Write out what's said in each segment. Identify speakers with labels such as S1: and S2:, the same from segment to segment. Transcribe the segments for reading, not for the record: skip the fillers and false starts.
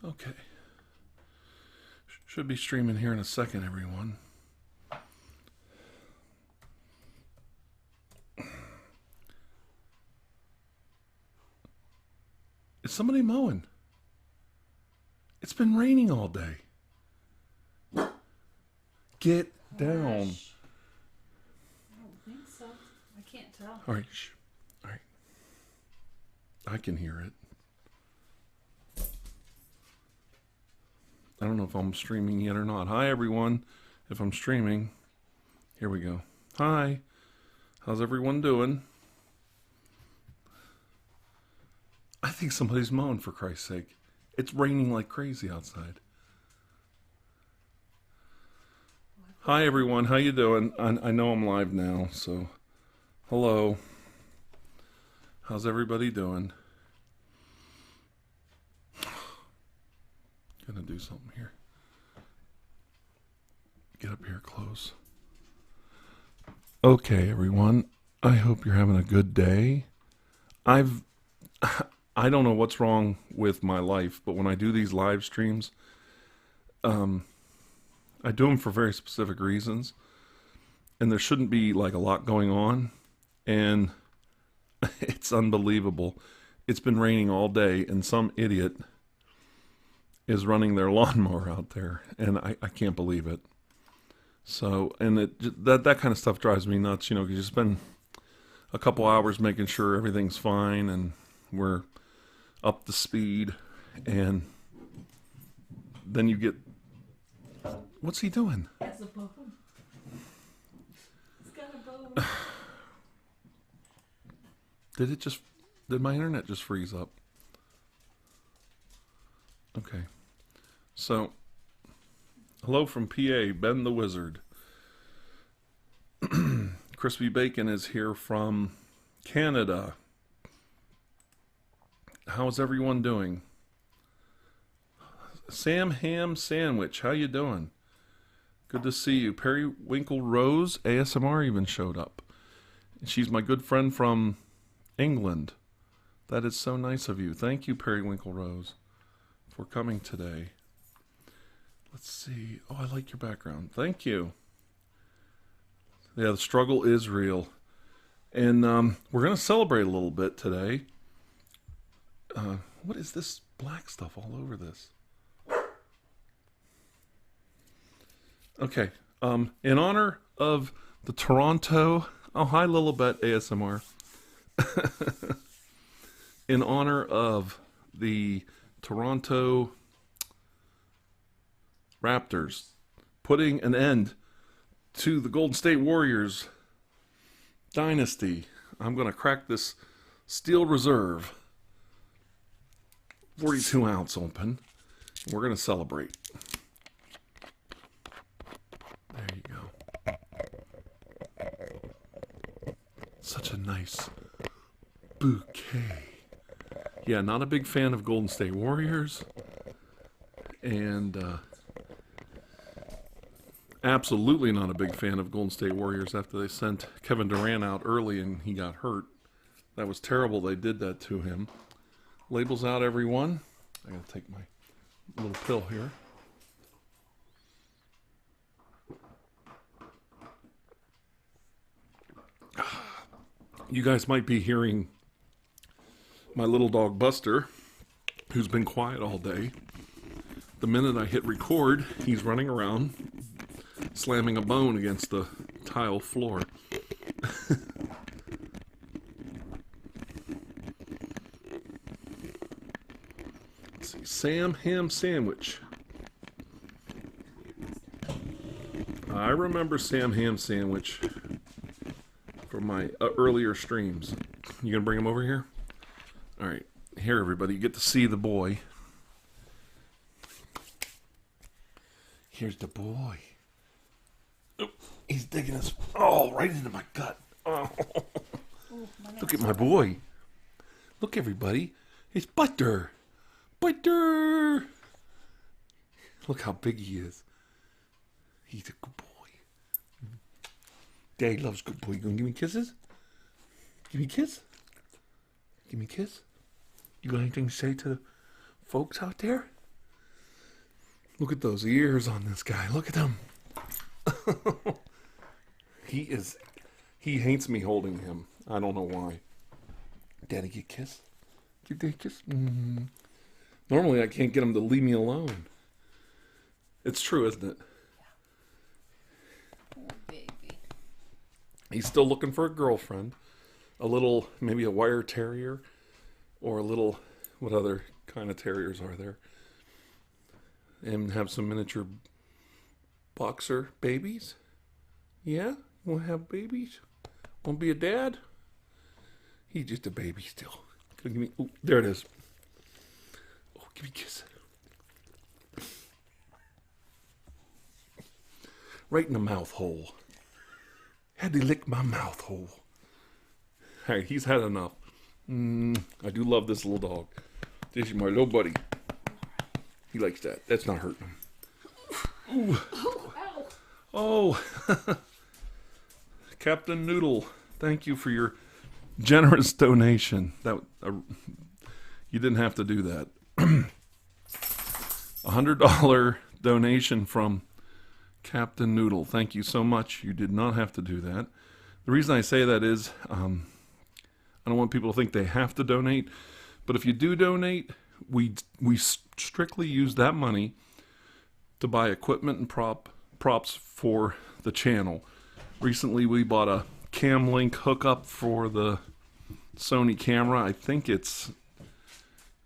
S1: Okay. Should be streaming here in a second, everyone. Is somebody mowing? It's been raining all day. Get down.
S2: I don't think so. I can't tell.
S1: All right. Shh. All right. I can hear it. I don't know if I'm streaming yet or not. Hi, everyone. If I'm streaming, here we go. Hi. How's everyone doing? I think somebody's mowing, for Christ's sake. It's raining like crazy outside. Hi, everyone. How you doing? I know I'm live now, so hello. How's everybody doing? Gonna do something here. Get up here close. Okay, everyone. I hope you're having a good day. I don't know what's wrong with my life, but when I do these live streams, I do them for very specific reasons, and there shouldn't be like a lot going on, and it's unbelievable. It's been raining all day, and some idiot is running their lawnmower out there, and I can't believe it. So, and that kind of stuff drives me nuts, you know, because you spend a couple hours making sure everything's fine and we're up to speed, and then you get... What's he doing?
S2: That's a bone. It's got a bone.
S1: Did my internet just freeze up? Okay. So, hello from PA, Ben the Wizard. Crispy Bacon is here from Canada. How's everyone doing? Sam Ham Sandwich, how you doing? Good to see you. Periwinkle Rose ASMR even showed up. She's my good friend from England. That is so nice of you. Thank you, Periwinkle Rose, for coming today. Let's see. Oh, I like your background. Thank you. Yeah, the struggle is real. And we're going to celebrate a little bit today. What is this black stuff all over this? Okay. In honor of the Toronto... Oh, hi, Lilibet ASMR. In honor of the Toronto Raptors putting an end to the Golden State Warriors dynasty, I'm going to crack this Steel Reserve 42 ounce open. We're going to celebrate. There you go. Such a nice bouquet. Yeah, not a big fan of Golden State Warriors. And absolutely not a big fan of Golden State Warriors after they sent Kevin Durant out early and he got hurt. That was terrible. They did that to him. Labels out, everyone. I gotta take my little pill here. You guys might be hearing my little dog Buster, who's been quiet all day. The minute I hit record, he's running around, slamming a bone against the tile floor. Let's see, Sam Ham Sandwich. I remember Sam Ham Sandwich from my earlier streams. You gonna bring him over here? All right, here everybody, you get to see the boy. Here's the boy. Oh, he's digging us right into my gut. Oh. Look at my boy. Look, everybody. It's Butter. Butter. Look how big he is. He's a good boy. Daddy loves good boy. You gonna give me kisses? Give me a kiss? Give me a kiss? You got anything to say to the folks out there? Look at those ears on this guy. Look at them. He hates me holding him. I don't know why. Daddy, get a kiss. Give Daddy a kiss. Mm-hmm. Normally I can't get him to leave me alone. It's true, isn't it?
S2: Oh, baby.
S1: He's still looking for a girlfriend. A little, maybe a wire terrier. Or a little, what other kind of terriers are there? And have some miniature boxer babies. Yeah? You want to have babies? Want to be a dad? He's just a baby still. Give me, oh, there it is. Oh, give me a kiss. Right in the mouth hole. Had to lick my mouth hole. Hey, he's had enough. I do love this little dog. This is my little buddy. He likes that. That's not hurting him. Ooh.
S2: Oh,
S1: Oh. Captain Noodle, thank you for your generous donation. That you didn't have to do that. $100 donation from Captain Noodle. Thank you so much. You did not have to do that. The reason I say that is I don't want people to think they have to donate, but if you do donate, we strictly use that money to buy equipment and props for the channel. Recently, we bought a cam link hookup for the Sony camera. I think it's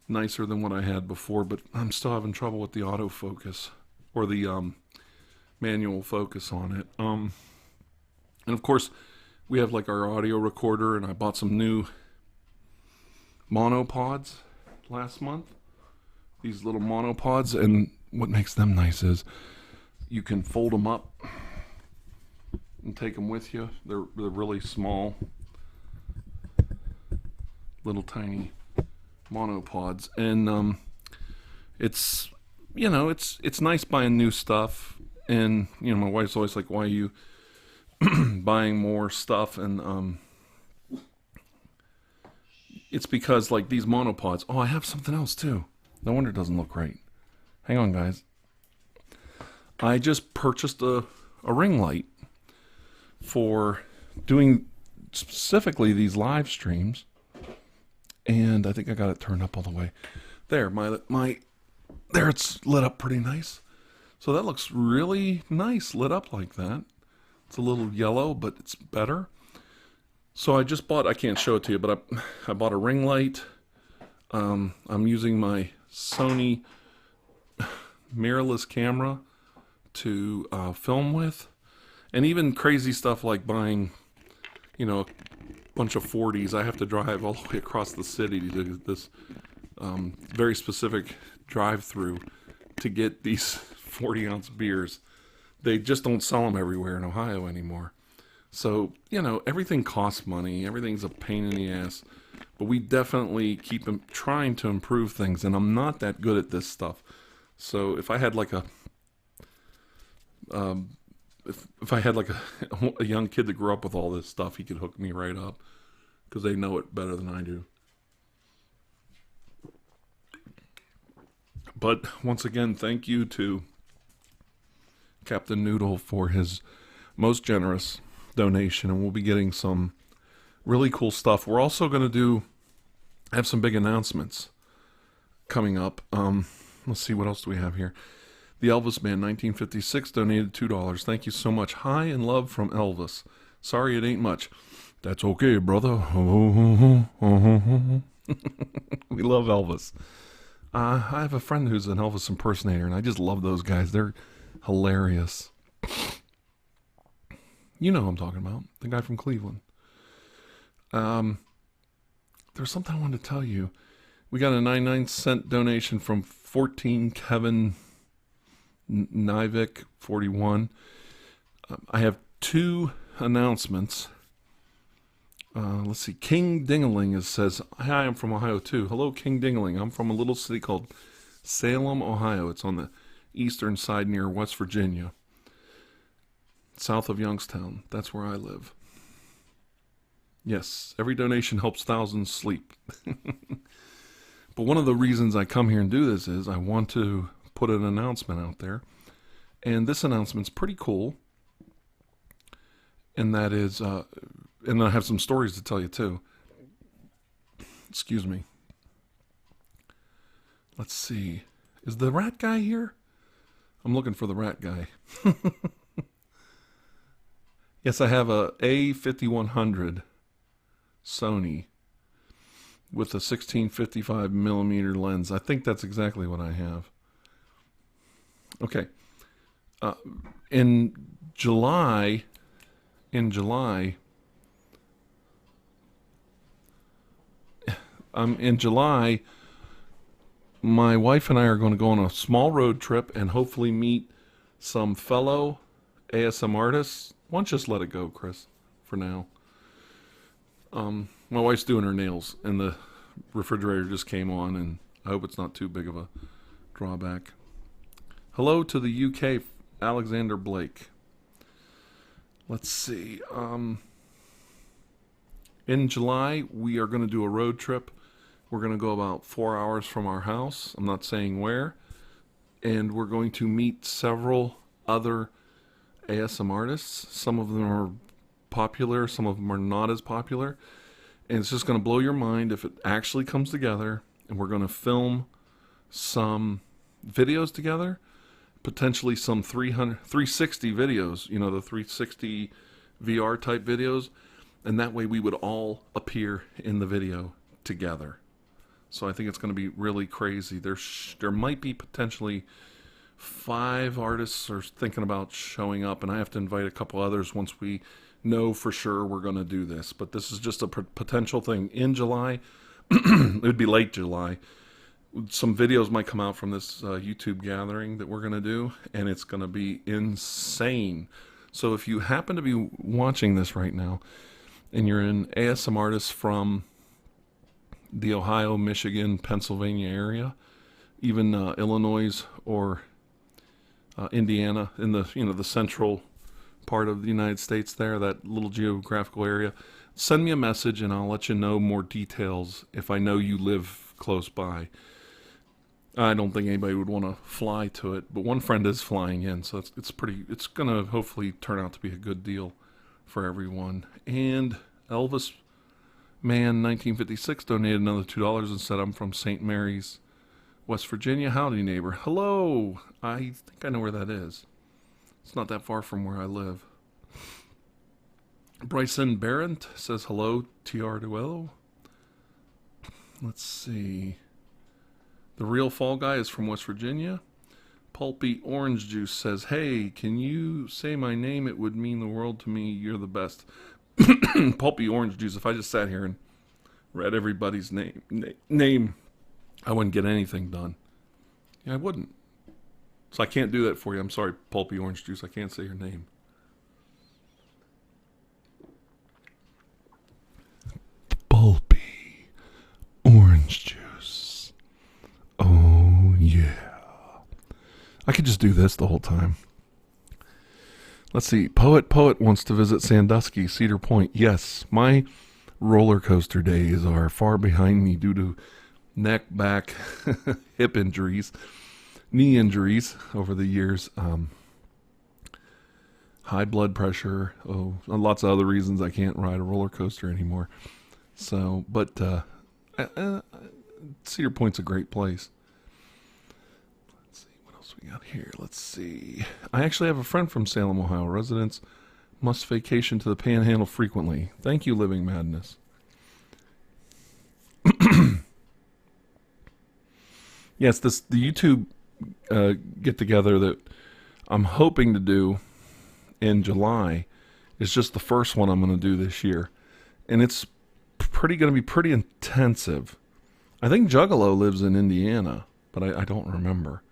S1: nicer than what I had before, but I'm still having trouble with the autofocus or the manual focus on it. And of course, we have like our audio recorder, and I bought some new monopods last month. These little monopods, and what makes them nice is you can fold them up and take them with you. They're really small, little tiny monopods, and it's it's nice buying new stuff. And my wife's always like, "Why are you buying more stuff?" And it's because like these monopods. Oh, I have something else too. No wonder it doesn't look right. Hang on, guys. I just purchased a ring light for doing specifically these live streams, and I think I got it turned up all the way. There, there it's lit up pretty nice. So that looks really nice lit up like that. It's a little yellow, but it's better. So I just bought, I can't show it to you, but I bought a ring light. I'm using my Sony mirrorless camera to film with. And even crazy stuff like buying, a bunch of 40s. I have to drive all the way across the city to do this very specific drive-through to get these 40-ounce beers. They just don't sell them everywhere in Ohio anymore. So, everything costs money. Everything's a pain in the ass. But we definitely keep trying to improve things, and I'm not that good at this stuff. So if I had like a if I had like a young kid that grew up with all this stuff, he could hook me right up because they know it better than I do. But once again, thank you to Captain Noodle for his most generous donation, and we'll be getting some really cool stuff. We're also going to have some big announcements coming up. Let's see, what else do we have here? The Elvis Band 1956 donated $2. Thank you so much. Hi and love from Elvis. Sorry it ain't much. That's okay, brother. We love Elvis. I have a friend who's an Elvis impersonator, and I just love those guys. They're hilarious. You know who I'm talking about. The guy from Cleveland. There's something I wanted to tell you. We got a 99-cent donation from 14 Kevin Nivik 41. I have two announcements. Let's see. King Dingaling says, "Hi, I'm from Ohio too." Hello, King Dingaling. I'm from a little city called Salem, Ohio. It's on the eastern side near West Virginia, south of Youngstown. That's where I live. Yes, every donation helps thousands sleep. But one of the reasons I come here and do this is I want to put an announcement out there. And this announcement's pretty cool. And that is, and then I have some stories to tell you too. Excuse me. Let's see. Is the rat guy here? I'm looking for the rat guy. Yes, I have a A5100 Sony with a 1655 millimeter lens. I think that's exactly what I have. Okay. In July, my wife and I are going to go on a small road trip and hopefully meet some fellow ASM artists. Why don't you just let it go, Chris, for now? My wife's doing her nails, and the refrigerator just came on, and I hope it's not too big of a drawback. Hello to the UK, Alexander Blake. Let's see. In July, we are going to do a road trip. We're going to go about 4 hours from our house. I'm not saying where. And we're going to meet several other ASM artists. Some of them are popular, some of them are not as popular. And it's just going to blow your mind if it actually comes together. And we're going to film some videos together, potentially some 360 videos, you know, the 360 VR type videos. And that way we would all appear in the video together. So I think it's going to be really crazy. There might be potentially 5 artists are thinking about showing up, and I have to invite a couple others once we know for sure we're going to do this. But this is just a potential thing. In July, it would be late July, some videos might come out from this YouTube gathering that we're going to do, and it's going to be insane. So if you happen to be watching this right now, and you're an ASM artist from the Ohio, Michigan, Pennsylvania area, even Illinois or Indiana, in the the central part of the United States there, that little geographical area, send me a message and I'll let you know more details if I know you live close by. I don't think anybody would want to fly to it, but one friend is flying in, so it's going to hopefully turn out to be a good deal for everyone. And Elvis Man 1956 donated another $2 and said, I'm from St. Mary's, West Virginia. Howdy, neighbor. Hello. I think I know where that is. It's not that far from where I live. Bryson Barrett says, hello, TirarADeguello. Let's see. The Real Fall Guy is from West Virginia. Pulpy Orange Juice says, hey, can you say my name? It would mean the world to me. You're the best. Pulpy Orange Juice. If I just sat here and read everybody's name, I wouldn't get anything done. Yeah, I wouldn't. So I can't do that for you. I'm sorry, Pulpy Orange Juice. I can't say your name. Pulpy Orange Juice. Oh, yeah. I could just do this the whole time. Let's see. Poet wants to visit Sandusky, Cedar Point. Yes, my roller coaster days are far behind me due to neck, back, hip injuries, knee injuries over the years, high blood pressure, lots of other reasons I can't ride a roller coaster anymore. So, but Cedar Point's a great place. We got here. Let's see. I actually have a friend from Salem, Ohio. Residents must vacation to the Panhandle frequently. Thank you, Living Madness. Yes, the YouTube get together that I'm hoping to do in July is just the first one I'm going to do this year, and it's going to be pretty intensive. I think Juggalo lives in Indiana, but I don't remember.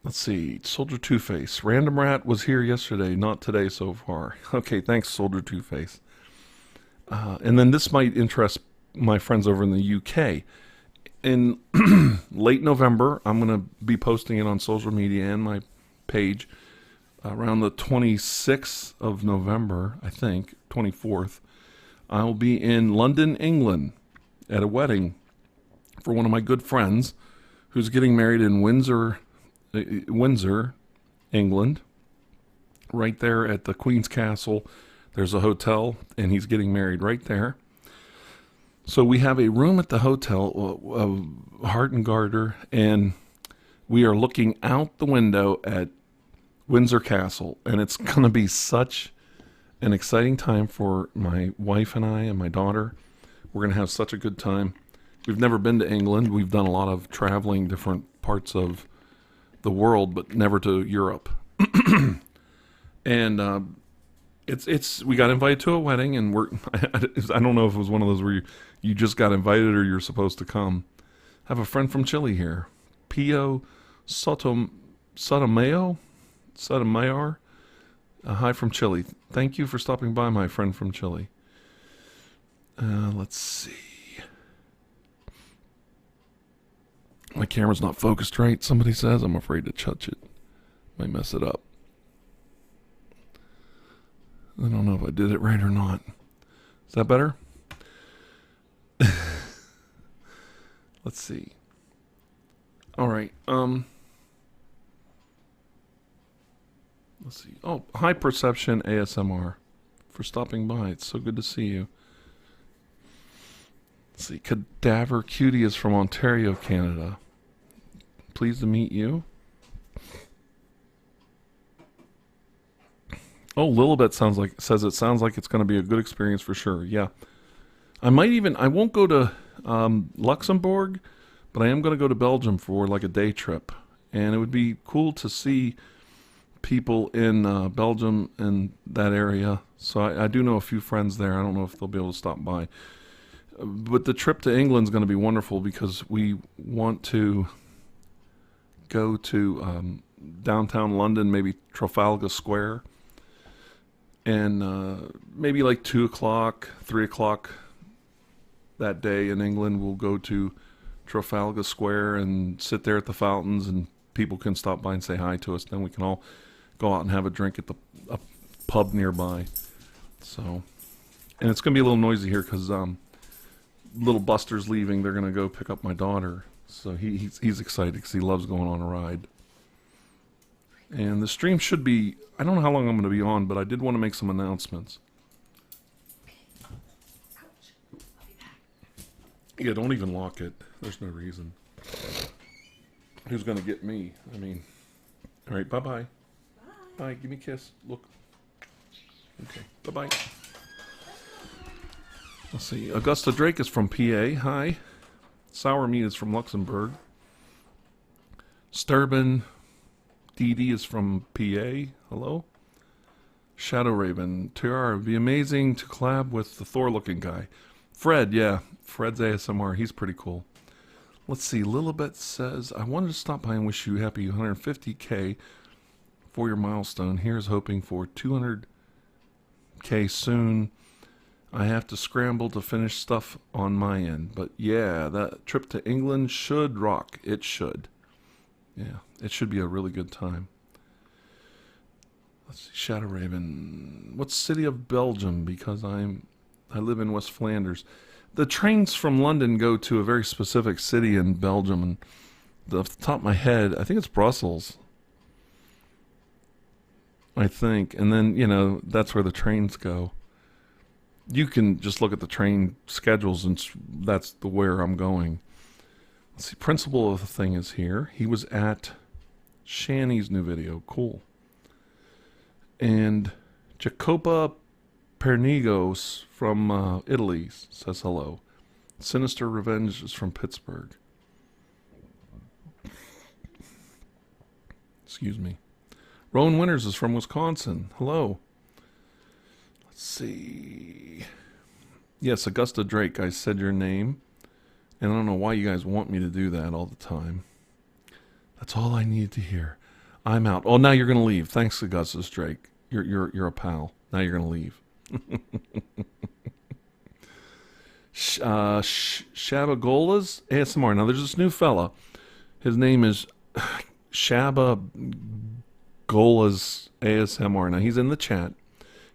S1: Let's see. Soldier Two-Face. Random Rat was here yesterday, not today so far. Okay, thanks, Soldier Two-Face. And then this might interest my friends over in the UK. In late November, I'm going to be posting it on social media and my page around the 26th of November, I think, 24th. I'll be in London, England at a wedding for one of my good friends who's getting married in Windsor, England, right there at the Queen's Castle. There's a hotel, and he's getting married right there. So we have a room at the hotel, Hart and Garter, and we are looking out the window at Windsor Castle, and it's going to be such an exciting time for my wife and I and my daughter. We're going to have such a good time. We've never been to England. We've done a lot of traveling different parts of the world, but never to Europe. And it's we got invited to a wedding, and I don't know if it was one of those where you just got invited or you're supposed to come. I have a friend from Chile here, Pio Sotomayor. Hi from Chile. Thank you for stopping by, my friend from Chile. Let's see. My camera's not focused right, somebody says. I'm afraid to touch it. Might mess it up. I don't know if I did it right or not. Is that better? Let's see. All right. Let's see. Oh, High Perception ASMR for stopping by. It's so good to see you. Let's see. Cadaver Cutie is from Ontario, Canada. Pleased to meet you. Oh, Lilibet says it sounds like it's going to be a good experience for sure. Yeah. I won't go to Luxembourg, but I am going to go to Belgium for like a day trip. And it would be cool to see people in Belgium and that area. So I do know a few friends there. I don't know if they'll be able to stop by. But the trip to England is going to be wonderful because we want to go to downtown London, maybe Trafalgar Square. And maybe like 2 o'clock, 3 o'clock that day in England, we'll go to Trafalgar Square and sit there at the fountains, and people can stop by and say hi to us. Then we can all go out and have a drink at a pub nearby. So, and it's going to be a little noisy here because little Buster's leaving. They're going to go pick up my daughter. So he's excited because he loves going on a ride. And the stream should be, I don't know how long I'm going to be on, but I did want to make some announcements. Yeah, don't even lock it. There's no reason. Who's going to get me? I mean, all right, bye-bye. Bye, give me a kiss. Look. Okay, bye-bye. Let's see. Augusta Drake is from PA. Hi. Sour Meat is from Luxembourg. Sturban Dee Dee is from PA. Hello. Shadow Raven. TR, it'd be amazing to collab with the Thor-looking guy. Fred, yeah. Fred's ASMR. He's pretty cool. Let's see. Lilibet says, I wanted to stop by and wish you happy 150K for your milestone. Here's hoping for 200K soon. I have to scramble to finish stuff on my end. But yeah, that trip to England should rock. It should. Yeah, it should be a really good time. Let's see, Shadow Raven. What city of Belgium? Because I live in West Flanders. The trains from London go to a very specific city in Belgium, and off the top of my head, I think it's Brussels. I think, and then that's where the trains go. You can just look at the train schedules, and that's where I'm going. Let's see, principal of the thing is here. He was at Shani's new video. Cool. And Jacopa Pernigos from Italy says hello. Sinister Revenge is from Pittsburgh. Excuse me. Rowan Winters is from Wisconsin. Hello. Let's see. Yes, Augusta Drake, I said your name. And I don't know why you guys want me to do that all the time. That's all I need to hear. I'm out. Oh, now you're going to leave. Thanks, Augusta Drake. You're a pal. Now you're going to leave. Shabagolas ASMR. Now there's this new fella. His name is Shabagolas ASMR. Now he's in the chat.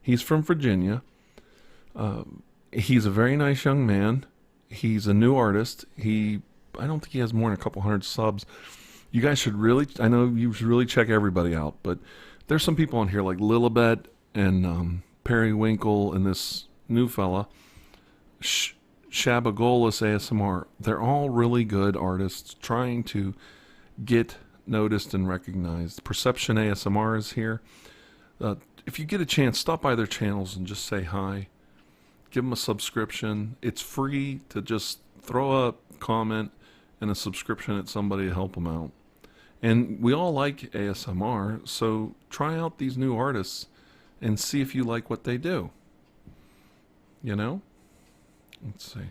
S1: He's from Virginia. He's a very nice young man. He's a new artist. He I don't think he has more than a couple hundred subs. You guys should really, I know you should really check everybody out, but there's some people on here like Lilibet and Periwinkle and this new fella, Shabagolas ASMR. They're all really good artists trying to get noticed and recognized. Perception ASMR is here. If you get a chance, stop by their channels and just say hi. Give them a subscription. It's free to just throw a comment and a subscription at somebody to help them out. And we all like ASMR, so try out these new artists and see if you like what they do. You know? Let's see.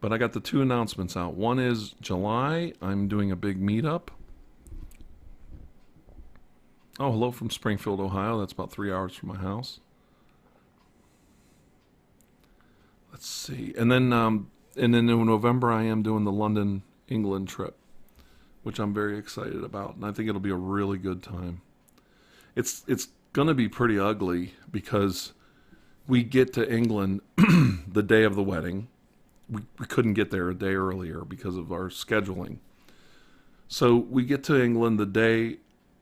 S1: But I got the 2 announcements out. One is July. I'm doing a big meetup. Oh, hello from Springfield, Ohio. That's about 3 hours from my house. Let's see. And then in November, I am doing the London, England trip, which I'm very excited about. And I think it'll be a really good time. It's going to be pretty ugly because we get to England the day of the wedding. We couldn't get there a day earlier because of our scheduling. So we get to England the day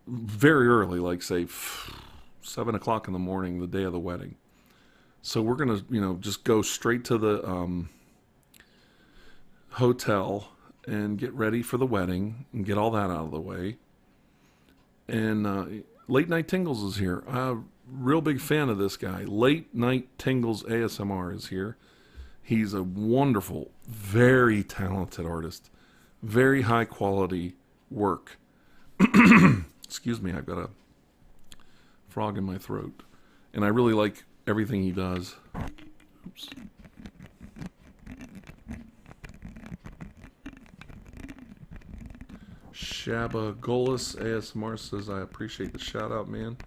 S1: very early, like say 7 o'clock in the morning, the day of the wedding. So we're going to, just go straight to the hotel and get ready for the wedding and get all that out of the way. And Late Night Tingles is here. Real big fan of this guy. Late Night Tingles ASMR is here. He's a wonderful, very talented artist. Very high quality work. Excuse me, I've got a frog in my throat. And I really like everything he does. Oops. Shabagolas ASMR says, I appreciate the shout out, man.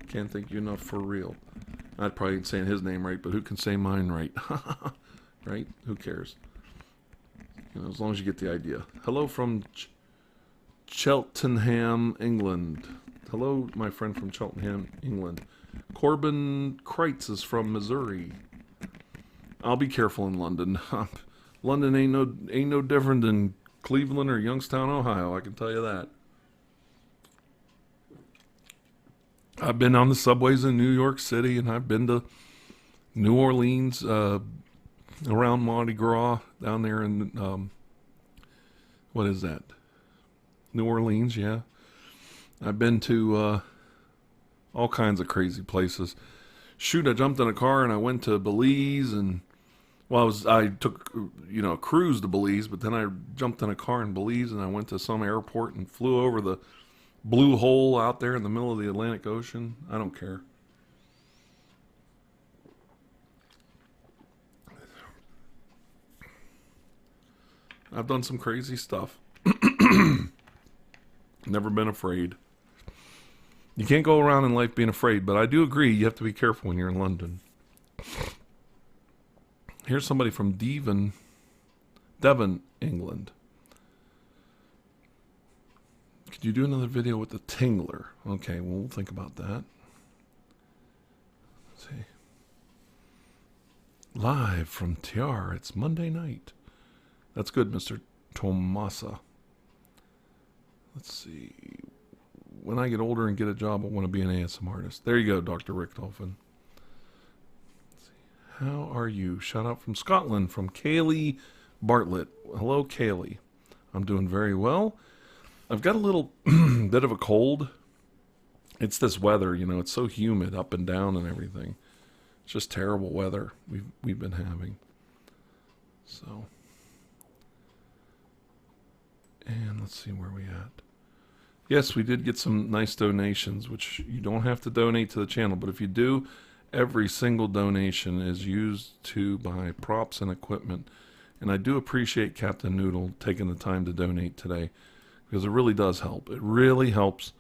S1: Can't thank you enough for real. I'd probably saying his name right, but who can say mine right? Right? Who cares? As long as you get the idea. Hello from Cheltenham, England. Hello, my friend from Cheltenham, England. Corbin Kreitz is from Missouri. I'll be careful in London. London ain't no different than Cleveland or Youngstown, Ohio. I can tell you that. I've been on the subways in New York City, and I've been to New Orleans, around Mardi Gras, down there in, what is that? New Orleans, yeah. I've been to all kinds of crazy places. Shoot, I jumped in a car and I went to Belize, and I took a cruise to Belize, but then I jumped in a car in Belize and I went to some airport and flew over the blue hole out there in the middle of the Atlantic Ocean. I don't care. I've done some crazy stuff. Never been afraid. You can't go around in life being afraid, but I do agree you have to be careful when you're in London. Here's somebody from Devon, England. Could you do another video with the Tingler? Okay, well, we'll think about that. Let's see. Live from TR. It's Monday night. That's good, Mr. Tomasa. Let's see. When I get older and get a job, I want to be an ASMR artist. There you go, Dr. Rick Dolphin. How are you? Shout out from Scotland, from Kaylee Bartlett. Hello, Kaylee. I'm doing very well. I've got a little bit of a cold. It's this weather, it's so humid up and down and everything. It's just terrible weather we've been having. So, and let's see where we at. Yes, we did get some nice donations, which you don't have to donate to the channel, but if you do, every single donation is used to buy props and equipment. And I do appreciate Captain Noodle taking the time to donate today, because it really does help. It really helps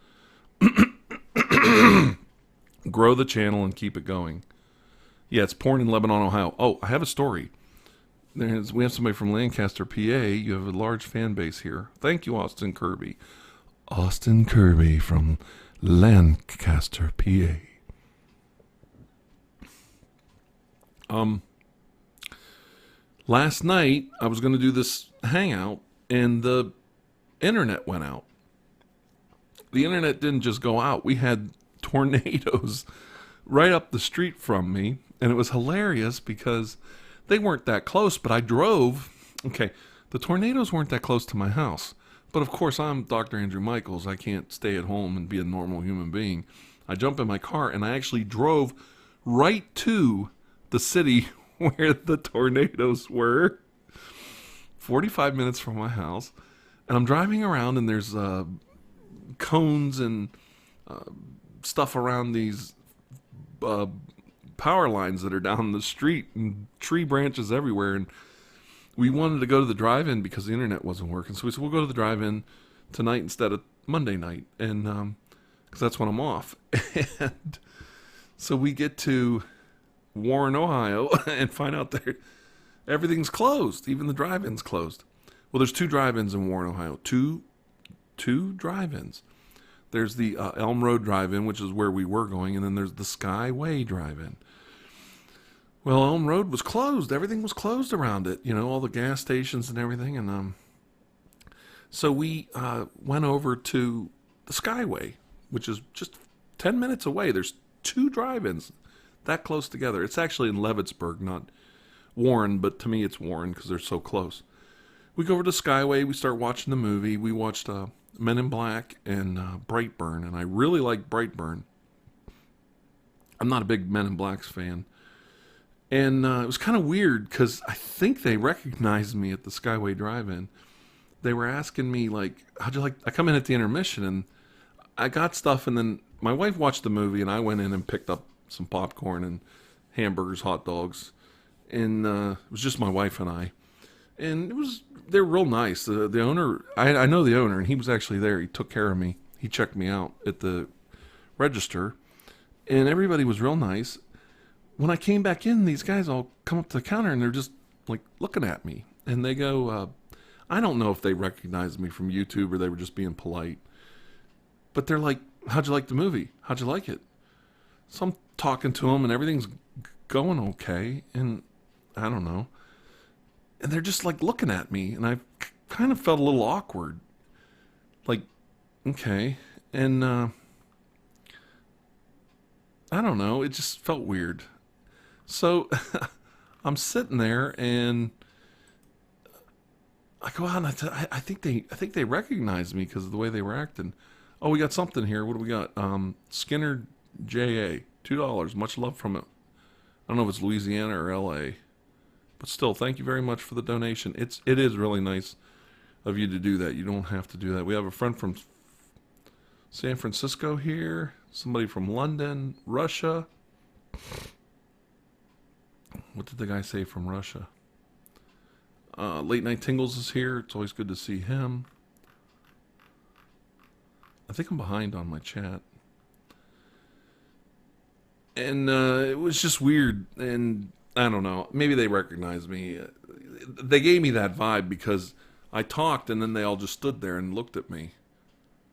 S1: grow the channel and keep it going. Yeah, it's pouring in Lebanon, Ohio. Oh, I have a story. We have somebody from Lancaster, PA. You have a large fan base here. Thank you, Austin Kirby. Austin Kirby from Lancaster, PA. Last night, I was going to do this hangout, and the internet went out. The internet didn't just go out. We had tornadoes right up the street from me, and it was hilarious because they weren't that close, but I drove. Okay, the tornadoes weren't that close to my house. But of course, I'm Dr. Andrew Michaels. I can't stay at home and be a normal human being. I jump in my car, and I actually drove right to the city where the tornadoes were, 45 minutes from my house. And I'm driving around, and there's cones and stuff around these power lines that are down the street, and tree branches everywhere. And we wanted to go to the drive-in because the internet wasn't working. So we said, we'll go to the drive-in tonight instead of Monday night. And because that's when I'm off. And so we get to Warren, Ohio, and find out that everything's closed. Even the drive-in's closed. Well, there's 2 drive-ins in Warren, Ohio. Two drive-ins. There's the Elm Road Drive-In, which is where we were going, and then there's the Skyway Drive-In. Well, Elm Road was closed. Everything was closed around it. You know, all the gas stations and everything. And so we went over to the Skyway, which is just 10 minutes away. There's 2 drive-ins that close together. It's actually in Leavittsburg, not Warren, but to me it's Warren because they're so close. We go over to Skyway. We start watching the movie. We watched Men in Black and Brightburn, and I really like Brightburn. I'm not a big Men in Black's fan. And it was kind of weird because I think they recognized me at the Skyway Drive-In. They were asking me, like, how'd you like... I come in at the intermission, and I got stuff, and then my wife watched the movie, and I went in and picked up some popcorn and hamburgers, hot dogs. And it was just my wife and I. And they were real nice. The owner, I know the owner, and he was actually there. He took care of me. He checked me out at the register, and everybody was real nice. When I came back in, these guys all come up to the counter, and they're just like looking at me, and they go, I don't know if they recognized me from YouTube or they were just being polite, but they're like, how'd you like the movie? How'd you like it? So I'm talking to them, and everything's going okay, and I don't know. And they're just like looking at me, and I kind of felt a little awkward. Like, okay. And I don't know, it just felt weird. So I'm sitting there, and I go out, and I think they recognized me because of the way they were acting. Oh, we got something here. What do we got? Skinner J.A. $2. Much love from it. I don't know if it's Louisiana or L.A., but still, thank you very much for the donation. It is really nice of you to do that. You don't have to do that. We have a friend from San Francisco here, somebody from London, Russia. What did the guy say from Russia? Late Night Tingles is here. It's always good to see him. I think I'm behind on my chat. And it was just weird, and I don't know. Maybe they recognized me. They gave me that vibe because I talked, and then they all just stood there and looked at me.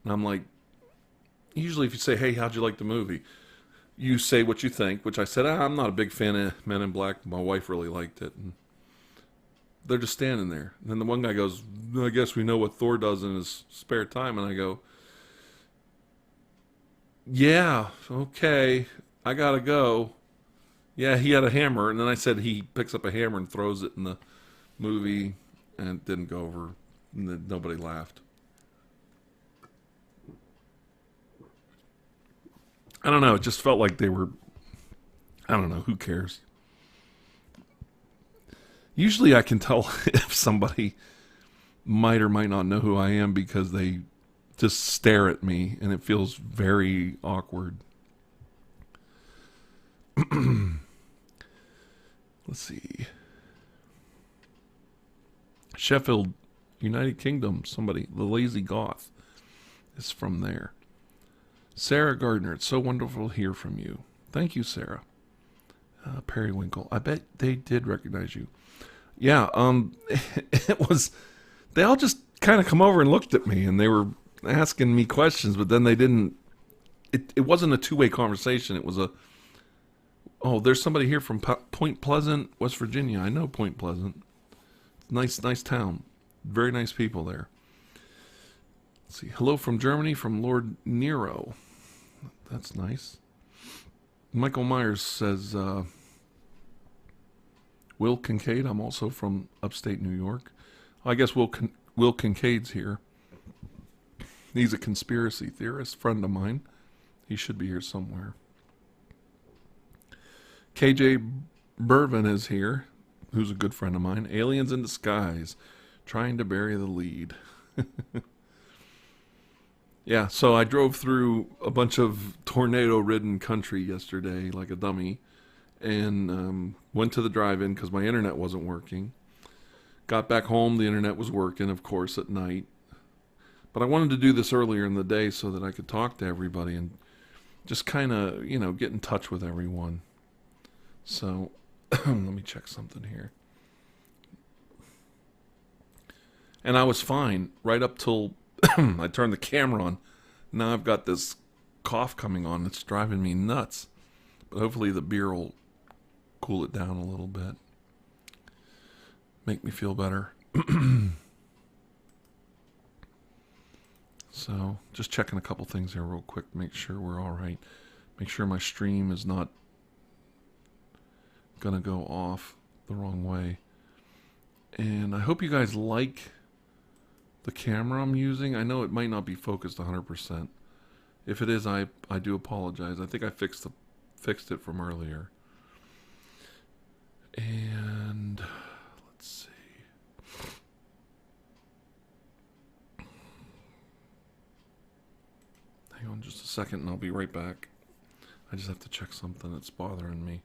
S1: And I'm like, usually if you say, hey, how'd you like the movie? You say what you think, which I said, I'm not a big fan of Men in Black. My wife really liked it. And they're just standing there. And then the one guy goes, I guess we know what Thor does in his spare time. And I go, yeah, okay, I gotta go. Yeah, he had a hammer. And then I said he picks up a hammer and throws it in the movie, and it didn't go over. And then nobody laughed. I don't know. It just felt like they were, I don't know. Who cares? Usually I can tell if somebody might or might not know who I am because they just stare at me, and it feels very awkward. Let's see. Sheffield, United Kingdom. Somebody, the Lazy Goth, is from there. Sarah Gardner, it's so wonderful to hear from you. Thank you, Sarah. Periwinkle, I bet they did recognize you. Yeah, it was, they all just kind of come over and looked at me, and they were asking me questions, but then they didn't, it wasn't a two-way conversation. It was oh, there's somebody here from Point Pleasant, West Virginia. I know Point Pleasant. Nice town. Very nice people there. Let's see. Hello from Germany from Lord Nero. That's nice. Michael Myers says, Will Kincaid. I'm also from upstate New York. I guess Will Kincaid's here. He's a conspiracy theorist, friend of mine. He should be here somewhere. KJ Bervin is here, who's a good friend of mine. Aliens in disguise, trying to bury the lead. Yeah, so I drove through a bunch of tornado-ridden country yesterday like a dummy, and went to the drive-in because my internet wasn't working. Got back home, the internet was working, of course, at night. But I wanted to do this earlier in the day so that I could talk to everybody and just kind of, get in touch with everyone. So, let me check something here. And I was fine right up till I turned the camera on. Now I've got this cough coming on. It's driving me nuts. But hopefully the beer will cool it down a little bit. Make me feel better. So, just checking a couple things here real quick. Make sure we're all right. Make sure my stream is not going to go off the wrong way. And I hope you guys like the camera I'm using. I know it might not be focused 100%. If it is, I do apologize. I think I fixed it from earlier. And let's see. Hang on just a second and I'll be right back. I just have to check something that's bothering me.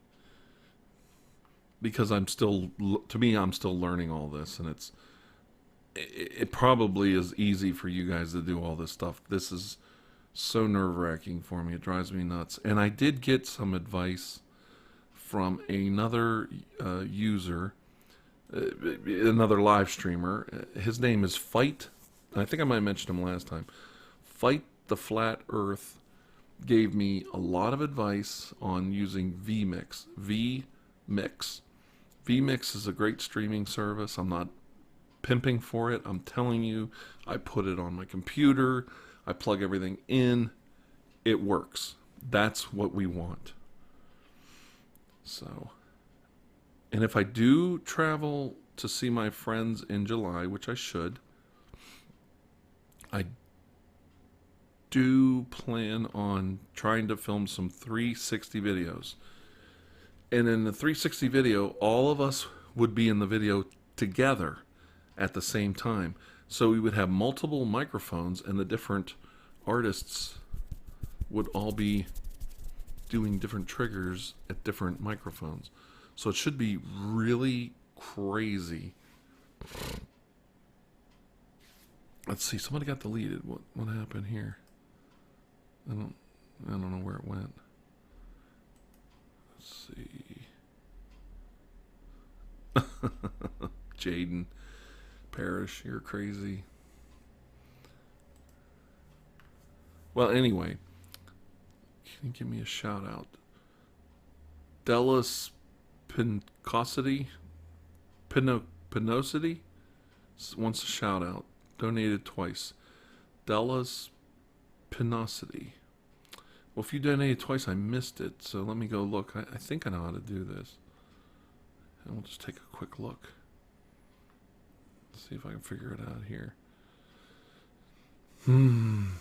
S1: Because I'm still learning all this, and it probably is easy for you guys to do all this stuff. This is so nerve-wracking for me. It drives me nuts. And I did get some advice from another user, another live streamer. His name is Fight. I think I might have mentioned him last time. Fight the Flat Earth gave me a lot of advice on using vMix. vMix. vMix is a great streaming service. I'm not pimping for it. I'm telling you, I put it on my computer. I plug everything in. It works. That's what we want. So, and if I do travel to see my friends in July, which I should, I do plan on trying to film some 360 videos. And in the 360 video, all of us would be in the video together at the same time. So we would have multiple microphones and the different artists would all be doing different triggers at different microphones. So it should be really crazy. Let's see, somebody got deleted. What happened here? I don't know where it went. Let's see. Jaden Parrish, you're crazy. Well, anyway, can you give me a shout out? Dallas Pincosity Pinosity wants a shout out. Donated twice. Dallas Pinosity. Well, if you donated twice, I missed it. So let me go look. I think I know how to do this. And we'll just take a quick look. See if I can figure it out here. I'm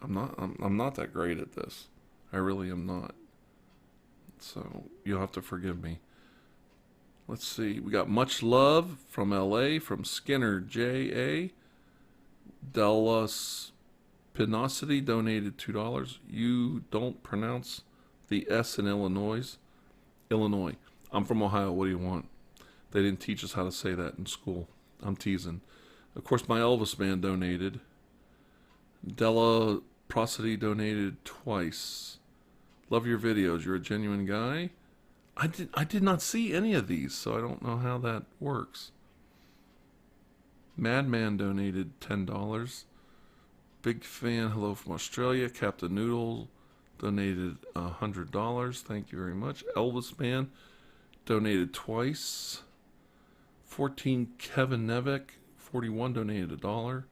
S1: not that great at this. I really am not. So you'll have to forgive me. Let's see. We got much love from LA from Skinner J.A. Dallas Pinosity donated $2. You don't pronounce the S in Illinois. Illinois. I'm from Ohio. What do you want? They didn't teach us how to say that in school. I'm teasing. Of course, my Elvis man donated. Della Prosody donated twice. Love your videos. You're a genuine guy. I did not see any of these, so I don't know how that works. Madman donated $10. Big fan. Hello from Australia. Captain Noodle donated $100. Thank you very much. Elvis man donated twice. 14 Kevin Nevik, 41 donated $1.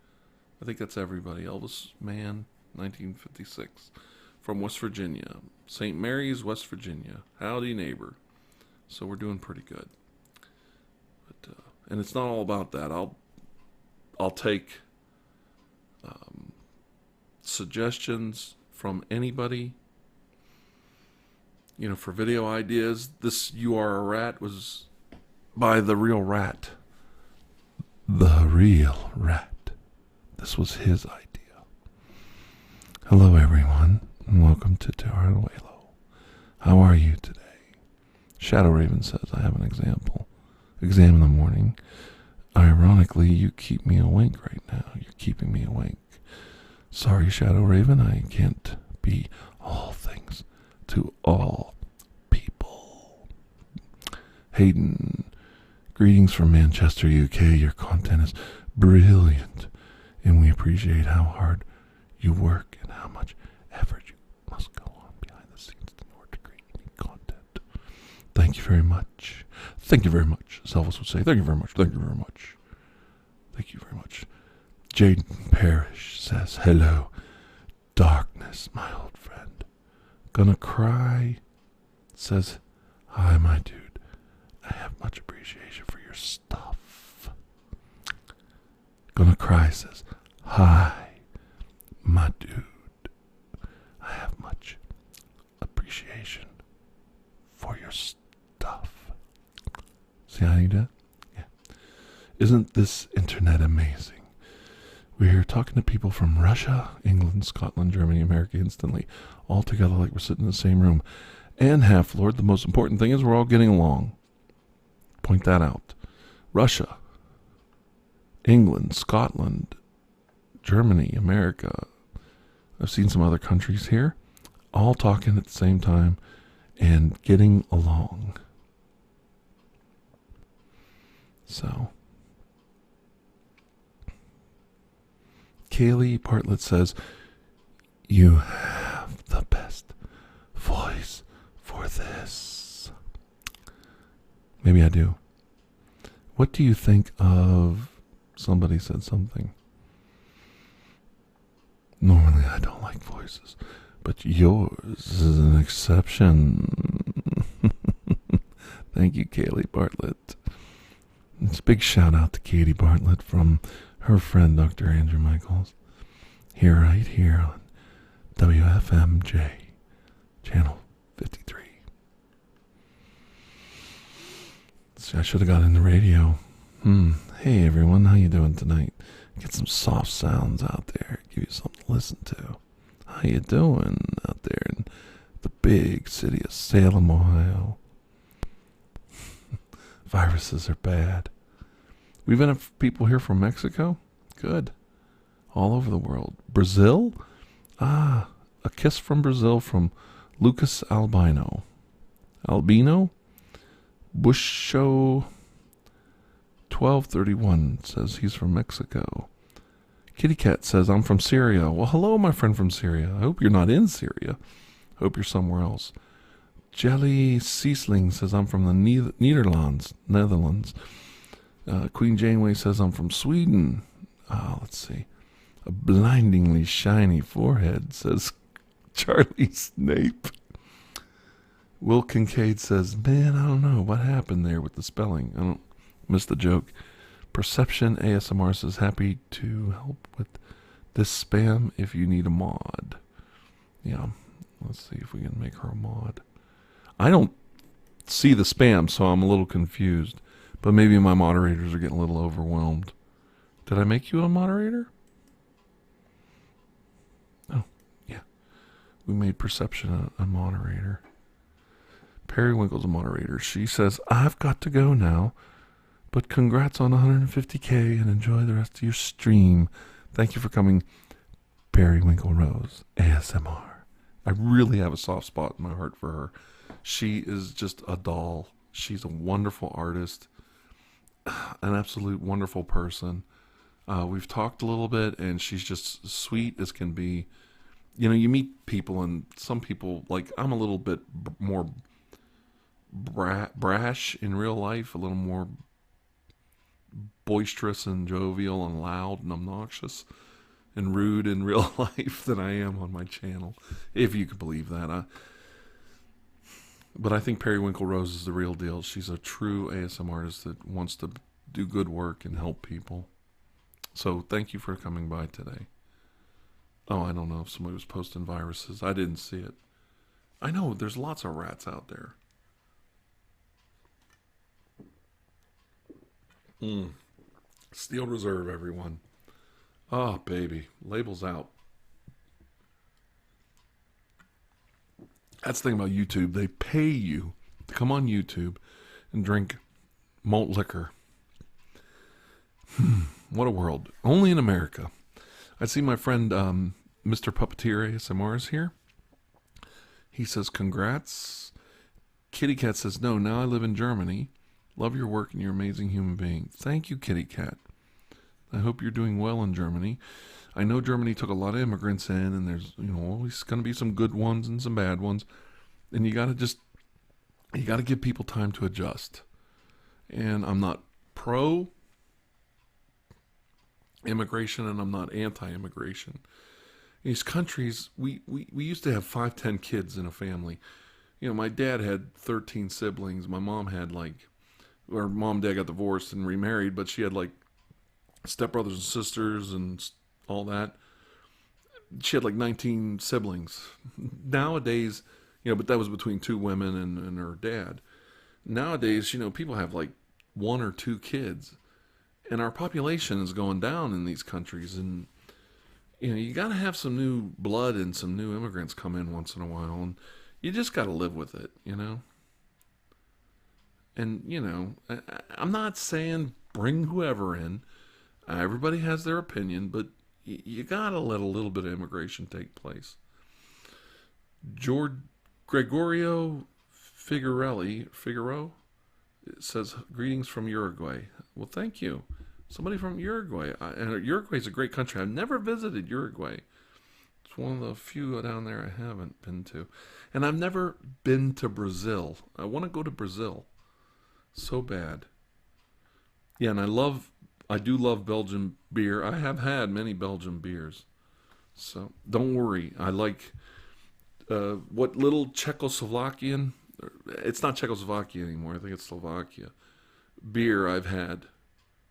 S1: I think that's everybody. Elvis Mann, 1956, from West Virginia. St. Mary's, West Virginia. Howdy, neighbor. So we're doing pretty good. But and it's not all about that. I'll take suggestions from anybody. You know, for video ideas. This "You Are a Rat" was by The Real Rat. The Real Rat. This was his idea. Hello, everyone, and welcome to TirarADeguello. How are you today? Shadow Raven says, I have an exam in the morning. Ironically, you keep me awake right now. You're keeping me awake. Sorry, Shadow Raven, I can't be all things to all people. Hayden, greetings from Manchester, UK. Your content is brilliant, and we appreciate how hard you work and how much effort you must go on behind the scenes in order to create unique content. Thank you very much. Thank you very much. As Elvis would say, thank you very much. Thank you very much. Thank you very much. Jaden Parrish says, hello, darkness, my old friend. Gonna cry. Says, hi, my dude. I have much appreciation for your stuff. Gonna cry says, hi, my dude. I have much appreciation for your stuff. See how you do it? Yeah. Isn't this internet amazing? We're talking to people from Russia, England, Scotland, Germany, America instantly, all together like we're sitting in the same room. And Half-Lord, the most important thing is we're all getting along. Point that out. Russia, England, Scotland, Germany, America. I've seen some other countries here, all talking at the same time and getting along. So, Kaylee Bartlett says, you have the best voice for this. Maybe I do. What do you think of... Somebody said something. Normally I don't like voices, but yours is an exception. Thank you, Kaylee Bartlett. It's a big shout out to Katie Bartlett from her friend Dr. Andrew Michaels. Right here on WFMJ, channel 53. See, I should have got in the radio. Hey everyone, how you doing tonight? Get some soft sounds out there. Give you something to listen to. How you doing out there in the big city of Salem, Ohio? Viruses are bad. We've had people here from Mexico. Good. All over the world. Brazil? A kiss from Brazil from Lucas Albino. Busho 1231 says he's from Mexico. Kitty Cat says, I'm from Syria. Well, hello, my friend from Syria. I hope you're not in Syria. I hope you're somewhere else. Jelly Ciesling says, I'm from the Netherlands. Queen Janeway says, I'm from Sweden. Let's see. A blindingly shiny forehead, says Charlie Snape. Will Kincaid says, man, I don't know. What happened there with the spelling? I don't miss the joke. Perception ASMR says, happy to help with this spam if you need a mod. Yeah, let's see if we can make her a mod. I don't see the spam, so I'm a little confused. But maybe my moderators are getting a little overwhelmed. Did I make you a moderator? Oh, yeah. We made Perception a moderator. Periwinkle's a moderator. She says, I've got to go now. But congrats on 150K and enjoy the rest of your stream. Thank you for coming, Periwinkle Rose ASMR. I really have a soft spot in my heart for her. She is just a doll. She's a wonderful artist, an absolute wonderful person. We've talked a little bit, and she's just sweet as can be. You know, you meet people, and some people, like, I'm a little bit more brash in real life, a little more boisterous and jovial and loud and obnoxious and rude in real life than I am on my channel, if you could believe that. But I think Periwinkle Rose is the real deal. She's a true ASM artist that wants to do good work and help people. So thank you for coming by today. Oh, I don't know if somebody was posting viruses. I didn't see it. I know there's lots of rats out there. Steel Reserve, everyone. Oh, baby. Labels out. That's the thing about YouTube. They pay you to come on YouTube and drink malt liquor. What a world. Only in America. I see my friend Mr. Puppeteer ASMR is here. He says, congrats. Kitty Cat says, no, now I live in Germany. Love your work and you're an amazing human being. Thank you, Kitty Cat. I hope you're doing well in Germany. I know Germany took a lot of immigrants in, and there's, always going to be some good ones and some bad ones. And you got to give people time to adjust. And I'm not pro immigration and I'm not anti-immigration. In these countries, we used to have 5, 10 kids in a family. My dad had 13 siblings. My mom had mom and dad got divorced and remarried, but she had stepbrothers and sisters and all that. She had 19 siblings. Nowadays, but that was between 2 women and her dad. Nowadays, people have 1 or 2 kids. And our population is going down in these countries. And, you got to have some new blood and some new immigrants come in once in a while. And you just got to live with it, And, I'm not saying bring whoever in. Everybody has their opinion, but you got to let a little bit of immigration take place. Gregorio Figaro says, greetings from Uruguay. Well, thank you. Somebody from Uruguay. And Uruguay is a great country. I've never visited Uruguay. It's one of the few down there I haven't been to. And I've never been to Brazil. I want to go to Brazil so bad. Yeah, and I do love Belgian beer. I have had many Belgian beers. So don't worry. I like what little Czechoslovakian, it's not Czechoslovakia anymore. I think it's Slovakia. Beer I've had.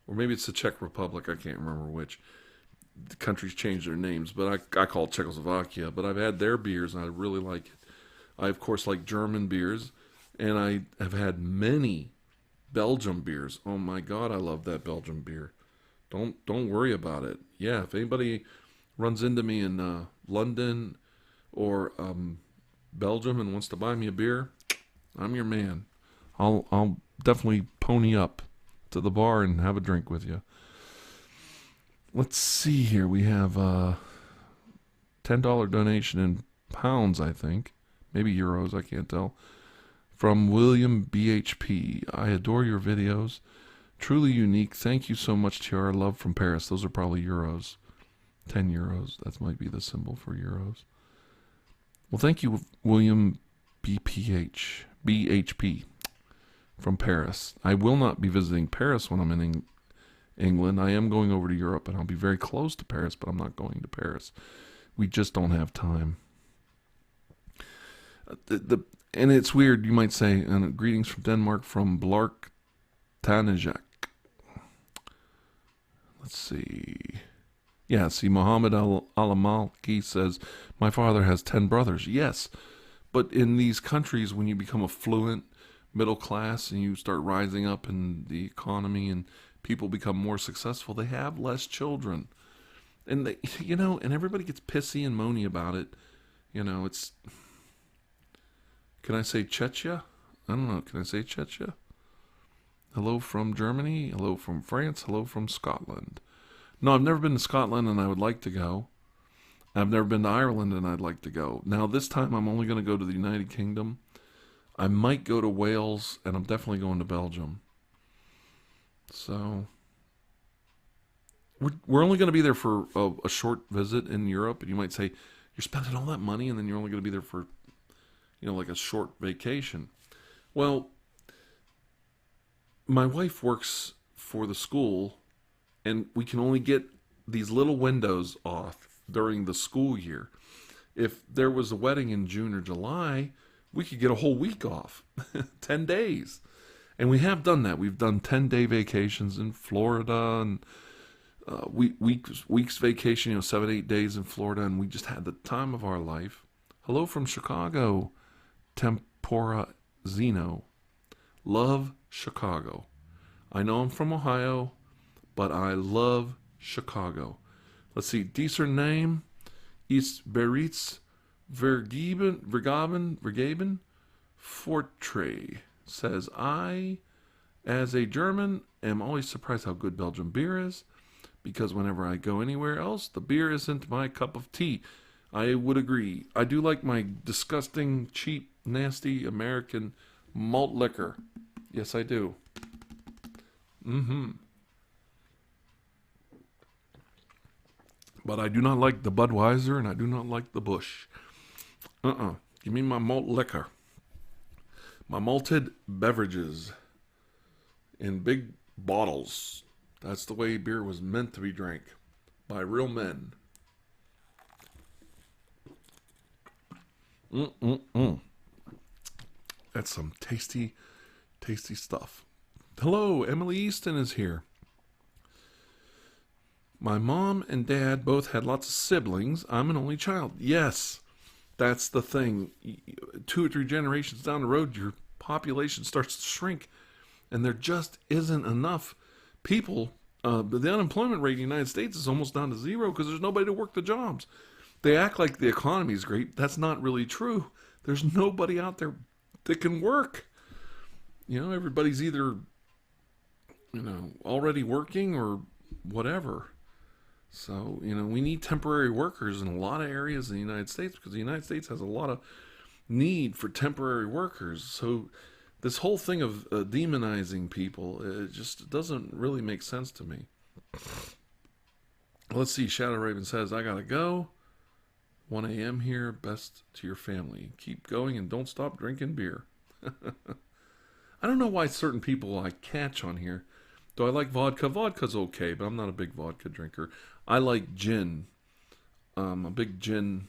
S1: Or maybe it's the Czech Republic. I can't remember which. The countries change their names, but I call it Czechoslovakia. But I've had their beers and I really like it. I, of course, like German beers. And I have had many Belgium beers. Oh my God, I love that Belgium beer. Don't worry about it. Yeah, if anybody runs into me in London or Belgium and wants to buy me a beer, I'm your man. I'll definitely pony up to the bar and have a drink with you. Let's see here. We have a $10 donation in pounds, I think. Maybe euros, I can't tell. From William BHP. I adore your videos. Truly unique. Thank you so much, Tiara. Love from Paris. Those are probably euros. 10 euros. That might be the symbol for euros. Well, thank you, William BHP from Paris. I will not be visiting Paris when I'm in England. I am going over to Europe, and I'll be very close to Paris, but I'm not going to Paris. We just don't have time. And it's weird, you might say, greetings from Denmark from Blark Tanajak. Let's see. Yeah, see, Muhammad Al-Malki says, my father has 10 brothers. Yes, but in these countries, when you become affluent, middle class, and you start rising up in the economy and people become more successful, they have less children. And they, and everybody gets pissy and moany about it. It's... Can I say Czechia? I don't know. Can I say Czechia? Hello from Germany. Hello from France. Hello from Scotland. No, I've never been to Scotland and I would like to go. I've never been to Ireland and I'd like to go. Now, this time I'm only going to go to the United Kingdom. I might go to Wales and I'm definitely going to Belgium. So, we're only going to be there for a short visit in Europe. And you might say, you're spending all that money and then you're only going to be there for like a short vacation. Well, my wife works for the school And we can only get these little windows off during the school year. If there was a wedding in June or July, we could get a whole week off, 10 days. And we have done that. We've done 10-day vacations in Florida and weeks vacation, 7-8 days in Florida, and we just had the time of our life. Hello from Chicago, Tempora Zeno. Love Chicago. I know I'm from Ohio, but I love Chicago. Let's see, dieser name ist bereits vergeben, Fortre says, I, as a German, am always surprised how good Belgian beer is, because whenever I go anywhere else, the beer isn't my cup of tea. I would agree. I do like my disgusting, cheap, nasty American malt liquor. Yes, I do. But I do not like the Budweiser, and I do not like the Busch. Give me my malt liquor. My malted beverages in big bottles. That's the way beer was meant to be drank, by real men. That's some tasty, tasty stuff. Hello, Emily Easton is here. My mom and dad both had lots of siblings. I'm an only child. Yes, that's the thing. 2 or 3 generations down the road, your population starts to shrink, and there just isn't enough people. The unemployment rate in the United States is almost down to 0 because there's nobody to work the jobs. They act like the economy is great. That's not really true. There's nobody out there that can work. Everybody's either, already working or whatever. So, we need temporary workers in a lot of areas in the United States because the United States has a lot of need for temporary workers. So this whole thing of demonizing people, it just doesn't really make sense to me. Let's see. Shadow Raven says, I gotta go. 1 a.m. here. Best to your family. Keep going and don't stop drinking beer. I don't know why certain people I catch on here. Do I like vodka? Vodka's okay, but I'm not a big vodka drinker. I like gin. I'm a big gin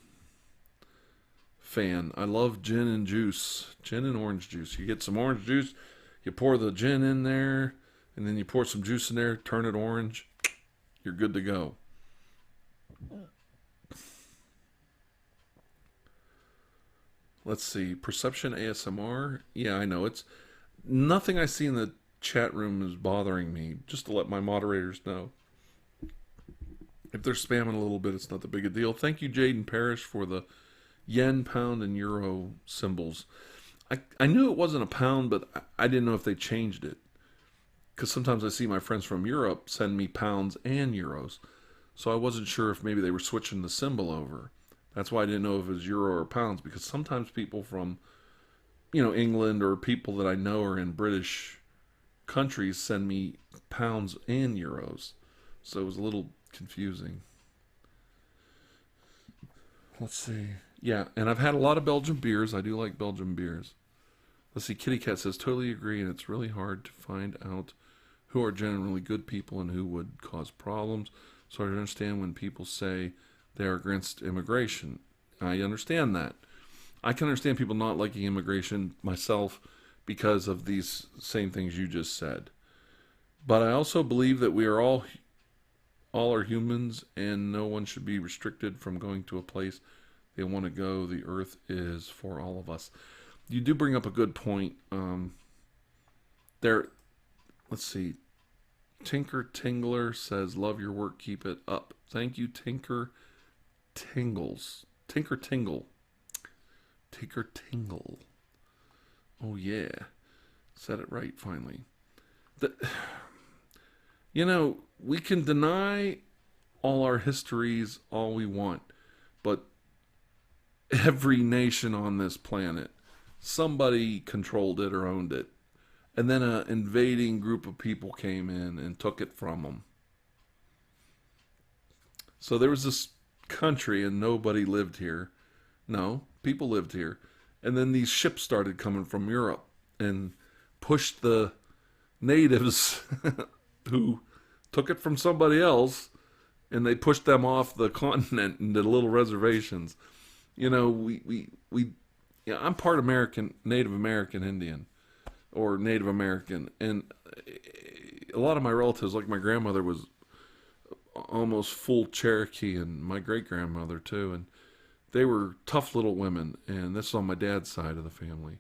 S1: fan. I love gin and juice. Gin and orange juice. You get some orange juice, you pour the gin in there, and then you pour some juice in there, turn it orange. You're good to go. Let's see. Perception ASMR. Yeah, I know. It's nothing I see in the chat room is bothering me. Just to let my moderators know. If they're spamming a little bit, it's not that big a deal. Thank you, Jaden Parrish, for the yen, pound, and euro symbols. I knew it wasn't a pound, but I didn't know if they changed it. Because sometimes I see my friends from Europe send me pounds and euros. So I wasn't sure if maybe they were switching the symbol over. That's why I didn't know if it was euro or pounds. Because sometimes people from, England or people that I know are in British countries send me pounds and euros. So it was a little confusing. Let's see. Yeah, and I've had a lot of Belgian beers. I do like Belgian beers. Let's see. Kitty Cat says, totally agree, and it's really hard to find out who are generally good people and who would cause problems. So I understand when people say they are against immigration. I understand that. I can understand people not liking immigration myself because of these same things you just said. But I also believe that we are all are humans, and no one should be restricted from going to a place they want to go. The earth is for all of us. You do bring up a good point. Let's see. Tinker Tingler says, love your work, keep it up. Thank you, Tinker Tingles. Tinker Tingle. Tinker Tingle. Oh yeah. Said it right finally. We can deny all our histories all we want, but every nation on this planet, somebody controlled it or owned it. And then an invading group of people came in and took it from them. So there was this country and nobody lived here. No, people lived here. And then these ships started coming from Europe and pushed the natives who took it from somebody else, and they pushed them off the continent into little reservations. You know, we yeah, I'm part American, Native American Indian, or Native American, and a lot of my relatives, like my grandmother, was almost full Cherokee, and my great grandmother too, and they were tough little women, and this is on my dad's side of the family.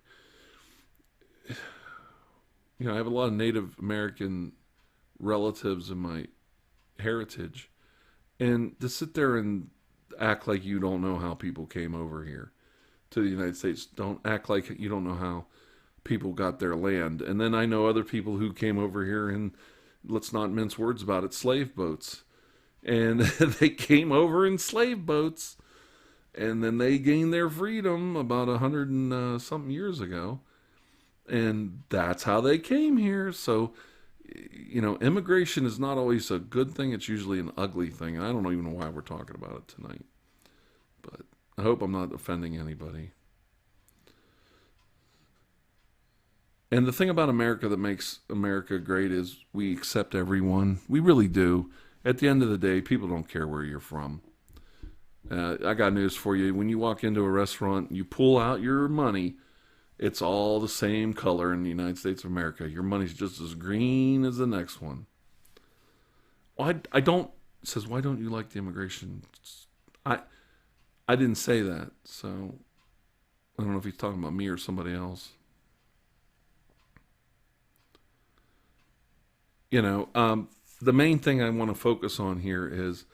S1: You know, I have a lot of Native American relatives in my heritage, and to sit there and act like you don't know how people came over here to the United States, don't act like you don't know how people got their land. And then I know other people who came over here, and let's not mince words about it, slave boats. And they came over in slave boats, and then they gained their freedom about 100 and something years ago, and that's how they came here. So, you know, immigration is not always a good thing. It's usually an ugly thing, and I don't even know why we're talking about it tonight. But I hope I'm not offending anybody. And the thing about America that makes America great is we accept everyone. We really do. At the end of the day, people don't care where you're from. I got news for you. When you walk into a restaurant, you pull out your money, it's all the same color in the United States of America. Your money's just as green as the next one. Well, I don't, it says, why don't you like the immigration? I, I didn't say that, so I don't know if he's talking about me or somebody else. You know, the main thing I want to focus on here is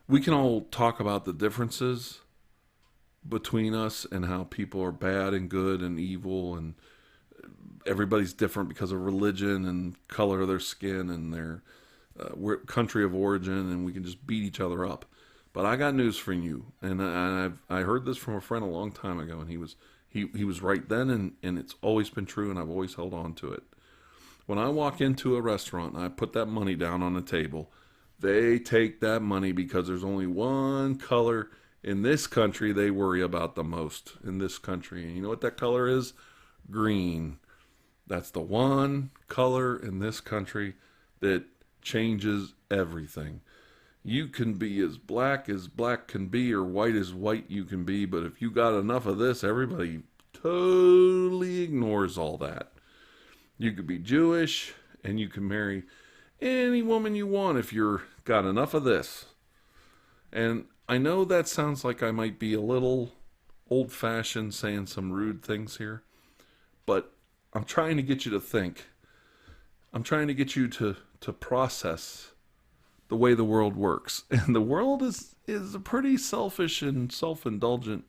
S1: we can all talk about the differences between us and how people are bad and good and evil, and everybody's different because of religion and color of their skin and their country of origin, and we can just beat each other up. But I got news for you, and I heard this from a friend a long time ago, and he was right then, and it's always been true, and I've always held on to it. When I walk into a restaurant and I put that money down on the table, they take that money because there's only one color in this country they worry about the most in this country. And you know what that color is? Green. That's the one color in this country that changes everything. You can be as black can be, or white as white you can be, but if you got enough of this, everybody totally ignores all that. You could be Jewish, and you can marry any woman you want if you're got enough of this. And I know that sounds like I might be a little old-fashioned saying some rude things here, but I'm trying to get you to think. I'm trying to get you to process the way the world works. And the world is a pretty selfish and self-indulgent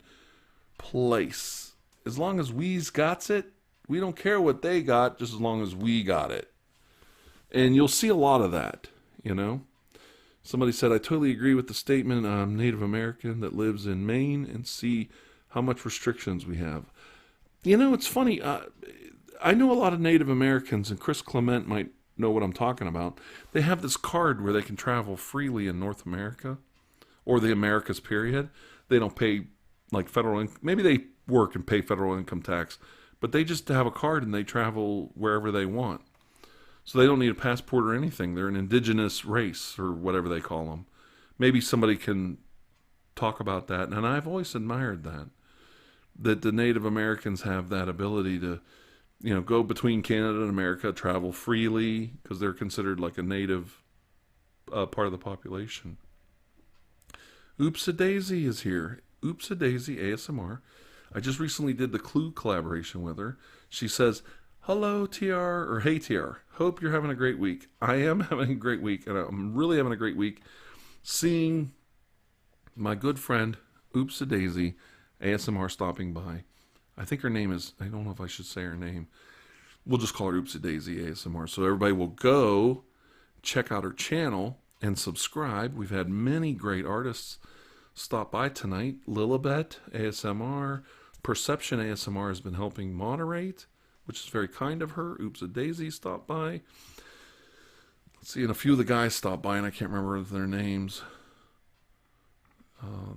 S1: place. As long as we's got it, we don't care what they got, just as long as we got it. And you'll see a lot of that, you know. Somebody said, I totally agree with the statement. I'm Native American that lives in Maine and see how much restrictions we have. You know, it's funny. I know a lot of Native Americans, and Chris Clement might know what I'm talking about. They have this card where they can travel freely in North America, or the Americas period. They don't pay like federal income. Maybe they work and pay federal income tax, but they just have a card and they travel wherever they want. So they don't need a passport or anything. They're an indigenous race, or whatever they call them. Maybe somebody can talk about that. And I've always admired that the Native Americans have that ability to, you know, go between Canada and America, travel freely, because they're considered like a native part of the population. Oops-a-Daisy is here. Oops-a-Daisy ASMR. I just recently did the Clue collaboration with her. She says, hello, TR, or hey, TR. Hope you're having a great week. I am having a great week, and I'm really having a great week seeing my good friend, Oops-a-Daisy, ASMR, stopping by. I think her name is, I don't know if I should say her name. We'll just call her Oops-a-Daisy ASMR. So everybody will go check out her channel and subscribe. We've had many great artists stop by tonight. Lilibet ASMR, Perception ASMR has been helping moderate, which is very kind of her. Oops-a-Daisy stopped by. Let's see, and a few of the guys stopped by, and I can't remember their names.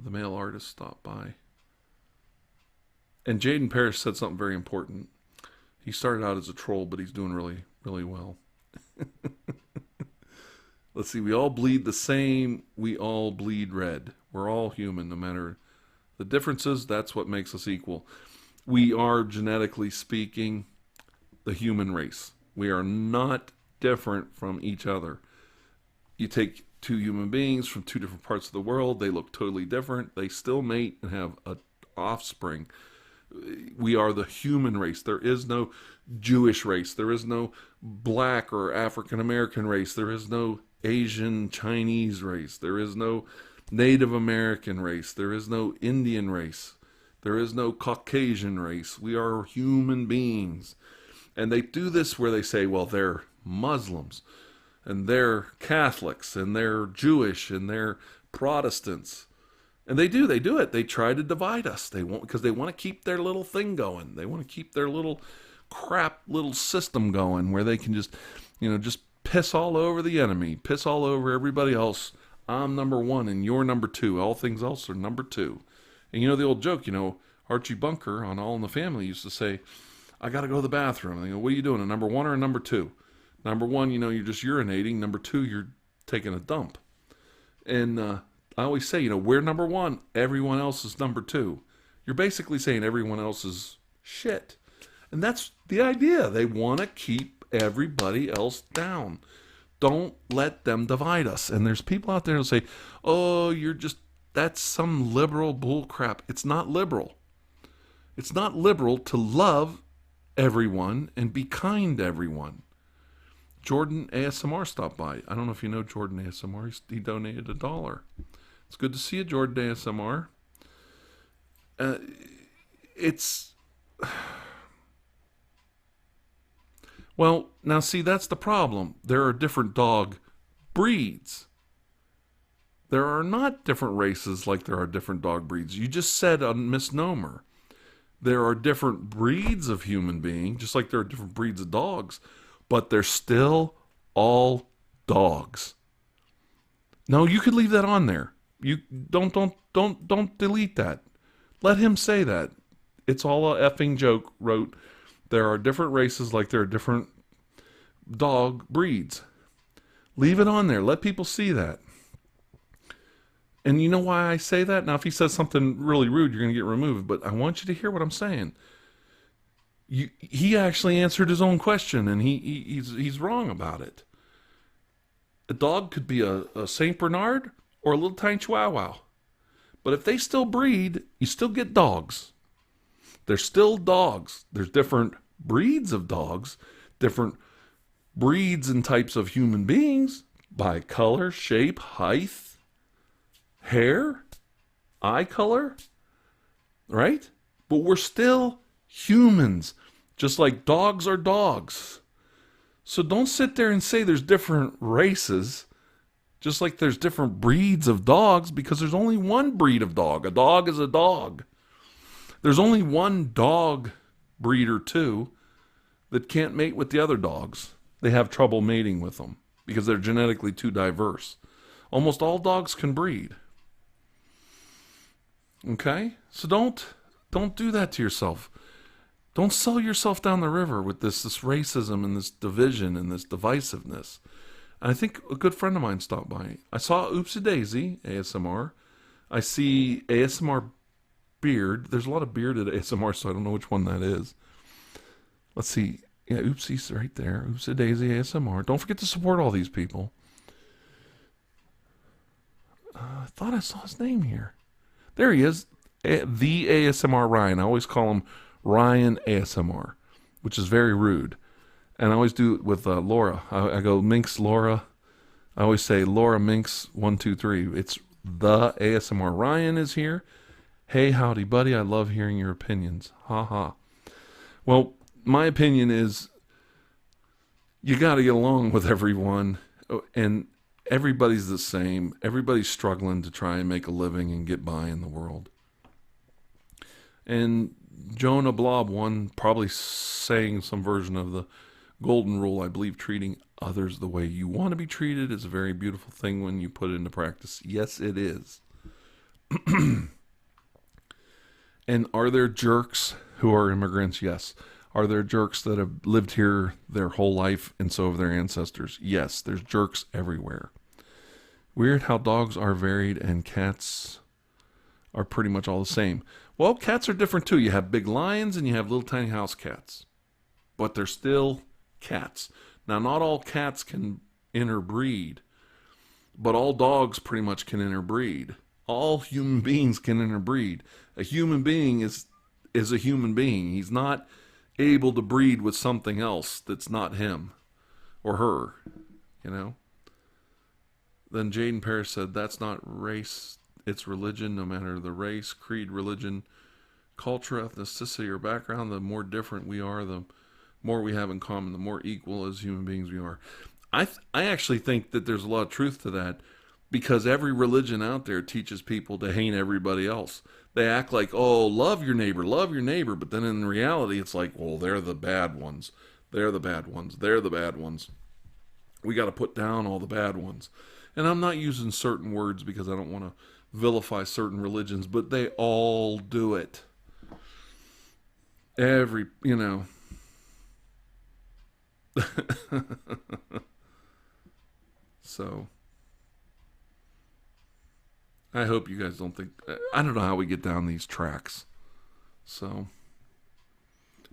S1: The male artist stopped by. And Jaden Parrish said something very important. He started out as a troll, but he's doing really, really well. Let's see, we all bleed the same. We all bleed red. We're all human, no matter the differences. That's what makes us equal. We are, genetically speaking, the human race. We are not different from each other. You take two human beings from two different parts of the world, they look totally different. They still mate and have an offspring. We are the human race. There is no Jewish race. There is no black or African American race. There is no Asian Chinese race. There is no Native American race. There is no Indian race. There is no Caucasian race. We are human beings. And they do this where they say, well, they're Muslims, and they're Catholics, and they're Jewish, and they're Protestants. And they do it. They try to divide us. They want, because they want to keep their little thing going. They want to keep their little crap little system going where they can just, just piss all over the enemy, piss all over everybody else. I'm number one and you're number two. All things else are number two. And the old joke, Archie Bunker on All in the Family used to say, I got to go to the bathroom. And they go, what are you doing, a number one or a number two? Number one, you're just urinating. Number two, you're taking a dump. And I always say, we're number one. Everyone else is number two. You're basically saying everyone else is shit. And that's the idea. They want to keep everybody else down. Don't let them divide us. And there's people out there who say, oh, that's some liberal bull crap. It's not liberal. It's not liberal to love everyone and be kind to everyone. Jordan ASMR stopped by. I don't know if you know Jordan ASMR. He donated $1. It's good to see you, Jordan ASMR. Well, now see, that's the problem. There are different dog breeds. There are not different races like there are different dog breeds. You just said a misnomer. There are different breeds of human being, just like there are different breeds of dogs, but they're still all dogs. No, you could leave that on there. You don't delete that. Let him say that. It's all a effing joke. Wrote, there are different races like there are different dog breeds. Leave it on there. Let people see that. And you know why I say that? Now, if he says something really rude, you're going to get removed. But I want you to hear what I'm saying. He actually answered his own question, and he's wrong about it. A dog could be a Saint Bernard or a little tiny Chihuahua. But if they still breed, you still get dogs. They're still dogs. There's different breeds of dogs, different breeds and types of human beings by color, shape, height, hair, eye color, right? But we're still humans, just like dogs are dogs. So don't sit there and say there's different races, just like there's different breeds of dogs, because there's only one breed of dog. A dog is a dog. There's only one dog breed or two that can't mate with the other dogs. They have trouble mating with them because they're genetically too diverse. Almost all dogs can breed. Okay? So don't do that to yourself. Don't sell yourself down the river with this racism and this division and this divisiveness. And I think a good friend of mine stopped by. I saw Oopsie Daisy ASMR. I see ASMR Beard. There's a lot of bearded ASMR, so I don't know which one that is. Let's see. Yeah, Oopsie's right there. Oopsie Daisy ASMR. Don't forget to support all these people. I thought I saw his name here. There he is. The ASMR Ryan. I always call him Ryan ASMR, which is very rude. And I always do it with Laura. I go, Minx Laura. I always say Laura Minx 1, 2, 3. It's the ASMR Ryan is here. Hey, howdy, buddy. I love hearing your opinions. Ha ha. Well, my opinion is you got to get along with everyone. And everybody's the same. Everybody's struggling to try and make a living and get by in the world. And Jonah Blob one probably saying some version of the golden rule. I believe treating others the way you want to be treated is a very beautiful thing when you put it into practice. Yes, it is. And are there jerks who are immigrants? Yes. Are there jerks that have lived here their whole life and so have their ancestors? Yes, there's jerks everywhere. Weird how dogs are varied and cats are pretty much all the same. Well, cats are different too. You have big lions and you have little tiny house cats, but they're still cats. Now, not all cats can interbreed, but all dogs pretty much can interbreed. All human beings can interbreed. A human being is a human being. He's not able to breed with something else that's not him or her, you know? Then Jaden Parrish said, that's not race, it's religion, no matter the race, creed, religion, culture, ethnicity, or background. The more different we are, the more we have in common, the more equal as human beings we are. I actually think that there's a lot of truth to that, because every religion out there teaches people to hate everybody else. They act like, oh, love your neighbor, but then in reality, it's like, well, they're the bad ones. They're the bad ones. They're the bad ones. We got to put down all the bad ones. And I'm not using certain words because I don't want to vilify certain religions, but they all do it. Every, you know. So, I hope you guys don't think, I don't know how we get down these tracks. So,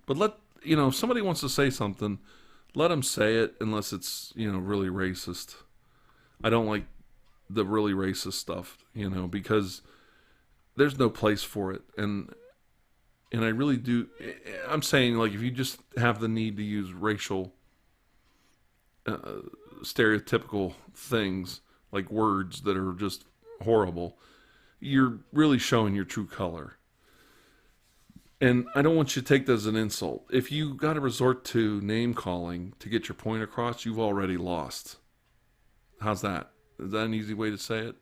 S1: but if somebody wants to say something, let them say it, unless it's, really racist. I don't like the really racist stuff, because there's no place for it. And I really do, I'm saying, like, if you just have the need to use racial stereotypical things, like words that are just horrible, you're really showing your true color. And I don't want you to take that as an insult. If you got to resort to name calling to get your point across, you've already lost. How's that? Is that an easy way to say it?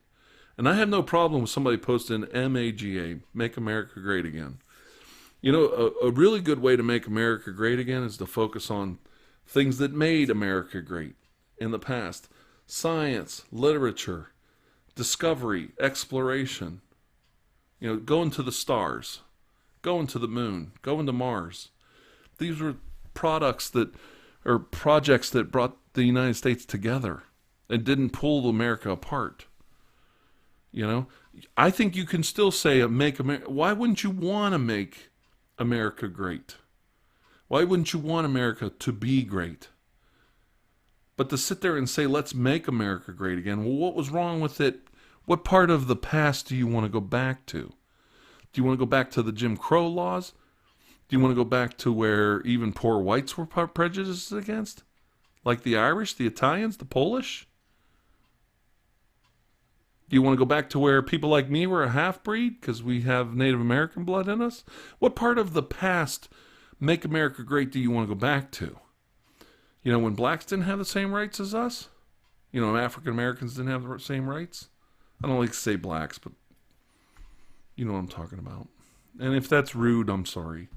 S1: And I have no problem with somebody posting MAGA, Make America Great Again. A really good way to make America great again is to focus on things that made America great in the past. Science, literature, discovery, exploration. Going to the stars, going to the moon, going to Mars. These were projects that brought the United States together and didn't pull America apart. I think you can still say make America. Why wouldn't you want to make America great? Why wouldn't you want America to be great? But to sit there and say, let's make America great again, well, what was wrong with it? What part of the past do you want to go back to? Do you want to go back to the Jim Crow laws? Do you want to go back to where even poor whites were prejudiced against? Like the Irish, the Italians, the Polish? Do you want to go back to where people like me were a half-breed because we have Native American blood in us? What part of the past, make America great, do you want to go back to? When blacks didn't have the same rights as us? African Americans didn't have the same rights? I don't like to say blacks, but you know what I'm talking about. And if that's rude, I'm sorry.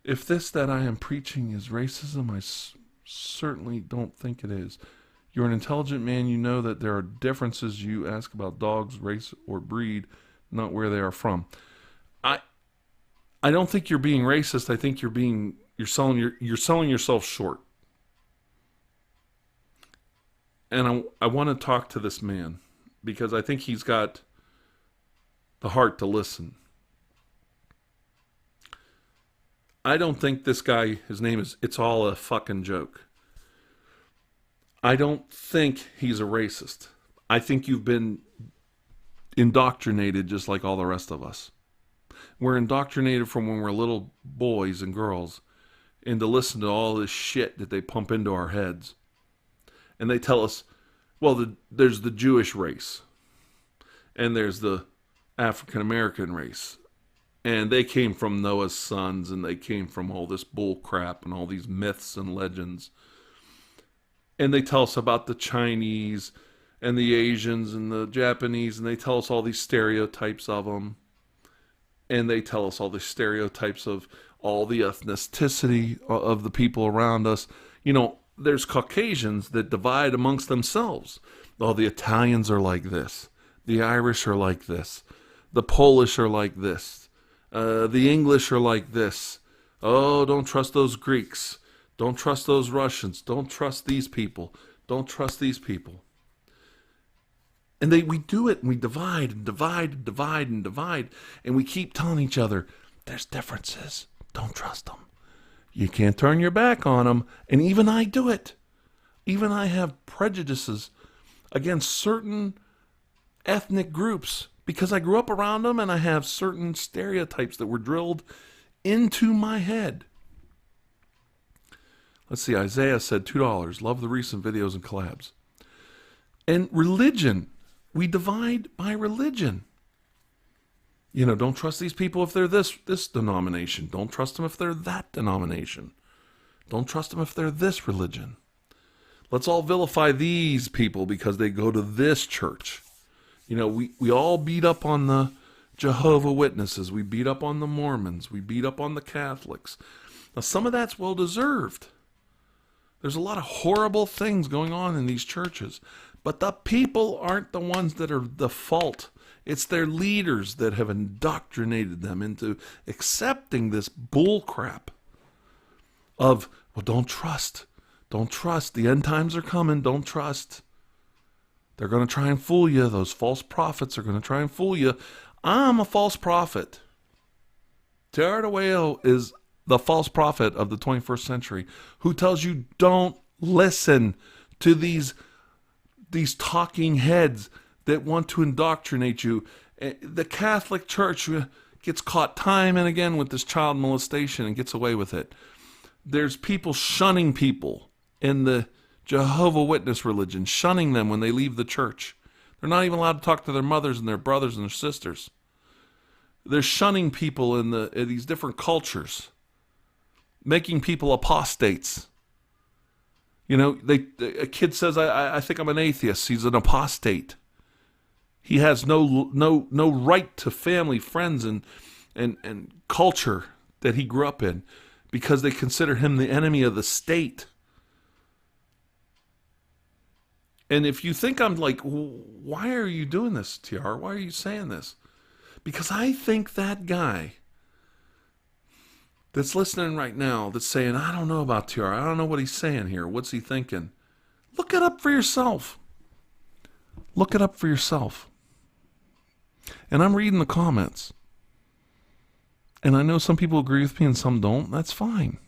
S1: If this that I am preaching is racism, I certainly don't think it is. You're an intelligent man. You know that there are differences. You ask about dogs, race, or breed, not where they are from. I don't think you're being racist. I think you're selling yourself short. And I want to talk to this man because I think he's got the heart to listen. I don't think this guy, his name is, it's all a fucking joke. I don't think he's a racist. I think you've been indoctrinated just like all the rest of us. We're indoctrinated from when we're little boys and girls and to listen to all this shit that they pump into our heads. And they tell us, well, there's the Jewish race and there's the African American race. And they came from Noah's sons and they came from all this bull crap and all these myths and legends. And they tell us about the Chinese and the Asians and the Japanese, and they tell us all these stereotypes of them. And they tell us all the stereotypes of all the ethnicity of the people around us. There's Caucasians that divide amongst themselves. Oh, the Italians are like this. The Irish are like this. The Polish are like this. The English are like this. Oh, don't trust those Greeks. Don't trust those Russians. Don't trust these people. Don't trust these people. And we do it, and we divide and divide and divide and divide, and we keep telling each other, there's differences. Don't trust them. You can't turn your back on them. And even I do it. Even I have prejudices against certain ethnic groups because I grew up around them, and I have certain stereotypes that were drilled into my head. Let's see, Isaiah said $2. Love the recent videos and collabs. And religion, we divide by religion. You know, don't trust these people if they're this denomination. Don't trust them if they're that denomination. Don't trust them if they're this religion. Let's all vilify these people because they go to this church. You know, we all beat up on the Jehovah Witnesses. We beat up on the Mormons. We beat up on the Catholics. Now, some of that's well-deserved. There's a lot of horrible things going on in these churches. But the people aren't the ones that are the fault. It's their leaders that have indoctrinated them into accepting this bull crap of, well, don't trust. Don't trust. The end times are coming. Don't trust. They're going to try and fool you. Those false prophets are going to try and fool you. I'm a false prophet. TirarADeguello is the false prophet of the 21st century who tells you don't listen to these talking heads that want to indoctrinate you. The Catholic Church gets caught time and again with this child molestation and gets away with it. There's people shunning people in the Jehovah Witness religion, shunning them when they leave the church. They're not even allowed to talk to their mothers and their brothers and their sisters. They're shunning people in these different cultures, making people apostates. You know, a kid says, I think I'm an atheist. He's an apostate. He has no right to family, friends, and culture that he grew up in because they consider him the enemy of the state. And if you think I'm like, why are you doing this, TR? Why are you saying this? Because I think that guy that's listening right now, that's saying, I don't know about TR. I don't know what he's saying here. What's he thinking? Look it up for yourself. Look it up for yourself. And I'm reading the comments. And I know some people agree with me and some don't. That's fine.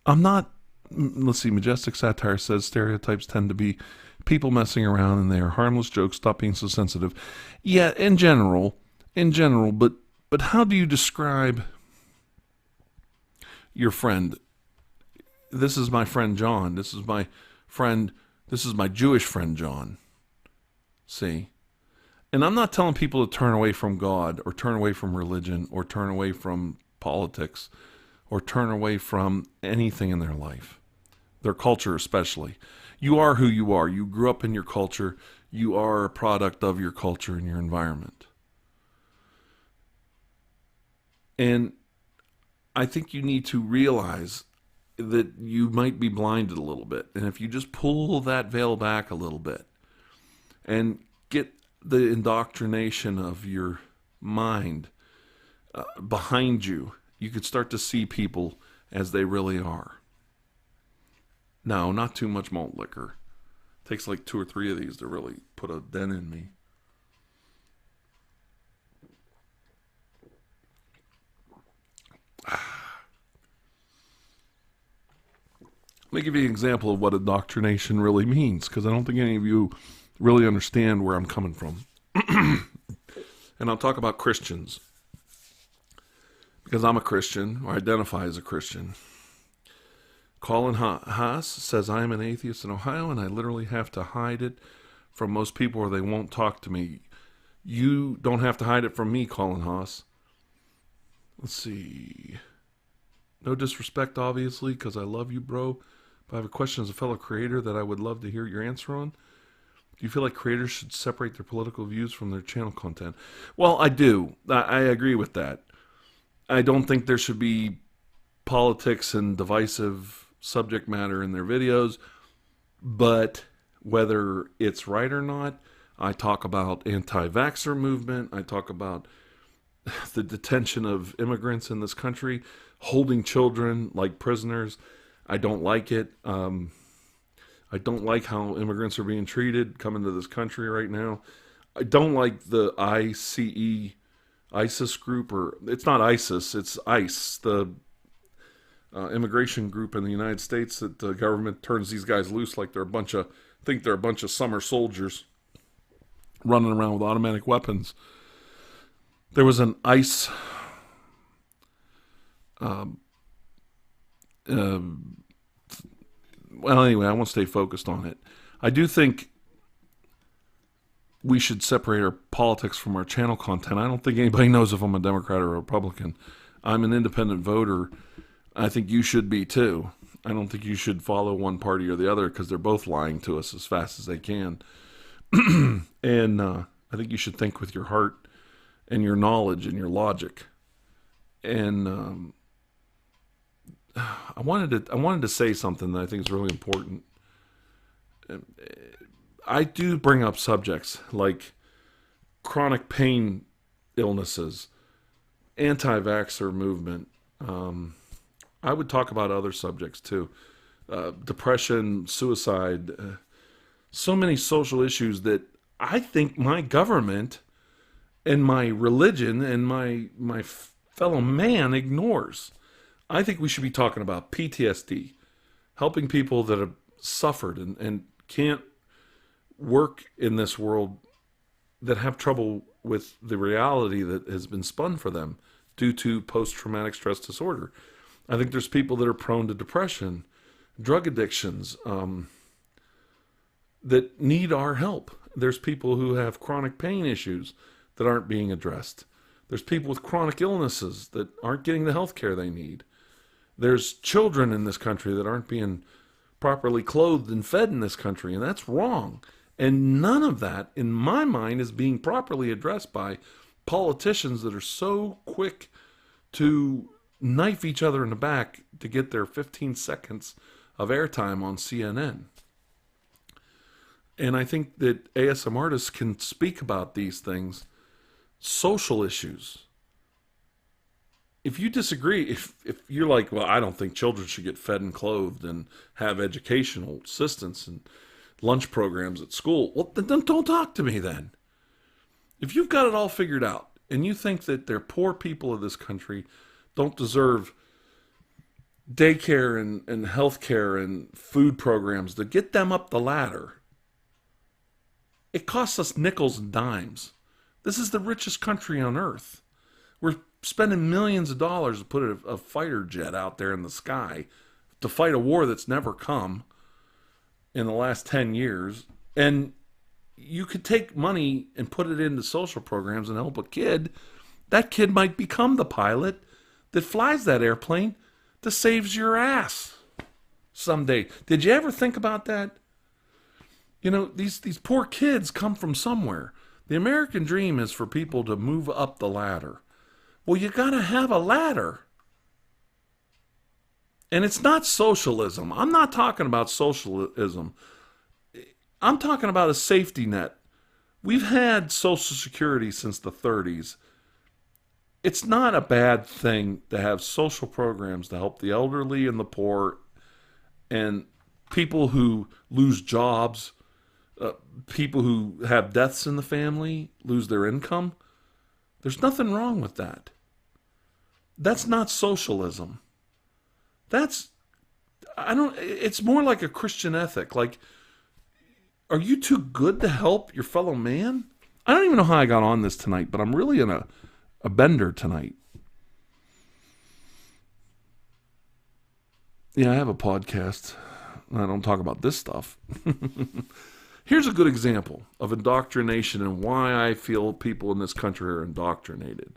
S1: I'm not, let's see, Majestic Satire says stereotypes tend to be people messing around and they are harmless jokes. Stop being so sensitive. Yeah, in general, but how do you describe your friend? This is my friend John. This is my Jewish friend John. See? And I'm not telling people to turn away from God or turn away from religion or turn away from politics or turn away from anything in their life, their culture especially. You are who you are. You grew up in your culture. You are a product of your culture and your environment. And I think you need to realize that you might be blinded a little bit. And if you just pull that veil back a little bit and get the indoctrination of your mind behind you, you could start to see people as they really are. No, not too much malt liquor. It takes like 2 or 3 of these to really put a dent in me. Let me give you an example of what indoctrination really means, because I don't think any of you really understand where I'm coming from. And I'll talk about Christians, because I'm a Christian, or identify as a Christian. Colin Haas says, I am an atheist in Ohio, and I literally have to hide it from most people or they won't talk to me. You don't have to hide it from me, Colin Haas. Let's see. No disrespect, obviously, because I love you, bro. But I have a question as a fellow creator that I would love to hear your answer on. Do you feel like creators should separate their political views from their channel content? Well, I do. I agree with that. I don't think there should be politics and divisive subject matter in their videos, but whether it's right or not, I talk about anti-vaxxer movement. I talk about the detention of immigrants in this country, holding children like prisoners. I don't like it. I don't like how immigrants are being treated coming to this country right now. I don't like the ISIS group, or it's not ISIS, it's ICE, the immigration group in the United States that the government turns these guys loose like they're a bunch of, think they're a bunch of summer soldiers running around with automatic weapons. There was an ICE well, anyway, I won't stay focused on it. I do think we should separate our politics from our channel content. I don't think anybody knows if I'm a Democrat or a Republican. I'm an independent voter. I think you should be too. I don't think you should follow one party or the other because they're both lying to us as fast as they can. And I think you should think with your heart and your knowledge and your logic. And I wanted to say something that I think is really important. I do bring up subjects like chronic pain illnesses, anti-vaxxer movement. I would talk about other subjects too. Depression, suicide, so many social issues that I think my government and my religion and my fellow man ignores. I think we should be talking about PTSD, helping people that have suffered and can't work in this world, that have trouble with the reality that has been spun for them due to post-traumatic stress disorder. I think there's people that are prone to depression, drug addictions, that need our help. There's people who have chronic pain issues that aren't being addressed. There's people with chronic illnesses that aren't getting the health care they need. There's children in this country that aren't being properly clothed and fed in this country, and that's wrong. And none of that, in my mind, is being properly addressed by politicians that are so quick to knife each other in the back to get their 15 seconds of airtime on CNN. And I think that ASM artists can speak about these things, social issues. If you disagree, if you're like, well, I don't think children should get fed and clothed and have educational assistance and lunch programs at school, well, then don't talk to me then. If you've got it all figured out and you think that they're poor people of this country don't deserve daycare and health care and food programs to get them up the ladder, it costs us nickels and dimes. This is the richest country on earth. We're spending millions of dollars to put a fighter jet out there in the sky to fight a war that's never come in the last 10 years. And you could take money and put it into social programs and help a kid. That kid might become the pilot that flies that airplane that saves your ass someday. Did you ever think about that? You know, these poor kids come from somewhere. The American dream is for people to move up the ladder. Well, you got to have a ladder. And it's not socialism. I'm not talking about socialism. I'm talking about a safety net. We've had Social Security since the 30s. It's not a bad thing to have social programs to help the elderly and the poor and people who lose jobs, people who have deaths in the family, lose their income. There's nothing wrong with that. That's not socialism. It's more like a Christian ethic. Like, are you too good to help your fellow man? I don't even know how I got on this tonight, but I'm really in a bender tonight. Yeah, I have a podcast. I don't talk about this stuff. Here's a good example of indoctrination and why I feel people in this country are indoctrinated.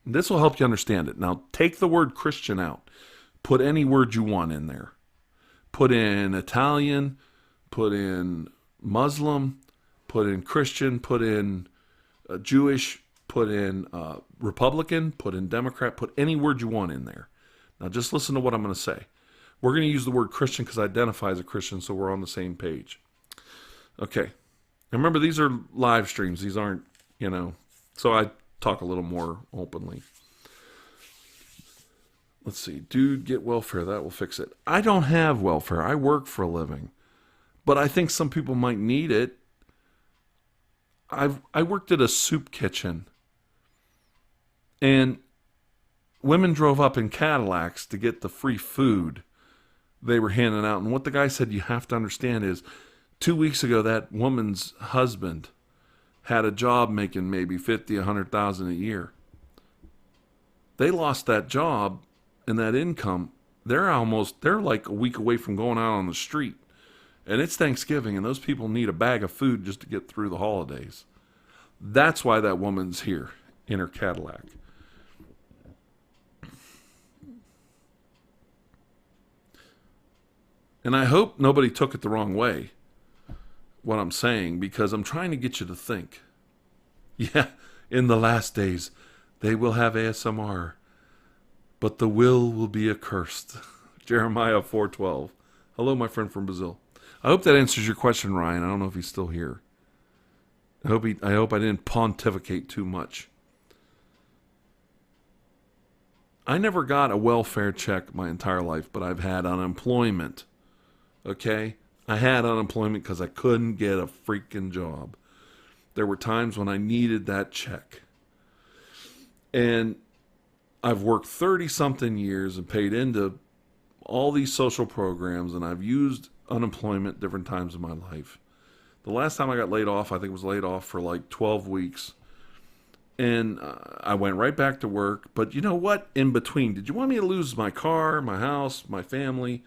S1: This will help you understand it. Now, take the word Christian out. Put any word you want in there. Put in Italian, put in Muslim, put in Christian, put in Jewish, put in Republican, put in Democrat, put any word you want in there. Now, just listen to what I'm going to say. We're going to use the word Christian because I identify as a Christian, so we're on the same page. Okay. Now remember, these are live streams. These aren't, so I talk a little more openly. Let's see. Dude, get welfare. That will fix it. I don't have welfare. I work for a living. But I think some people might need it. I worked at a soup kitchen. And women drove up in Cadillacs to get the free food they were handing out. And what the guy said you have to understand is 2 weeks ago, that woman's husband had a job making maybe 50, 100,000 a year. They lost that job and that income. They're like a week away from going out on the street. And it's Thanksgiving, and those people need a bag of food just to get through the holidays. That's why that woman's here in her Cadillac. And I hope nobody took it the wrong way, what I'm saying, because I'm trying to get you to think. Yeah, in the last days, they will have ASMR, but the will be accursed. Jeremiah 4:12. Hello, my friend from Brazil. I hope that answers your question, Ryan. I don't know if he's still here. I hope I didn't pontificate too much. I never got a welfare check my entire life, but I've had unemployment. Okay? I had unemployment because I couldn't get a freaking job. There were times when I needed that check. And I've worked 30-something years and paid into all these social programs, and I've used unemployment different times in my life. The last time I got laid off, I think was laid off for like 12 weeks. And I went right back to work. But you know what? In between, did you want me to lose my car, my house, my family,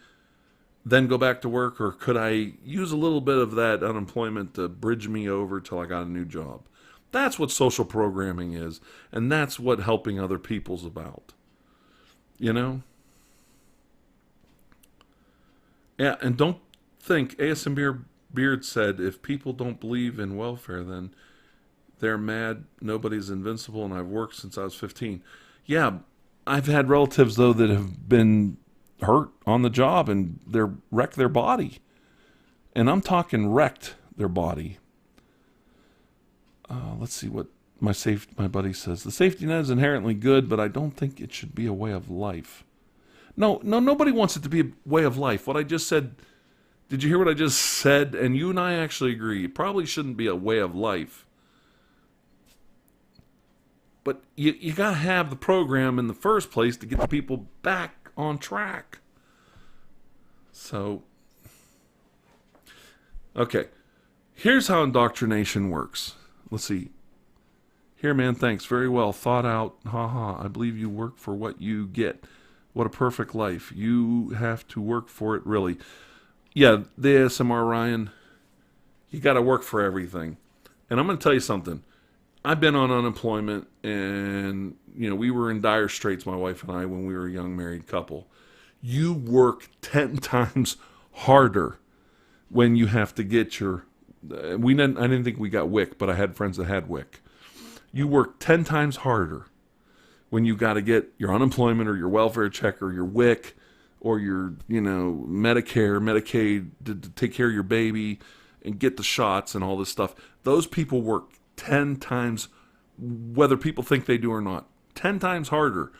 S1: then go back to work? Or could I use a little bit of that unemployment to bridge me over till I got a new job? That's what social programming is. And that's what helping other people's about. You know? Yeah, and don't think, ASM Beard said, if people don't believe in welfare, then they're mad. Nobody's invincible, and I've worked since I was 15. Yeah, I've had relatives, though, that have been hurt on the job, and they're wrecked their body. And I'm talking wrecked their body. Let's see what my buddy says. The safety net is inherently good, but I don't think it should be a way of life. No, nobody wants it to be a way of life. What I just said, did you hear what I just said? And you and I actually agree. It probably shouldn't be a way of life. But you got to have the program in the first place to get the people back on track. So, okay. Here's how indoctrination works. Let's see. Here, man, thanks. Very well thought out. Ha. I believe you work for what you get. What a perfect life. You have to work for it, really. Yeah, the ASMR, Ryan, you got to work for everything. And I'm going to tell you something. I've been on unemployment, and, we were in dire straits, my wife and I, when we were a young married couple. You work 10 times harder when you have to get your... I didn't think we got WIC, but I had friends that had WIC. You work 10 times harder when you got to get your unemployment or your welfare check or your WIC or your, Medicare, Medicaid to take care of your baby and get the shots and all this stuff. Those people work 10 times, whether people think they do or not, 10 times harder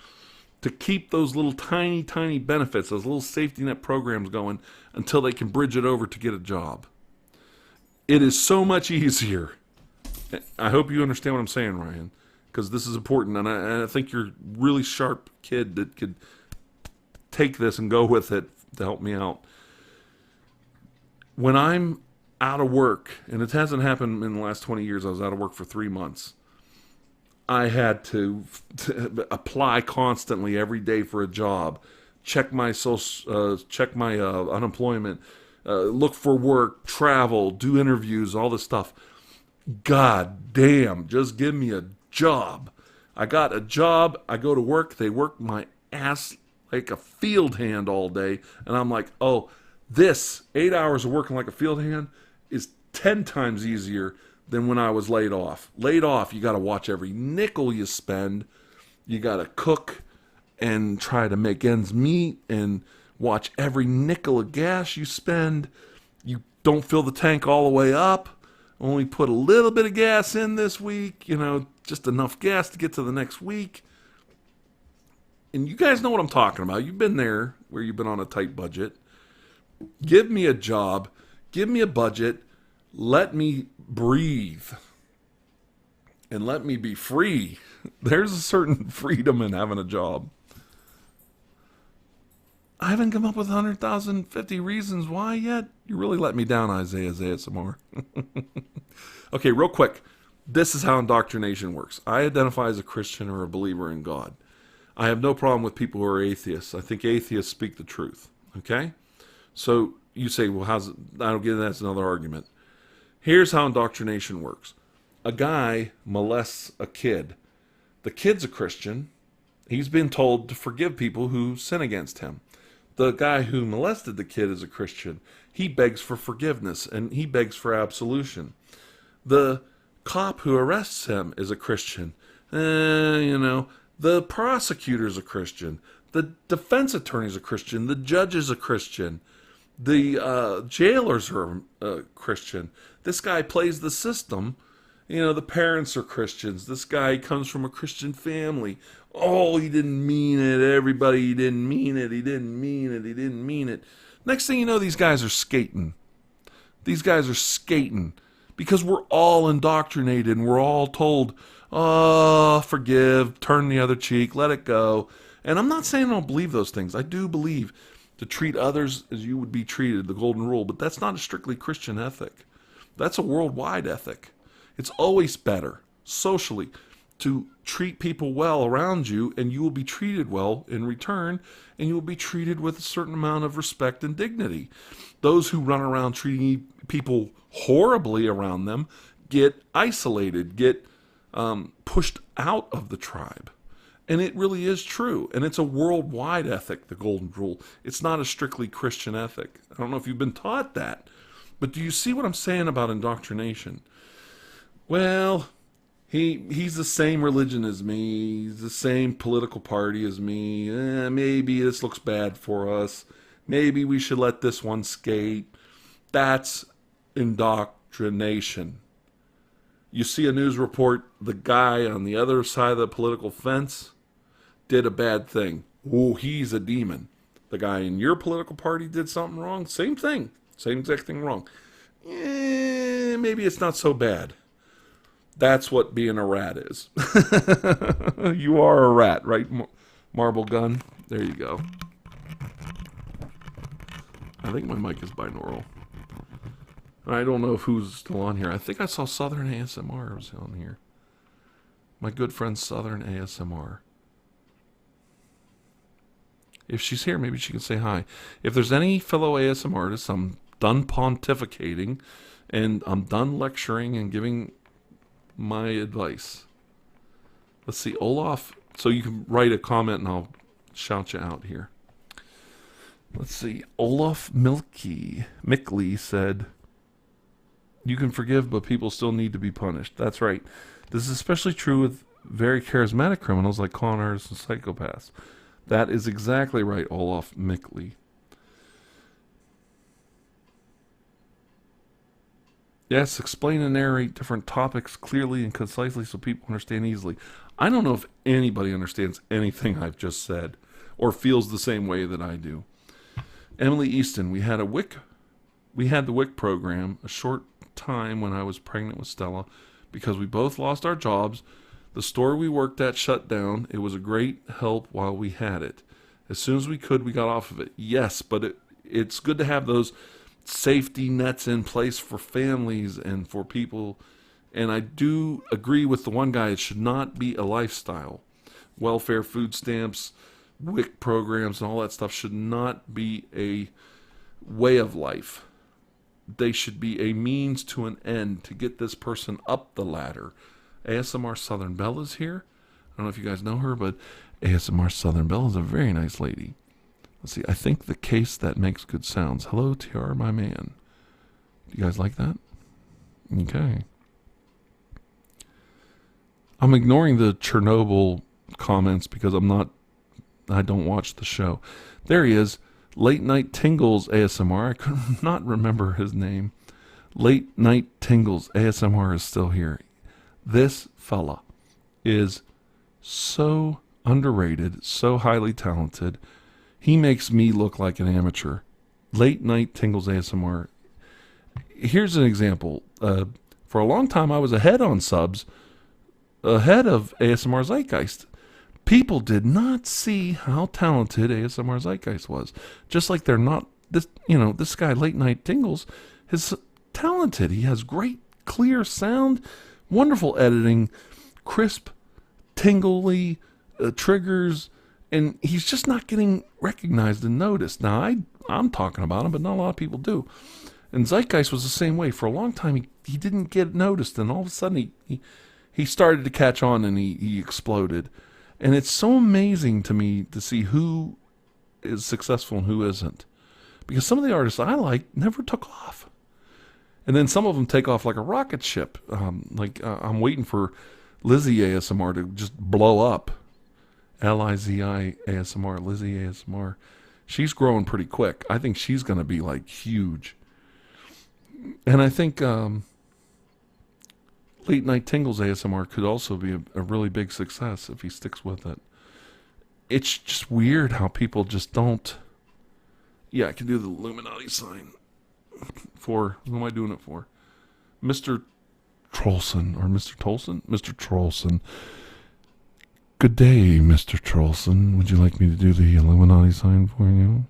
S1: to keep those little tiny, tiny benefits, those little safety net programs going until they can bridge it over to get a job. It is so much easier. I hope you understand what I'm saying, Ryan, because this is important, and I think you're a really sharp kid that could take this and go with it to help me out. When I'm out of work, and it hasn't happened in the last 20 years, I was out of work for 3 months. I had to apply constantly every day for a job, check my unemployment, look for work, travel, do interviews, all this stuff. God damn, just give me a job. I got a job, I go to work, they work my ass like a field hand all day, and I'm like, oh, this 8 hours of working like a field hand is 10 times easier than when I was laid off. Laid off, you got to watch every nickel you spend. You got to cook and try to make ends meet and watch every nickel of gas you spend. You don't fill the tank all the way up. Only put a little bit of gas in this week, just enough gas to get to the next week. and you guys know what I'm talking about. You've been there where you've been on a tight budget. Give me a job. Give me a budget. Let me breathe. And let me be free. There's a certain freedom in having a job. I haven't come up with 100,050 reasons why yet. You really let me down, Isaiah some more. Okay, real quick. This is how indoctrination works. I identify as a Christian or a believer in God. I have no problem with people who are atheists. I think atheists speak the truth. Okay? So you say, well, how's it? I don't get it. That's another argument. Here's how indoctrination works. A guy molests a kid. The kid's a Christian. He's been told to forgive people who sin against him. The guy who molested the kid is a Christian. He begs for forgiveness and he begs for absolution. The cop who arrests him is a Christian. The prosecutor's a Christian. The defense attorney's a Christian. The judge is a Christian. The jailers are Christian. This guy plays the system. The parents are Christians. This guy comes from a Christian family. Oh, he didn't mean it. Everybody, he didn't mean it. He didn't mean it. He didn't mean it. Next thing you know, these guys are skating. These guys are skating because we're all indoctrinated and we're all told, oh, forgive, turn the other cheek, let it go. And I'm not saying I don't believe those things. I do believe to treat others as you would be treated, the golden rule, but that's not a strictly Christian ethic. That's a worldwide ethic. It's always better, socially, to treat people well around you, and you will be treated well in return, and you will be treated with a certain amount of respect and dignity. Those who run around treating people horribly around them get isolated, get pushed out of the tribe. And it really is true. And it's a worldwide ethic, the golden rule. It's not a strictly Christian ethic. I don't know if you've been taught that. But do you see what I'm saying about indoctrination? Well, he's the same religion as me. He's the same political party as me. Maybe this looks bad for us. Maybe we should let this one skate. That's indoctrination. You see a news report, the guy on the other side of the political fence did a bad thing. Oh, he's a demon. The guy in your political party did something wrong. Same thing. Same exact thing wrong. Maybe it's not so bad. That's what being a rat is. You are a rat, right? Marble gun. There you go. I think my mic is binaural. I don't know who's still on here. I think I saw Southern ASMR was on here. My good friend Southern ASMR. If she's here, maybe she can say hi. If there's any fellow ASMR artists, I'm done pontificating and I'm done lecturing and giving my advice. Let's see, Olaf. So you can write a comment and I'll shout you out here. Let's see. Olaf Mickley said, you can forgive, but people still need to be punished. That's right. This is especially true with very charismatic criminals like con artists and psychopaths. That is exactly right, Olaf Mickley. Yes, explain and narrate different topics clearly and concisely so people understand easily. I don't know if anybody understands anything I've just said or feels the same way that I do. Emily Easton, we had the WIC program a short time when I was pregnant with Stella because we both lost our jobs. The store we worked at shut down. It was a great help while we had it. As soon as we could, we got off of it. Yes, but it's good to have those safety nets in place for families and for people. And I do agree with the one guy, it should not be a lifestyle. Welfare, food stamps, WIC programs, and all that stuff should not be a way of life. They should be a means to an end to get this person up the ladder. ASMR Southern Belle is here. I don't know if you guys know her, but ASMR Southern Belle is a very nice lady. Let's see. I think the case that makes good sounds. Hello, TR, my man. Do you guys like that? Okay. I'm ignoring the Chernobyl comments because I don't watch the show. There he is. Late Night Tingles ASMR. I could not remember his name. Late Night Tingles ASMR is still here. This fella is so underrated, so highly talented. He makes me look like an amateur. Late night Tingles ASMR. Here's an example. For a long time, I was ahead on subs, ahead of ASMR Zeitgeist. People did not see how talented ASMR Zeitgeist was. Just like they're not this guy Late Night Tingles is talented. He has great, clear sound, wonderful editing, crisp, tingly triggers, and he's just not getting recognized and noticed. Now, I'm talking about him, but not a lot of people do. And Zeitgeist was the same way. For a long time, he didn't get noticed, and all of a sudden he started to catch on, and he exploded. And it's so amazing to me to see who is successful and who isn't. Because some of the artists I like never took off. And then some of them take off like a rocket ship. I'm waiting for Lizzie ASMR to just blow up. L-I-Z-I ASMR, Lizzie ASMR. She's growing pretty quick. I think she's going to be like huge. And I think Late Night Tingles ASMR could also be a really big success if he sticks with it. It's just weird how people just don't. Yeah, I can do the Illuminati sign. For, who am I doing it for? Mr. Trollson, or Mr. Tolson? Mr. Trollson. Good day, Mr. Trollson. Would you like me to do the Illuminati sign for you?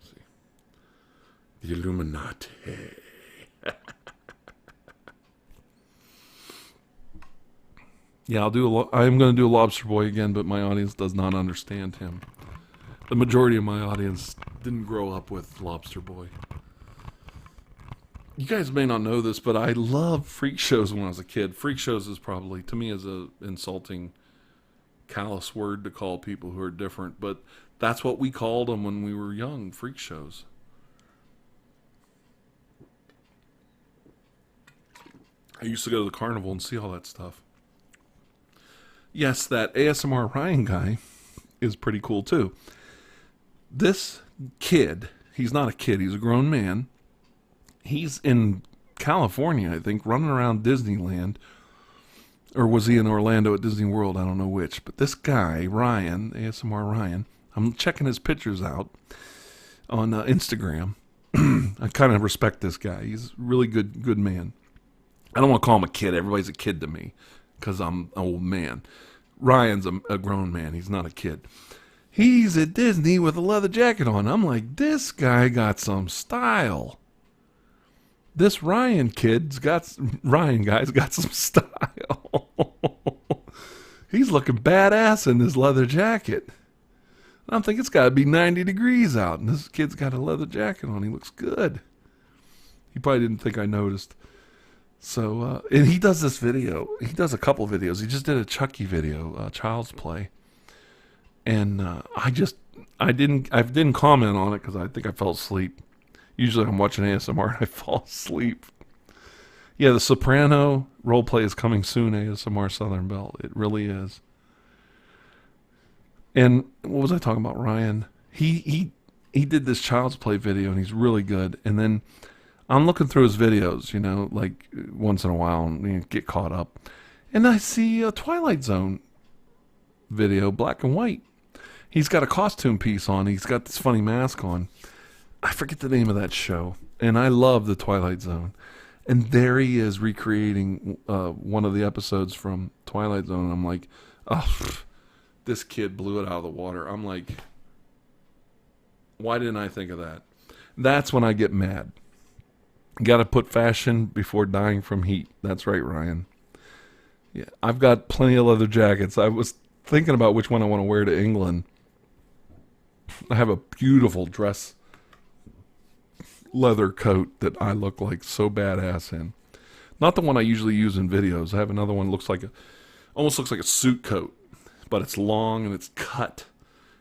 S1: See. The Illuminati. Yeah, I'm going to do a Lobster Boy again, but my audience does not understand him. The majority of my audience didn't grow up with Lobster Boy. You guys may not know this, but I loved freak shows when I was a kid. Freak shows is probably, to me, is a insulting, callous word to call people who are different, but that's what we called them when we were young, freak shows. I used to go to the carnival and see all that stuff. Yes, that ASMR Ryan guy is pretty cool too. This kid, he's not a kid, he's a grown man. He's in California, I think, running around Disneyland. Or was he in Orlando at Disney World? I don't know which. But this guy, Ryan, ASMR Ryan, I'm checking his pictures out on Instagram. I kind of respect this guy. He's a really good man. I don't want to call him a kid. Everybody's a kid to me because I'm an old man. Ryan's a grown man. He's not a kid. He's at Disney with a leather jacket on. I'm like, this guy got some style. This Ryan guy's got some style. He's looking badass in this leather jacket. I'm thinking it's got to be 90 degrees out, and this kid's got a leather jacket on. He looks good. He probably didn't think I noticed. So, and he does this video. He does a couple videos. He just did a Chucky video, Child's Play. And I didn't comment on it because I think I fell asleep. Usually I'm watching ASMR and I fall asleep. Yeah, the Soprano roleplay is coming soon, ASMR Southern Belle. It really is. And what was I talking about, Ryan? He did this Child's Play video and he's really good. And then I'm looking through his videos, like once in a while and get caught up. And I see a Twilight Zone video, black and white. He's got a costume piece on. He's got this funny mask on. I forget the name of that show. And I love the Twilight Zone. And there he is recreating one of the episodes from Twilight Zone. And I'm like, oh, this kid blew it out of the water. I'm like, why didn't I think of that? That's when I get mad. Got to put fashion before dying from heat. That's right, Ryan. Yeah, I've got plenty of leather jackets. I was thinking about which one I want to wear to England. I have a beautiful dress leather coat that I look like so badass in. Not the one I usually use in videos. I have another one that almost looks like a suit coat, but it's long and it's cut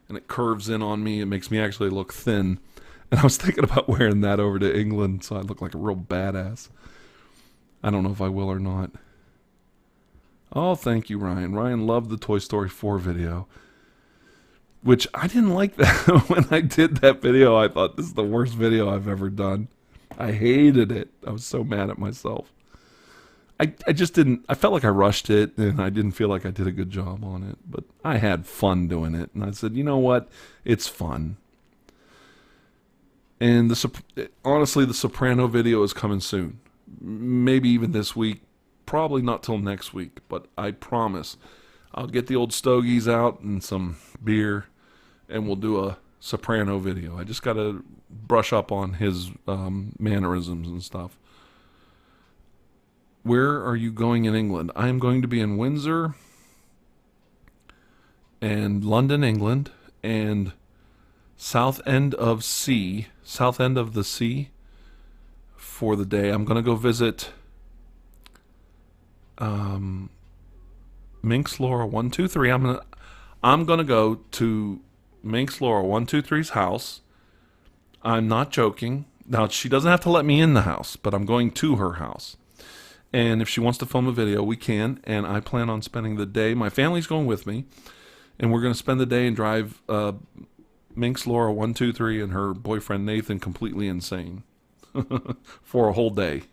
S1: and it curves in on me. It makes me actually look thin. And I was thinking about wearing that over to England so I look like a real badass. I don't know if I will or not. Oh, thank you, Ryan. Ryan loved the Toy Story 4 video, which I didn't like that. When I did that video, I thought this is the worst video I've ever done. I hated it. I was so mad at myself. I just didn't. I felt like I rushed it, and I didn't feel like I did a good job on it. But I had fun doing it, and I said, you know what, it's fun. And honestly, the Soprano video is coming soon. Maybe even this week. Probably not till next week, but I promise I'll get the old stogies out and some beer, and we'll do a Soprano video. I just got to brush up on his mannerisms and stuff. Where are you going in England? I am going to be in Windsor and London, England, and South End of the Sea for the day. I'm going to go visit Minx Laura 123. I'm gonna go to Minx Laura 123's house. I'm not joking. Now she doesn't have to let me in the house, but I'm going to her house. And if she wants to film a video, we can. And I plan on spending the day. My family's going with me, and we're going to spend the day and drive Minx Laura 123 and her boyfriend Nathan completely insane for a whole day.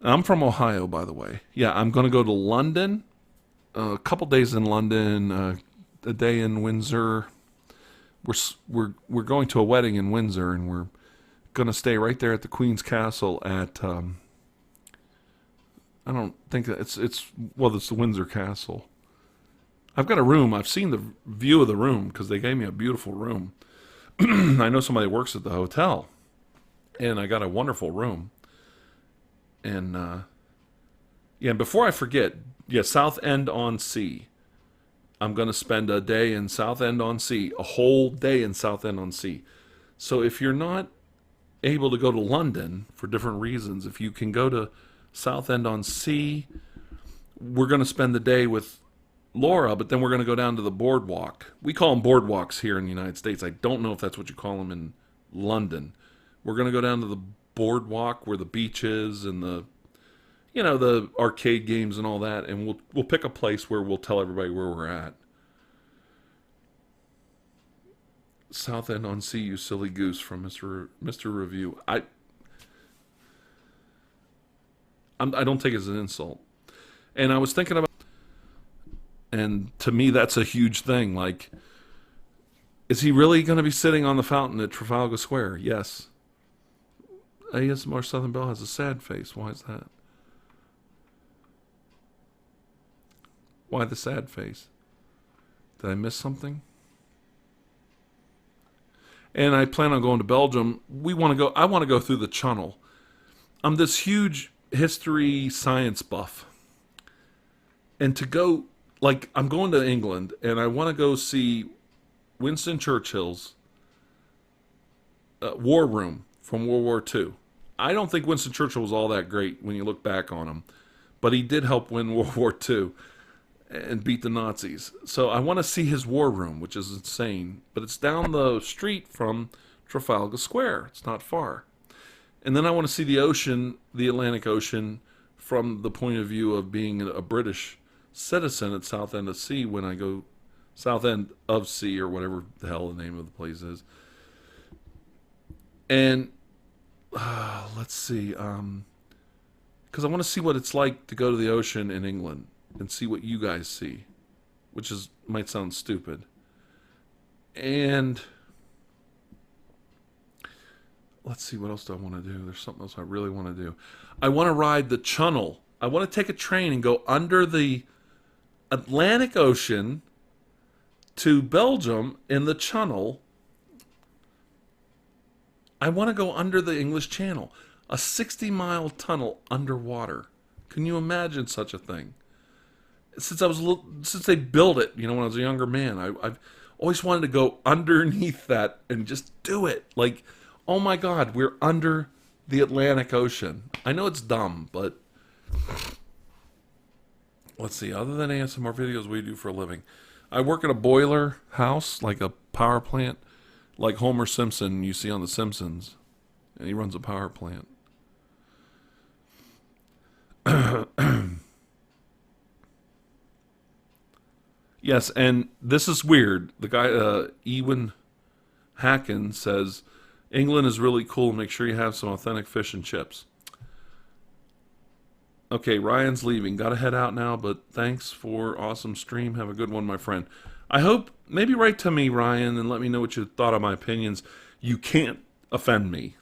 S1: I'm from Ohio, by the way. Yeah, I'm going to go to London, a couple days in London, a day in Windsor. We're going to a wedding in Windsor, and we're going to stay right there at the Queen's Castle at I don't think that it's the Windsor Castle. I've got a room. I've seen the view of the room because they gave me a beautiful room. I know somebody works at the hotel, and I got a wonderful room. And yeah, and before I forget, yeah, Southend-on-Sea. I'm going to spend a day in Southend-on-Sea, a whole day in Southend-on-Sea. So if you're not able to go to London for different reasons, if you can go to Southend-on-Sea, we're going to spend the day with Laura, but then we're going to go down to the boardwalk. We call them boardwalks here in the United States. I don't know if that's what you call them in London. We're going to go down to the boardwalk where the beach is and the arcade games and all that, and we'll pick a place where we'll tell everybody where we're at. Southend-on-Sea, you silly goose, from Mr. Review. I don't take it as an insult. And I was thinking about, and to me that's a huge thing. Like, is he really going to be sitting on the fountain at Trafalgar Square? Yes. ASMR Southern Belle has a sad face. Why is that? Why the sad face? Did I miss something? And I plan on going to Belgium. I want to go through the Channel. I'm this huge history science buff. And to go, like, I'm going to England, and I want to go see Winston Churchill's war room from World War II. I don't think Winston Churchill was all that great when you look back on him, but he did help win World War II and beat the Nazis. So I want to see his war room, which is insane, but it's down the street from Trafalgar Square. It's not far. And then I want to see the ocean, the Atlantic Ocean, from the point of view of being a British citizen at Southend of Sea when I go Southend of Sea, or whatever the hell the name of the place is. And let's see, because I want to see what it's like to go to the ocean in England and see what you guys see, which might sound stupid. And let's see, what else do I want to do? There's something else I really want to do. I want to ride the Channel. I want to take a train and go under the Atlantic Ocean to Belgium in the Channel. I want to go under the English Channel. A 60-mile tunnel underwater. Can you imagine such a thing? Since they built it, when I was a younger man, I've always wanted to go underneath that and just do it. Like, oh my God, we're under the Atlantic Ocean. I know it's dumb, but let's see. Other than ASMR videos, we do for a living. I work at a boiler house, like a power plant, like Homer Simpson you see on The Simpsons, and he runs a power plant. Yes, and this is weird. The guy, Ewan Hacken, says, England is really cool. Make sure you have some authentic fish and chips. Okay, Ryan's leaving. Got to head out now, but thanks for awesome stream. Have a good one, my friend. I hope, maybe write to me, Ryan, and let me know what you thought of my opinions. You can't offend me.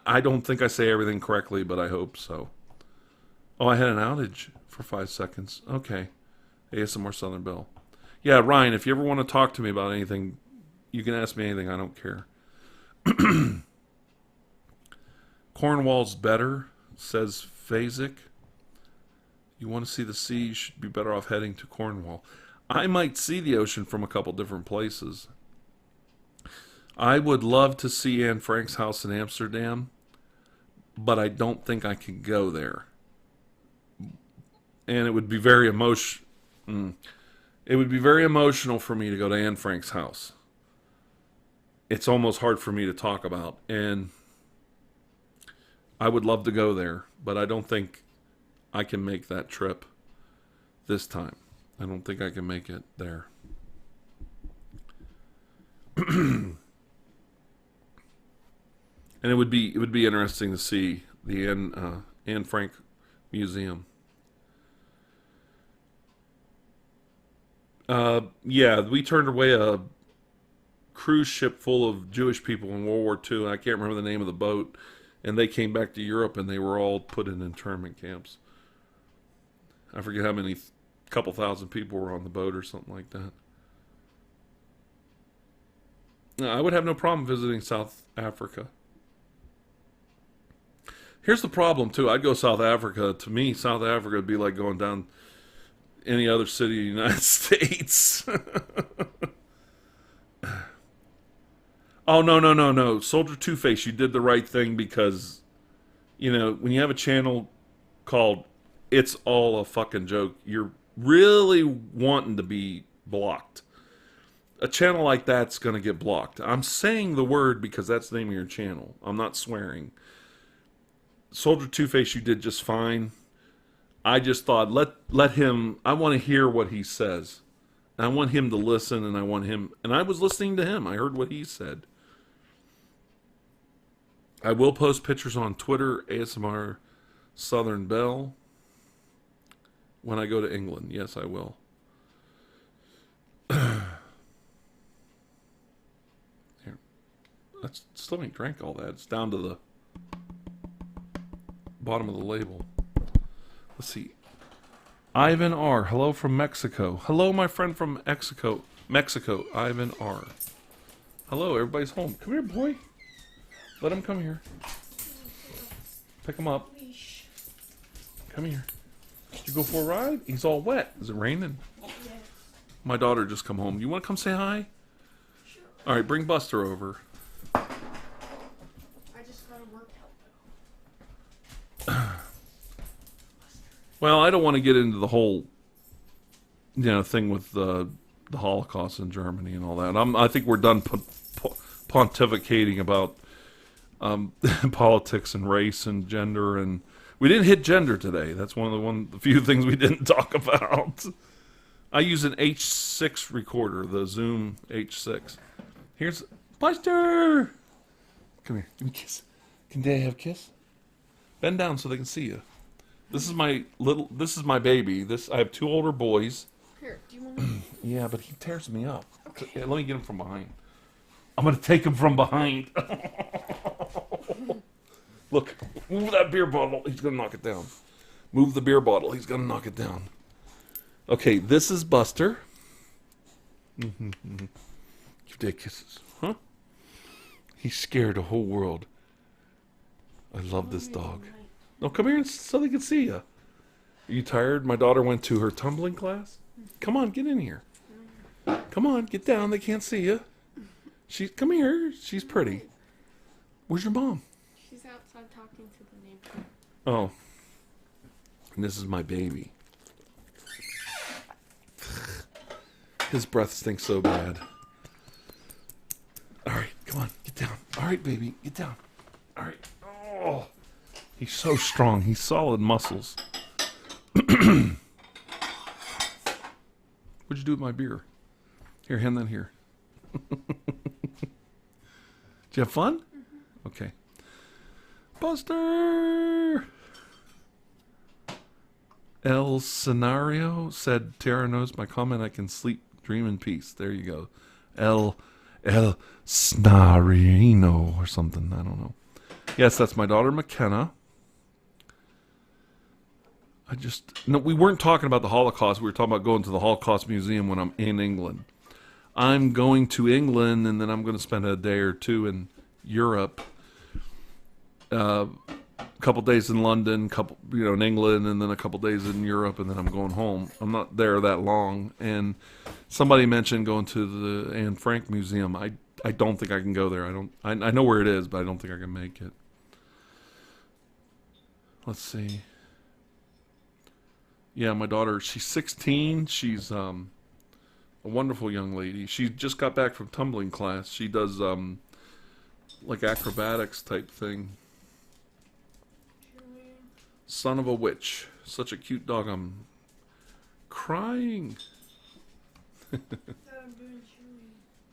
S1: I don't think I say everything correctly, but I hope so. Oh, I had an outage for 5 seconds. Okay. ASMR Southern Belle. Yeah, Ryan, if you ever want to talk to me about anything, you can ask me anything. I don't care. Cornwall's better, says Phasic. You want to see the sea, you should be better off heading to Cornwall. I might see the ocean from a couple different places. I would love to see Anne Frank's house in Amsterdam, but I don't think I can go there. And it would be very It would be very emotional for me to go to Anne Frank's house. It's almost hard for me to talk about, and I would love to go there, but I don't think I can make that trip this time. I don't think I can make it there. And it would be interesting to see the Anne Frank Museum. Yeah, we turned away a cruise ship full of Jewish people in World War II. I can't remember the name of the boat. And they came back to Europe and they were all put in internment camps. I forget how many, couple thousand people were on the boat or something like that. I would have no problem visiting South Africa. Here's the problem, too. I'd go South Africa. To me, South Africa would be like going down any other city in the United States. Oh, no. Soldier Two-Face, you did the right thing because, when you have a channel called It's All a Fucking Joke, you're really wanting to be blocked. A channel like that's going to get blocked. I'm saying the word because that's the name of your channel. I'm not swearing. Soldier Two-Face, you did just fine. I just thought, let him, I want to hear what he says. I want him to listen, and I was listening to him. I heard what he said. I will post pictures on Twitter, ASMR Southern Belle, when I go to England. Yes, I will. Here. Still ain't drank all that. It's down to the bottom of the label. Let's see. Ivan R. Hello from Mexico. Hello, my friend from Mexico. Ivan R. Hello, everybody's home. Come here, boy. Let him come here. Pick him up. Come here. Did you go for a ride? He's all wet. Is it raining? My daughter just come home. You want to come say hi?
S2: Sure.
S1: All right, bring Buster over.
S2: I just got a workout.
S1: Well, I don't want to get into the whole, thing with the Holocaust in Germany and all that. I think we're done pontificating about politics and race and gender, and we didn't hit gender today. That's one of the few things we didn't talk about. I use an H6 recorder, the Zoom H6. Here's Buster. Come here, give me a kiss. Can Daddy have a kiss? Bend down so they can see you. This is my baby. I have 2 older boys.
S2: Here, do you want me?
S1: Yeah, but he tears me up.
S2: Okay.
S1: Yeah, let me get him from behind. I'm going to take him from behind. Look, move that beer bottle. He's going to knock it down. Move the beer bottle. He's going to knock it down. Okay, this is Buster. Give Dad kisses. Huh? He scared the whole world. I love this dog. No, come here so they can see you. Are you tired? My daughter went to her tumbling class. Come on, get in here. Come on, get down. They can't see you. Come here. She's pretty. Where's your mom?
S2: She's outside talking to the neighbor.
S1: Oh. And this is my baby. His breath stinks so bad. All right, come on, get down. All right, baby, get down. All right. Oh. He's so strong. He's solid muscles. What'd you do with my beer? Here, hand that here. Did you have fun? Mm-hmm. Okay. Buster! El Scenario said, Tara knows my comment. I can sleep, dream in peace. There you go. El Snarino or something. I don't know. Yes, that's my daughter McKenna. No, we weren't talking about the Holocaust. We were talking about going to the Holocaust Museum when I'm in England. I'm going to England, and then I'm going to spend a day or two in Europe. A couple days in London, in England, and then a couple days in Europe, and then I'm going home. I'm not there that long. And somebody mentioned going to the Anne Frank Museum. I don't think I can go there. I know where it is, but I don't think I can make it. Let's see. Yeah, my daughter, she's 16. She's a wonderful young lady. She just got back from tumbling class. She does like acrobatics type thing. Son of a witch. Such a cute dog. I'm crying.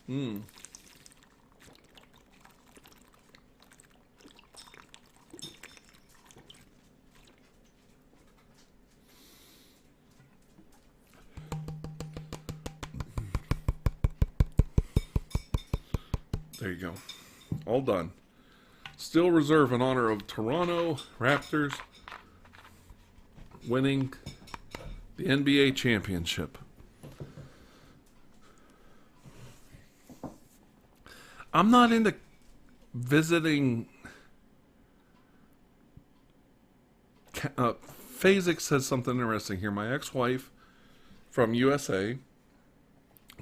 S1: Mm. There you go. All done. Still reserve in honor of Toronto Raptors winning the NBA championship. I'm not into visiting. Phasic says something interesting here. My ex-wife from USA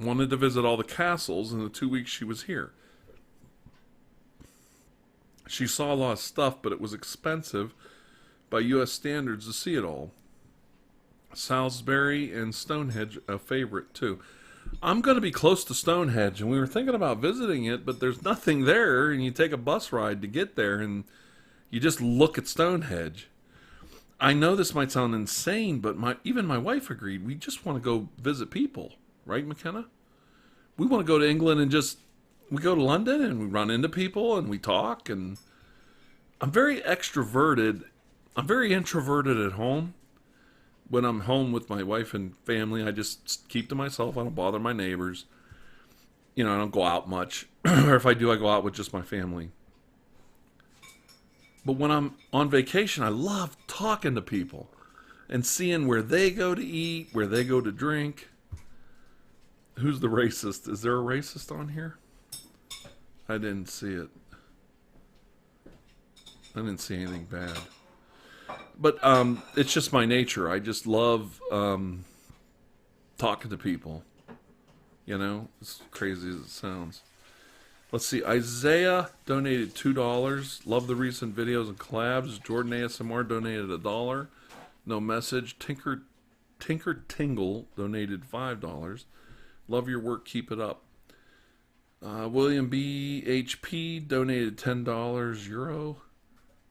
S1: wanted to visit all the castles in the 2 weeks she was here. She saw a lot of stuff, but it was expensive by U.S. standards to see it all. Salisbury and Stonehenge, a favorite too. I'm going to be close to Stonehenge, and we were thinking about visiting it, but there's nothing there, and you take a bus ride to get there, and you just look at Stonehenge. I know this might sound insane, but even my wife agreed. We just want to go visit people, right, McKenna? We want to go to England and we go to London and we run into people and we talk, and I'm very extroverted. I'm very introverted at home. When I'm home with my wife and family, I just keep to myself. I don't bother my neighbors. I don't go out much. Or if I do, I go out with just my family. But when I'm on vacation, I love talking to people and seeing where they go to eat, where they go to drink. Who's the racist? Is there a racist on here? I didn't see it. I didn't see anything bad. But it's just my nature. I just love talking to people. As crazy as it sounds. Let's see. Isaiah donated $2. Love the recent videos and collabs. Jordan ASMR donated $1. No message. Tinker Tingle donated $5. Love your work. Keep it up. William B. HP donated $10. Euro.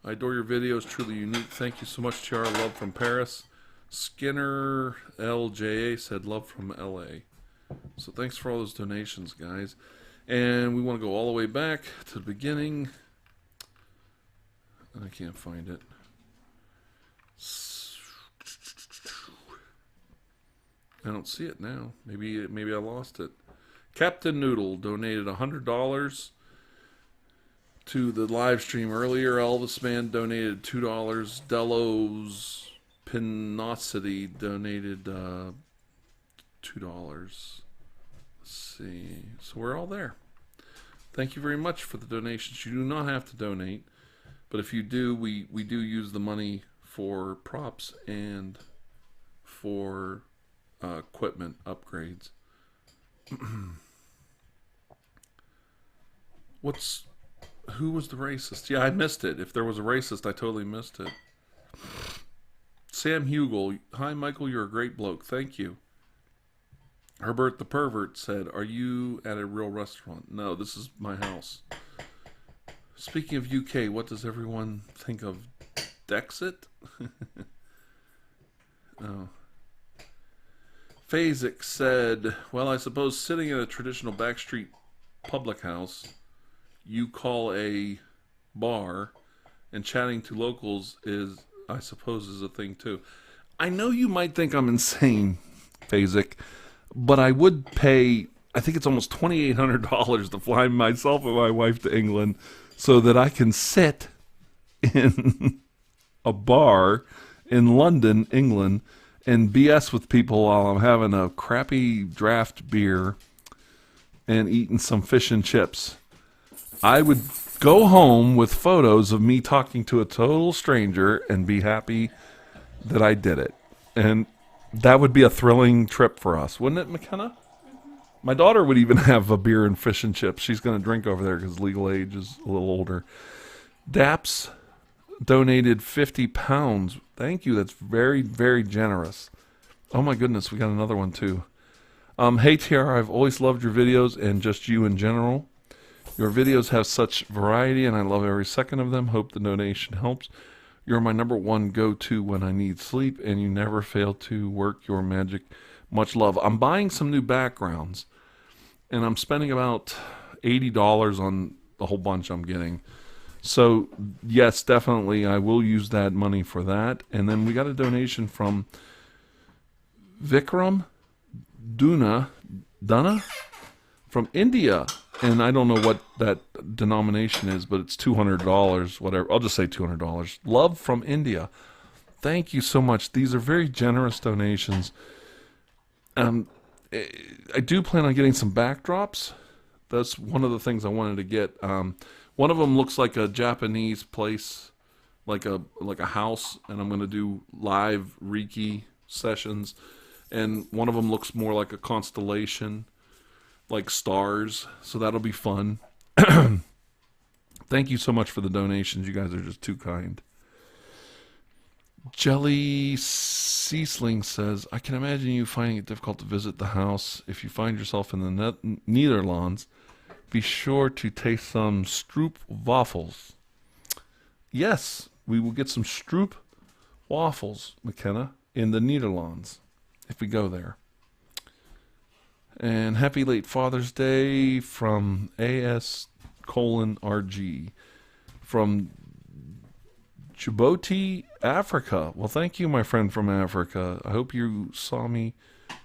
S1: I adore your videos. Truly unique. Thank you so much, Tiara. Love from Paris. Skinner LJA said love from LA. So thanks for all those donations, guys. And we want to go all the way back to the beginning. I can't find it. I don't see it now. Maybe I lost it. Captain Noodle donated $100 to the live stream earlier. Elvis Man donated $2. Delos Pinosity donated $2. Let's see. So we're all there. Thank you very much for the donations. You do not have to donate, but if you do, we do use the money for props and for equipment upgrades. Who was the racist? Yeah, I missed it. If there was a racist, I totally missed it. Sam Hugel. Hi, Michael. You're a great bloke. Thank you. Herbert the Pervert said, are you at a real restaurant? No, this is my house. Speaking of UK, what does everyone think of Dexit? Oh. Phasic said, well, I suppose sitting in a traditional backstreet public house you call a bar and chatting to locals is a thing too. I know you might think I'm insane, Fazik, but I would pay, I think it's almost $2,800 to fly myself and my wife to England so that I can sit in a bar in London, England, and BS with people while I'm having a crappy draft beer and eating some fish and chips. I would go home with photos of me talking to a total stranger and be happy that I did it. And that would be a thrilling trip for us, wouldn't it, McKenna? My daughter would even have a beer and fish and chips. She's going to drink over there because legal age is a little older. Daps donated 50 pounds. Thank you. That's very, very generous. Oh, my goodness. We got another one, too. Hey, Tiara, I've always loved your videos and just you in general. Your videos have such variety, and I love every second of them. Hope the donation helps. You're my number one go-to when I need sleep, and you never fail to work your magic. Much love. I'm buying some new backgrounds, and I'm spending about $80 on the whole bunch I'm getting. So, yes, definitely, I will use that money for that. And then we got a donation from Vikram Duna from India. And I don't know what that denomination is, but it's $200, whatever. I'll just say $200. Love from India. Thank you so much. These are very generous donations. I do plan on getting some backdrops. That's one of the things I wanted to get. One of them looks like a Japanese place, like a house, and I'm going to do live Reiki sessions. And one of them looks more like a constellation, like stars. So that'll be fun. Thank you so much for the donations. You guys are just too kind. Jelly Ciesling says, I can imagine you finding it difficult to visit the house. If you find yourself in the Netherlands, be sure to taste some stroop waffles. Yes, we will get some stroop waffles, McKenna, in the Netherlands if we go there. And happy late Father's Day from AS:RG from Djibouti, Africa. Well, thank you, my friend from Africa. I hope you saw me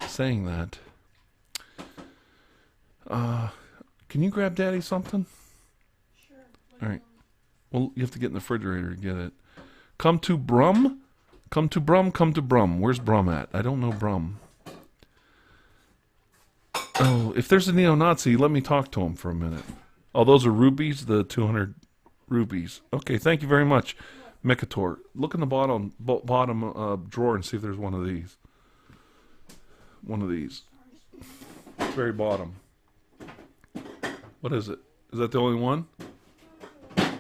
S1: saying that. Can you grab Daddy something?
S2: Sure.
S1: All right. Well, you have to get in the refrigerator to get it. Come to Brum? Come to Brum, come to Brum. Where's Brum at? I don't know Brum. Oh, if there's a neo-Nazi, let me talk to him for a minute. Oh, those are rubies, the 200 rubies. Okay, thank you very much, Mikator. Look in the bottom drawer and see if there's one of these. One of these. Very bottom. What is it? Is that the only one?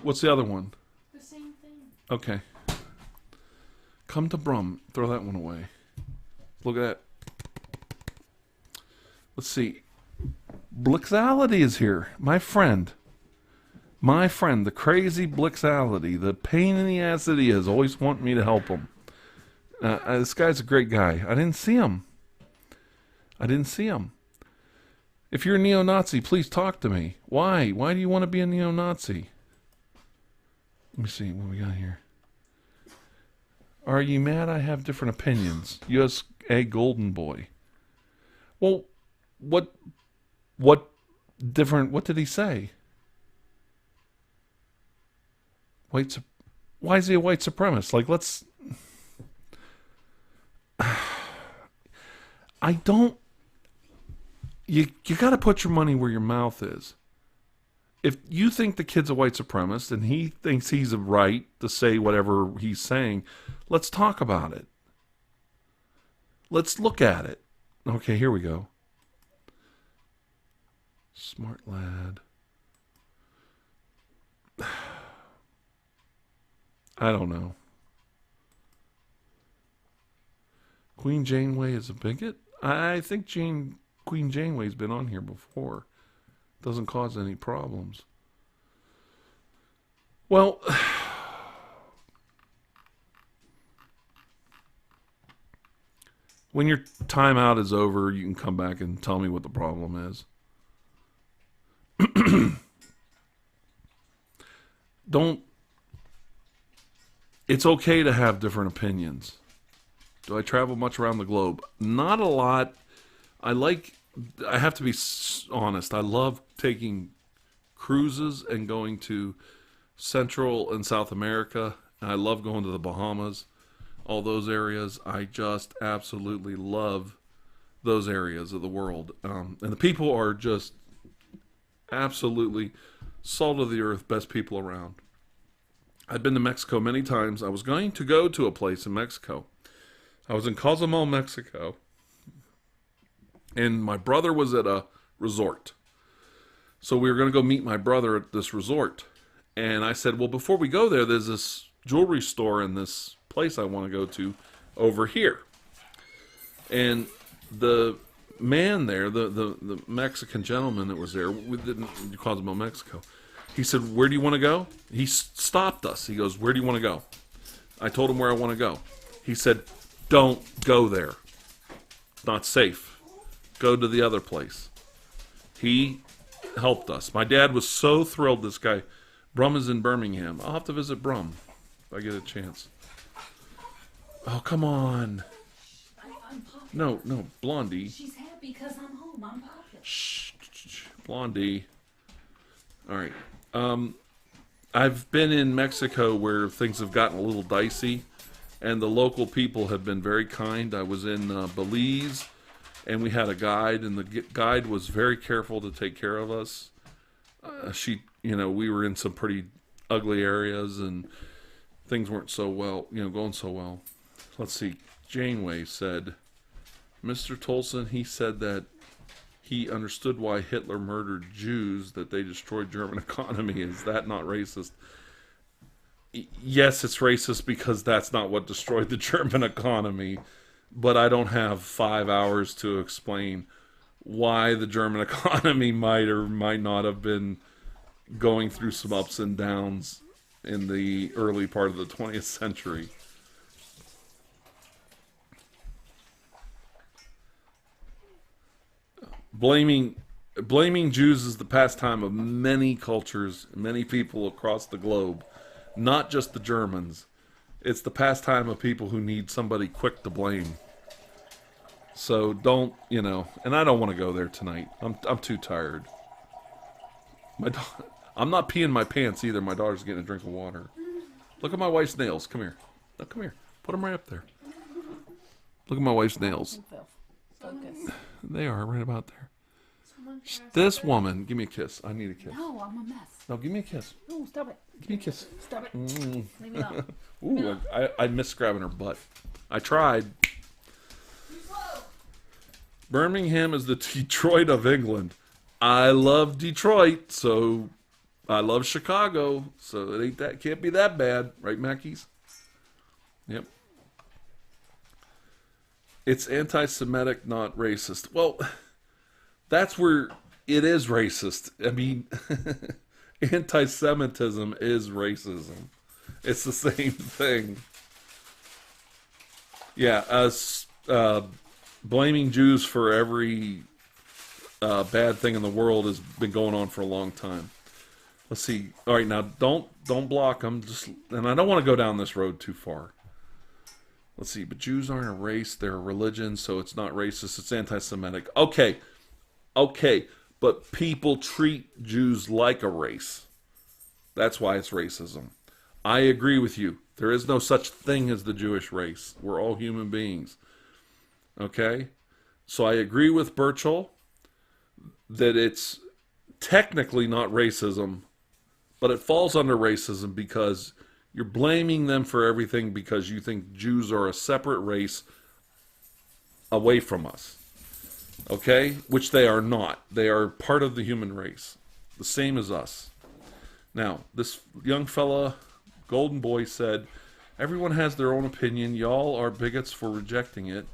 S1: What's the other one?
S2: The same thing.
S1: Okay. Come to Brum. Throw that one away. Look at that. Let's see. Blixality is here. My friend. My friend, the crazy Blixality. The pain in the ass that he is. Always want me to help him. This guy's a great guy. I didn't see him. If you're a neo-Nazi, please talk to me. Why? Why do you want to be a neo-Nazi? Let me see what we got here. Are you mad I have different opinions? USA Golden Boy. Well, what did he say? Why is he a white supremacist? Like, let's... I don't... You got to put your money where your mouth is. If you think the kid's a white supremacist and he thinks he's right to say whatever he's saying, let's talk about it. Let's look at it. Okay, here we go. Smart lad. I don't know. Queen Janeway is a bigot? I think Queen Janeway's been on here before. Doesn't cause any problems. Well, when your timeout is over, you can come back and tell me what the problem is. It's okay to have different opinions. Do I travel much around the globe? Not a lot. I have to be honest, I love taking cruises and going to Central and South America. And I love going to the Bahamas, all those areas. I just absolutely love those areas of the world. And the people are just absolutely salt of the earth, best people around. I've been to Mexico many times. I was going to go to a place in Mexico. I was in Cozumel, Mexico, and my brother was at a resort. So we were going to go meet my brother at this resort. And I said, well, before we go there, there's this jewelry store in this place I want to go to over here. And the man there, the Mexican gentleman that was there, we didn't Cozumel, Mexico, he said, where do you want to go? He stopped us. He goes, where do you want to go? I told him where I want to go. He said, don't go there. It's not safe. Go to the other place. He helped us. My dad was so thrilled. This guy, Brum, is in Birmingham. I'll have to visit Brum if I get a chance. Oh, come on.
S2: I'm popping.
S1: No, Blondie.
S2: She's happy because I'm home. I'm popping.
S1: Shh, Blondie. All right. I've been in Mexico where things have gotten a little dicey, and the local people have been very kind. I was in Belize, and we had a guide, and the guide was very careful to take care of us. We were in some pretty ugly areas, and things weren't so well, going so well. Let's see. Janeway said, Mr. Tolson, he said that he understood why Hitler murdered Jews, that they destroyed German economy. Is that not racist? Yes, it's racist because that's not what destroyed the German economy. But I don't have 5 hours to explain why the German economy might or might not have been going through some ups and downs in the early part of the 20th century. Blaming Jews is the pastime of many cultures, many people across the globe, not just the Germans. It's the pastime of people who need somebody quick to blame. So don't, and I don't want to go there tonight. I'm too tired. I'm not peeing my pants either. My daughter's getting a drink of water. Look at my wife's nails. Come here. No, come here. Put them right up there. Look at my wife's nails.
S2: Focus.
S1: They are right about there. This woman, give me a kiss. I need a kiss.
S2: No, I'm a mess.
S1: No, give me a kiss.
S2: No, stop it.
S1: Give me a kiss.
S2: Stop it. Leave me alone.
S1: Ooh, I missed grabbing her butt. I tried. Birmingham is the Detroit of England. I love Detroit, so I love Chicago, so it can't be that bad, right, Mackies? Yep. It's anti-Semitic, not racist. Well, that's where it is racist. I mean, anti-Semitism is racism. It's the same thing. Yeah, blaming Jews for every bad thing in the world has been going on for a long time. Let's see. All right, now don't block them. And I don't want to go down this road too far. Let's see. But Jews aren't a race; they're a religion, so it's not racist. It's anti-Semitic. Okay, but people treat Jews like a race. That's why it's racism. I agree with you. There is no such thing as the Jewish race. We're all human beings. Okay? So I agree with Burchell that it's technically not racism, but it falls under racism because you're blaming them for everything because you think Jews are a separate race away from us. Okay? Which they are not. They are part of the human race. The same as us. Now, this young fella, Golden Boy, said, everyone has their own opinion. Y'all are bigots for rejecting it.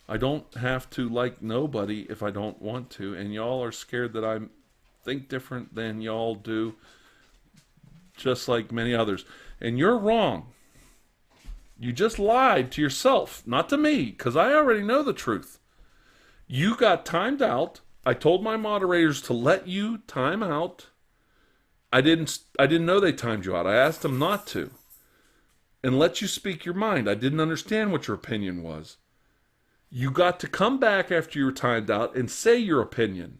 S1: I don't have to like nobody if I don't want to. And y'all are scared that I think different than y'all do, just like many others. And you're wrong. You just lied to yourself, not to me, because I already know the truth. You got timed out. I told my moderators to let you time out. I didn't know they timed you out. I asked them not to. and let you speak your mind. I didn't understand what your opinion was. You got to come back after you were timed out and say your opinion.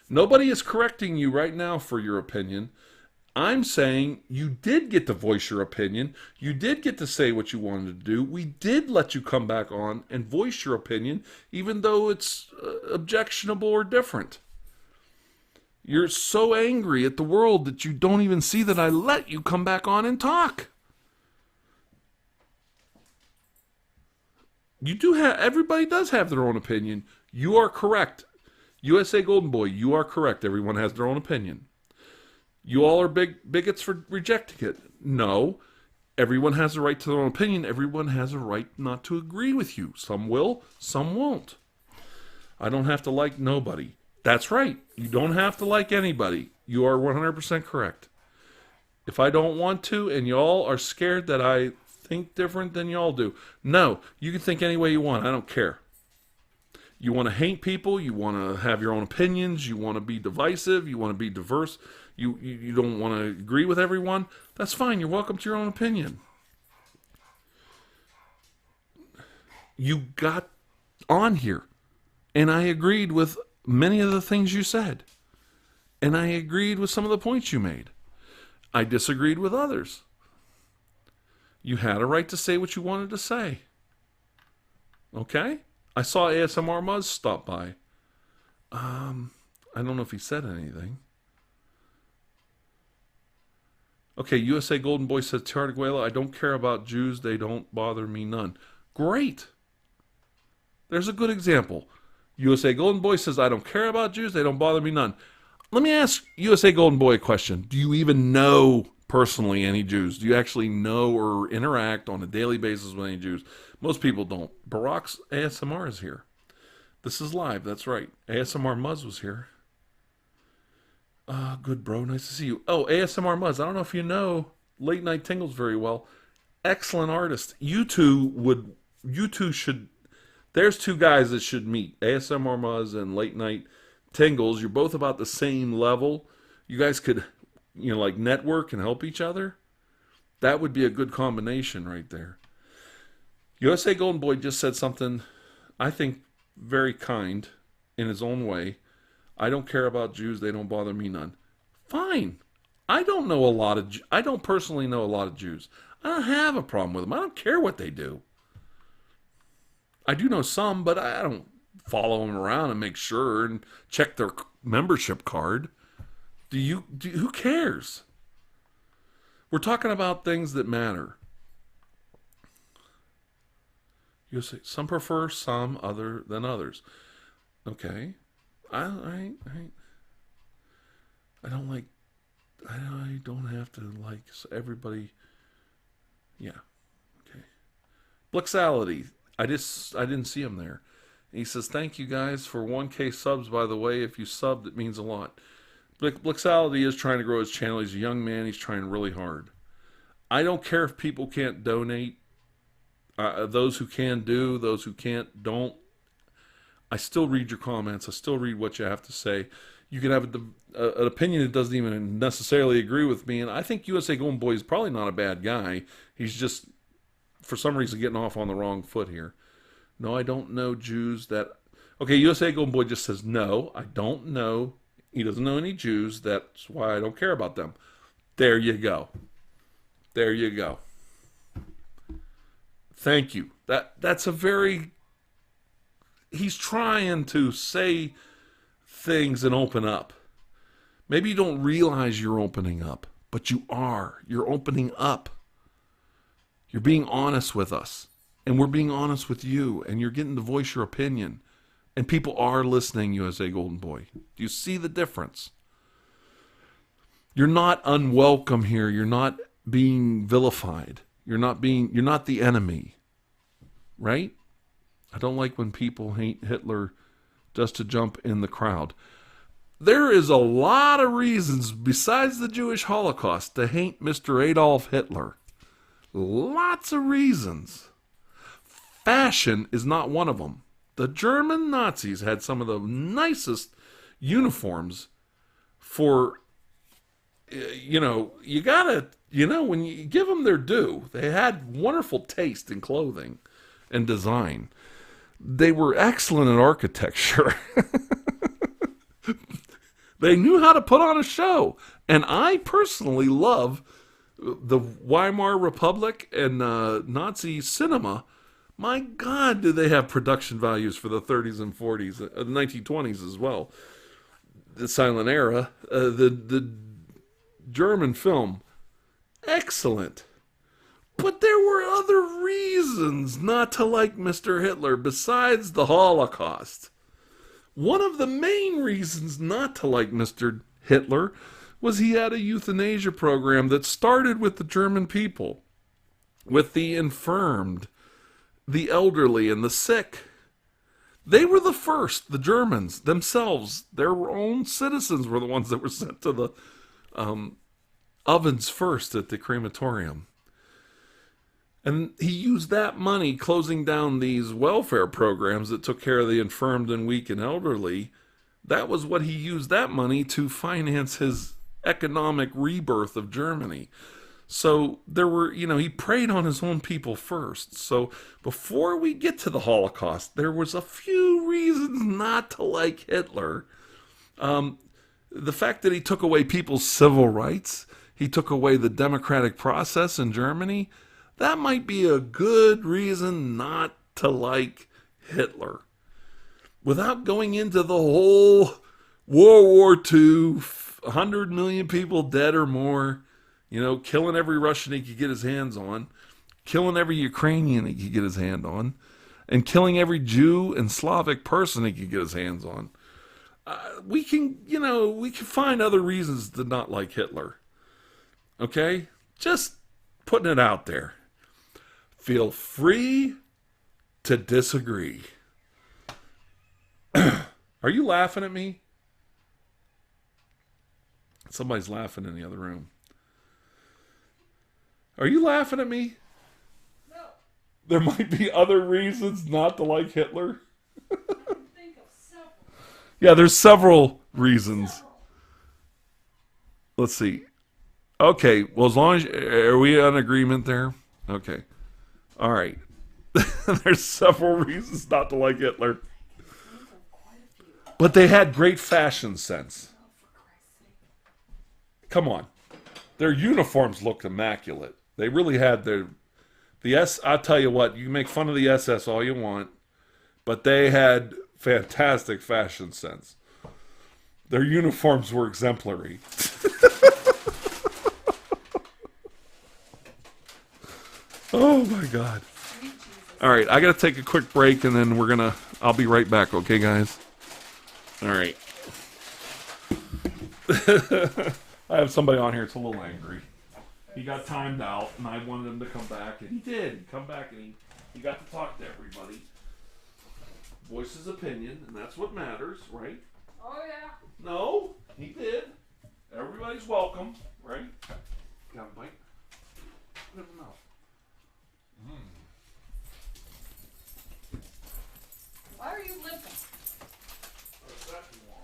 S1: Nobody is correcting you right now for your opinion. I'm saying you did get to voice your opinion. You did get to say what you wanted to do. We did let you come back on and voice your opinion, even though it's objectionable or different. You're so angry at the world that you don't even see that I let you come back on and talk. You do have, everybody does have their own opinion. You are correct. USA Golden Boy, you are correct. Everyone has their own opinion. You all are bigots for rejecting it. No. Everyone has a right to their own opinion. Everyone has a right not to agree with you. Some will, some won't. I don't have to like nobody. That's right. You don't have to like anybody. You are 100% correct. If I don't want to and y'all are scared that I think different than y'all do, no, you can think any way you want. I don't care. You want to hate people. You want to have your own opinions. You want to be divisive. You want to be diverse. You don't want to agree with everyone. That's fine. You're welcome to your own opinion. You got on here, and I agreed with many of the things you said, and I agreed with some of the points you made. I disagreed with others. You had a right to say what you wanted to say. Okay? I saw ASMR Muzz stop by. I don't know if he said anything. Okay, USA Golden Boy says, TirarADeguello, I don't care about Jews. They don't bother me none. Great. There's a good example. USA Golden Boy says, I don't care about Jews. They don't bother me none. Let me ask USA Golden Boy a question. Do you even know personally any Jews? Do you actually know or interact on a daily basis with any Jews? Most people don't. Barack's ASMR is here. This is live. That's right. ASMR Muzz was here. Good, bro. Nice to see you. Oh, ASMR Muzz. I don't know if you know Late Night Tingles very well. Excellent artist. You two should, there's two guys that should meet. ASMR Muzz and Late Night Tingles. You're both about the same level. You guys could, like network and help each other. That would be a good combination right there. USA Golden Boy just said something, I think, very kind in his own way. I don't care about Jews. They don't bother me none. Fine. I don't personally know a lot of Jews. I don't have a problem with them. I don't care what they do. I do know some, but I don't follow them around and make sure and check their membership card. Who cares? We're talking about things that matter. You say some prefer some other than others. Okay. I don't like. I don't have to like everybody. Yeah. Okay. Blixality. I didn't see him there. He says, "Thank you guys for 1K subs. By the way, if you subbed, it means a lot." Blixality is trying to grow his channel. He's a young man. He's trying really hard. I don't care if people can't donate. Those who can do, those who can't don't. I still read your comments. I still read what you have to say. You can have an opinion that doesn't even necessarily agree with me. And I think USA Golden Boy is probably not a bad guy. He's just, for some reason, getting off on the wrong foot here. No, I don't know Jews that... Okay, USA Golden Boy just says, no, I don't know. He doesn't know any Jews. That's why I don't care about them. There you go. There you go. Thank you. That's a very... He's trying to say things and open up. Maybe you don't realize you're opening up, but you are. You're opening up. You're being honest with us, and we're being honest with you, and you're getting to voice your opinion. And people are listening, USA Golden Boy. Do you see the difference? You're not unwelcome here. You're not being vilified. You're not the enemy. Right? I don't like when people hate Hitler just to jump in the crowd. There is a lot of reasons besides the Jewish Holocaust to hate Mr. Adolf Hitler. Lots of reasons. Fashion is not one of them. The German Nazis had some of the nicest uniforms for you gotta, when you give them their due, they had wonderful taste in clothing and design. They were excellent at architecture. They knew how to put on a show. And I personally love the Weimar Republic and Nazi cinema. My God, did they have production values for the 30s and 40s, the 1920s as well. The silent era, the German film, excellent. But there were other reasons not to like Mr. Hitler besides the Holocaust. One of the main reasons not to like Mr. Hitler was he had a euthanasia program that started with the German people, with the infirmed, the elderly, and the sick. They were the first, the Germans themselves, their own citizens were the ones that were sent to the ovens first at the crematorium. And he used that money closing down these welfare programs that took care of the infirmed and weak and elderly. That was what he used that money to finance his economic rebirth of Germany. So there were, he preyed on his own people first. So before we get to the Holocaust, there was a few reasons not to like Hitler. The fact that he took away people's civil rights, he took away the democratic process in Germany, that might be a good reason not to like Hitler. Without going into the whole World War II, 100 million people dead or more, killing every Russian he could get his hands on, killing every Ukrainian he could get his hand on, and killing every Jew and Slavic person he could get his hands on. We can find other reasons to not like Hitler. Okay? Just putting it out there. Feel free to disagree. Are you laughing at me? Somebody's laughing in the other room. Are you laughing at me?
S2: No.
S1: There might be other reasons not to like Hitler.
S2: I can think of several.
S1: Yeah, there's several reasons. Let's see. Okay, well, as long as... Are we in agreement there? Okay. All right. There's several reasons not to like Hitler. But they had great fashion sense. Come on. Their uniforms looked immaculate. They really had I'll tell you what, you can make fun of the SS all you want, but they had fantastic fashion sense. Their uniforms were exemplary. Oh my God. All right, I got to take a quick break and then I'll be right back, okay, guys? All right. I have somebody on here that's a little angry. He got timed out, and I wanted him to come back, and he did come back, and he got to talk to everybody. Voice his opinion, and that's what matters, right?
S2: Oh, yeah.
S1: No, he did. Everybody's welcome, right? Got a bite? Put it in the mouth.
S2: Why are you limping?
S1: What's that too long?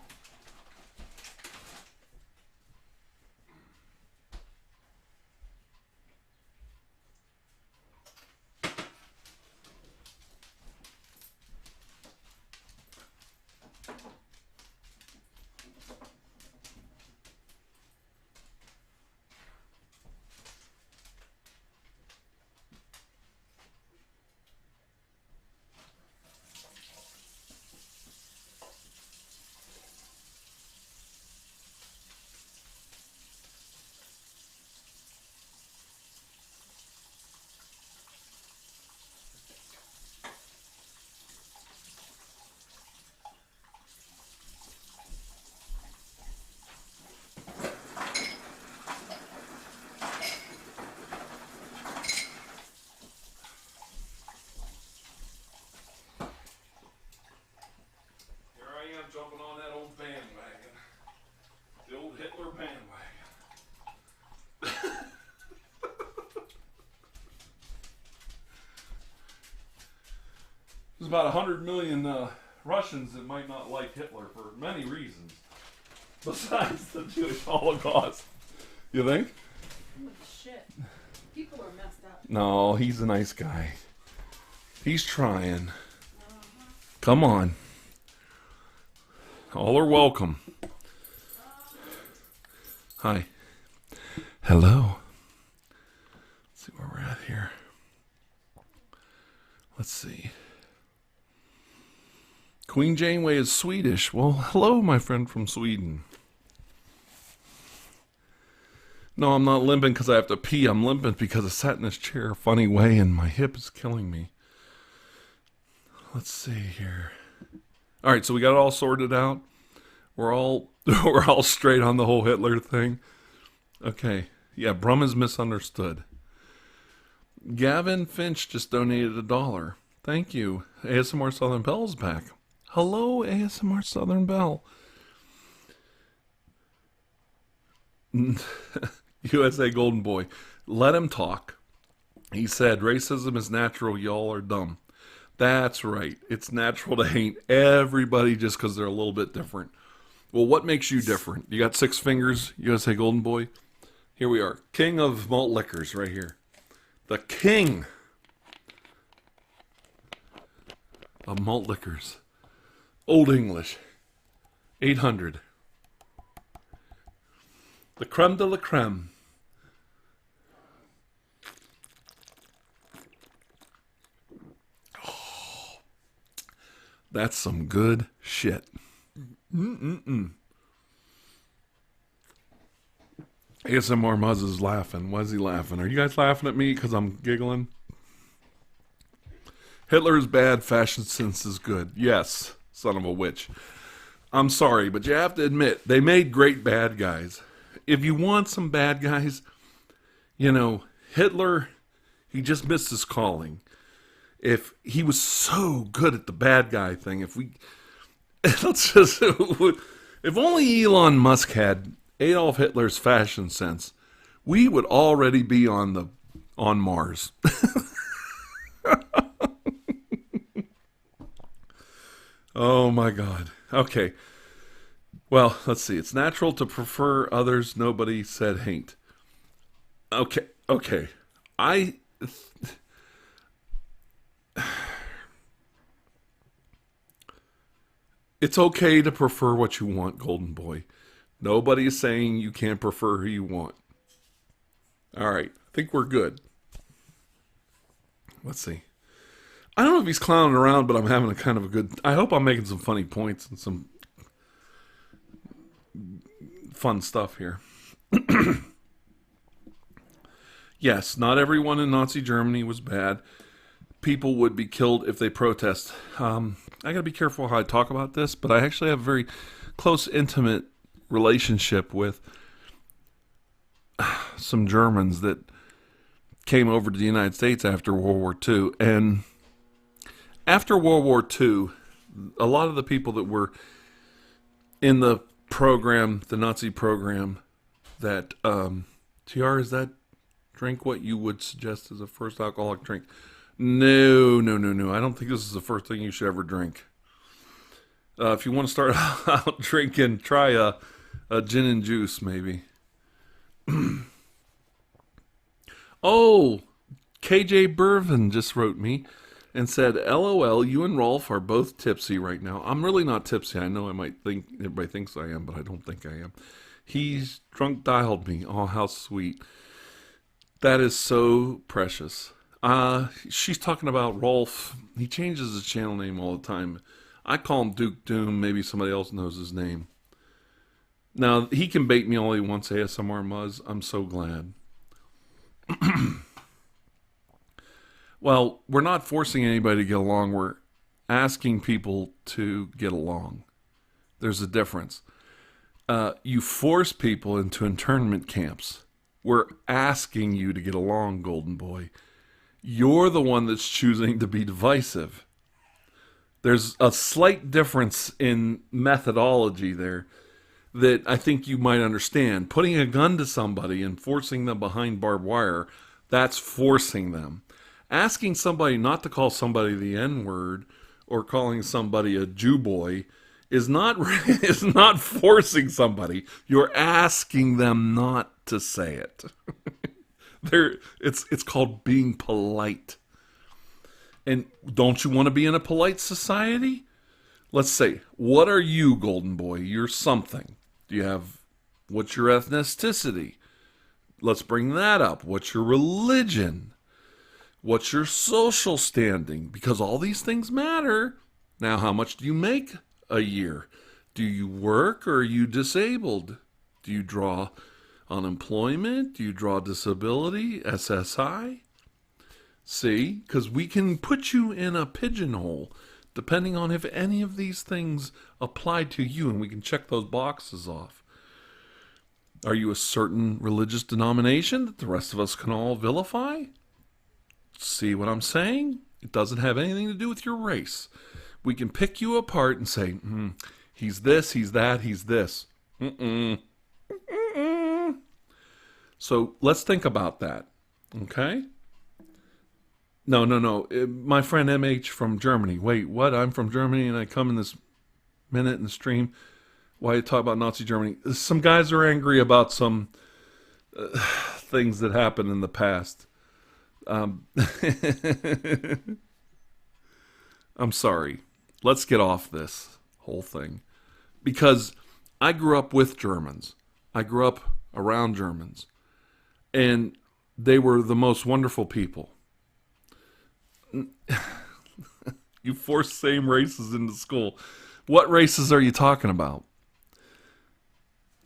S1: Jumping on that old bandwagon. The old Hitler bandwagon. There's about 100 million Russians that might not like Hitler for many reasons. Besides the Jewish Holocaust. You think?
S2: Holy shit. People are messed up.
S1: No, he's a nice guy. He's trying. Come on. All are welcome. Hi. Hello. Let's see where we're at here. Let's see. Queen Janeway is Swedish. Well, hello, my friend from Sweden. No, I'm not limping because I have to pee. I'm limping because I sat in this chair a funny way and my hip is killing me. Let's see here. All right, so we got it all sorted out. We're all straight on the whole Hitler thing. Okay. Yeah, Brum is misunderstood. Gavin Finch just donated $1. Thank you. ASMR Southern Bell's back. Hello, ASMR Southern Belle. USA Golden Boy. Let him talk. He said, racism is natural, y'all are dumb. That's right. It's natural to hate everybody just because they're a little bit different. Well, what makes you different? You got 6 fingers, USA Golden Boy. Here we are. King of malt liquors right here. The king of malt liquors. Old English. 800. The creme de la creme. Oh, that's some good shit. ASMR Muzz is laughing. Why is he laughing? Are you guys laughing at me because I'm giggling? Hitler is bad. Fashion sense is good. Yes, son of a witch. I'm sorry, but you have to admit, they made great bad guys. If you want some bad guys, you know, Hitler, he just missed his calling. If he was so good at the bad guy thing, if only Elon Musk had Adolf Hitler's fashion sense, we would already be on Mars. Oh my God. Okay. Well, let's see. It's natural to prefer others. Nobody said hate. Okay. It's okay to prefer what you want, Golden Boy. Nobody is saying you can't prefer who you want. All right. I think we're good. Let's see. I don't know if he's clowning around, but I'm having a kind of a good... I hope I'm making some funny points and some fun stuff here. Yes, not everyone in Nazi Germany was bad. People would be killed if they protest. I got to be careful how I talk about this, but I actually have a very close, intimate relationship with some Germans that came over to the United States after World War II. And after World War II, a lot of the people that were in the program, the Nazi program, that, TR, is that drink what you would suggest as a first alcoholic drink? No. I don't think this is the first thing you should ever drink. If you want to start out drinking, try a gin and juice, maybe. Oh, KJ Burvin just wrote me and said, LOL, you and Rolf are both tipsy right now. I'm really not tipsy. I know everybody thinks I am, but I don't think I am. He's drunk dialed me. Oh, how sweet. That is so precious. She's talking about Rolf. He changes his channel name all the time. I call him Duke Doom. Maybe somebody else knows his name. Now, he can bait me all he wants, ASMR Muzz. I'm so glad. Well, we're not forcing anybody to get along. We're asking people to get along. There's a difference. You force people into internment camps. We're asking you to get along, Golden Boy. You're the one that's choosing to be divisive. There's a slight difference in methodology there that I think you might understand. Putting a gun to somebody and forcing them behind barbed wire, that's forcing them. Asking somebody not to call somebody the N-word or calling somebody a Jew boy is not is not forcing somebody. You're asking them not to say it. It's called being polite. And don't you want to be in a polite society? Let's say, what are you, golden boy? You're something. Do you have, what's your ethnicity? Let's bring that up. What's your religion? What's your social standing? Because all these things matter. Now, how much do you make a year? Do you work or are you disabled? Do you draw unemployment? Do you draw disability, SSI? See, because we can put you in a pigeonhole depending on if any of these things apply to you, and we can check those boxes off. Are you a certain religious denomination that the rest of us can all vilify? See what I'm saying? It doesn't have anything to do with your race. We can pick you apart and say, he's this, he's that, he's this. So let's think about that, okay? No. My friend MH from Germany. Wait, what? I'm from Germany and I come in this minute in the stream. Why you talk about Nazi Germany? Some guys are angry about some things that happened in the past. I'm sorry. Let's get off this whole thing. Because I grew up with Germans. I grew up around Germans. And they were the most wonderful people. You force same races into school. What races are you talking about?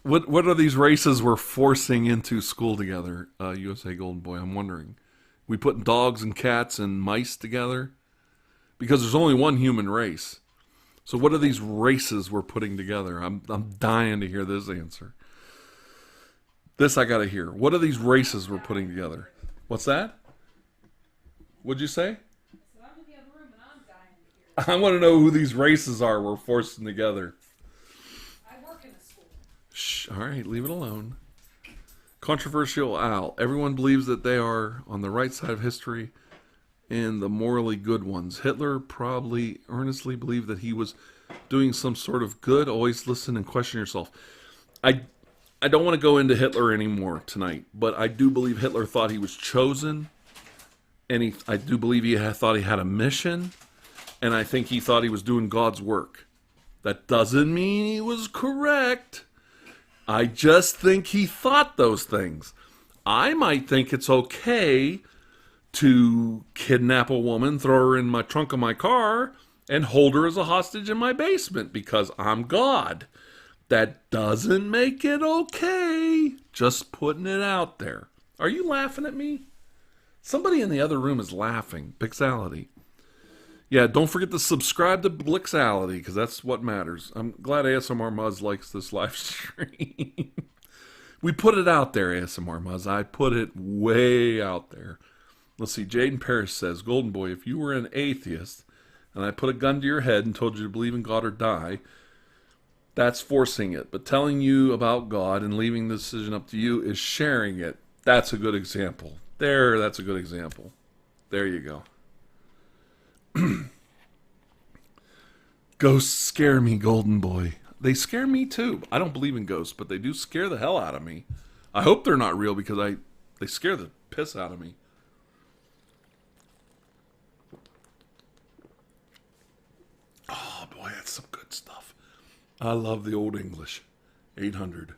S1: What are these races we're forcing into school together, USA Golden Boy? I'm wondering. We put dogs and cats and mice together? Because there's only one human race. So what are these races we're putting together? I'm dying to hear this answer. This I gotta hear. What are these races we're putting together? What's that? What'd you say? I want to know who these races are we're forcing together.
S2: I work in a school.
S1: Shh, all right, leave it alone. Controversial Al. Everyone believes that they are on the right side of history and the morally good ones. Hitler probably earnestly believed that he was doing some sort of good. Always listen and question yourself. I don't want to go into Hitler anymore tonight, but I do believe Hitler thought he was chosen, and I do believe he thought he had a mission. And I think he thought he was doing God's work. That doesn't mean he was correct. I just think he thought those things. I might think it's okay to kidnap a woman, throw her in my trunk of my car, and hold her as a hostage in my basement because I'm God. That doesn't make it okay. Just putting it out there. Are you laughing at me? Somebody in the other room is laughing. Pixality. Yeah, don't forget to subscribe to Blixality, because that's what matters. I'm glad ASMR Muzz likes this live stream. We put it out there, ASMR Muzz. I put it way out there. Let's see, Jaden Parrish says, Golden Boy, if you were an atheist, and I put a gun to your head and told you to believe in God or die, that's forcing it. But telling you about God and leaving the decision up to you is sharing it. That's a good example. That's a good example. There you go. Ghosts scare me, Golden Boy. They scare me too. I don't believe in ghosts, but they do scare the hell out of me. I hope they're not real because they scare the piss out of me. Oh boy, that's some good stuff. I love the old English. 800.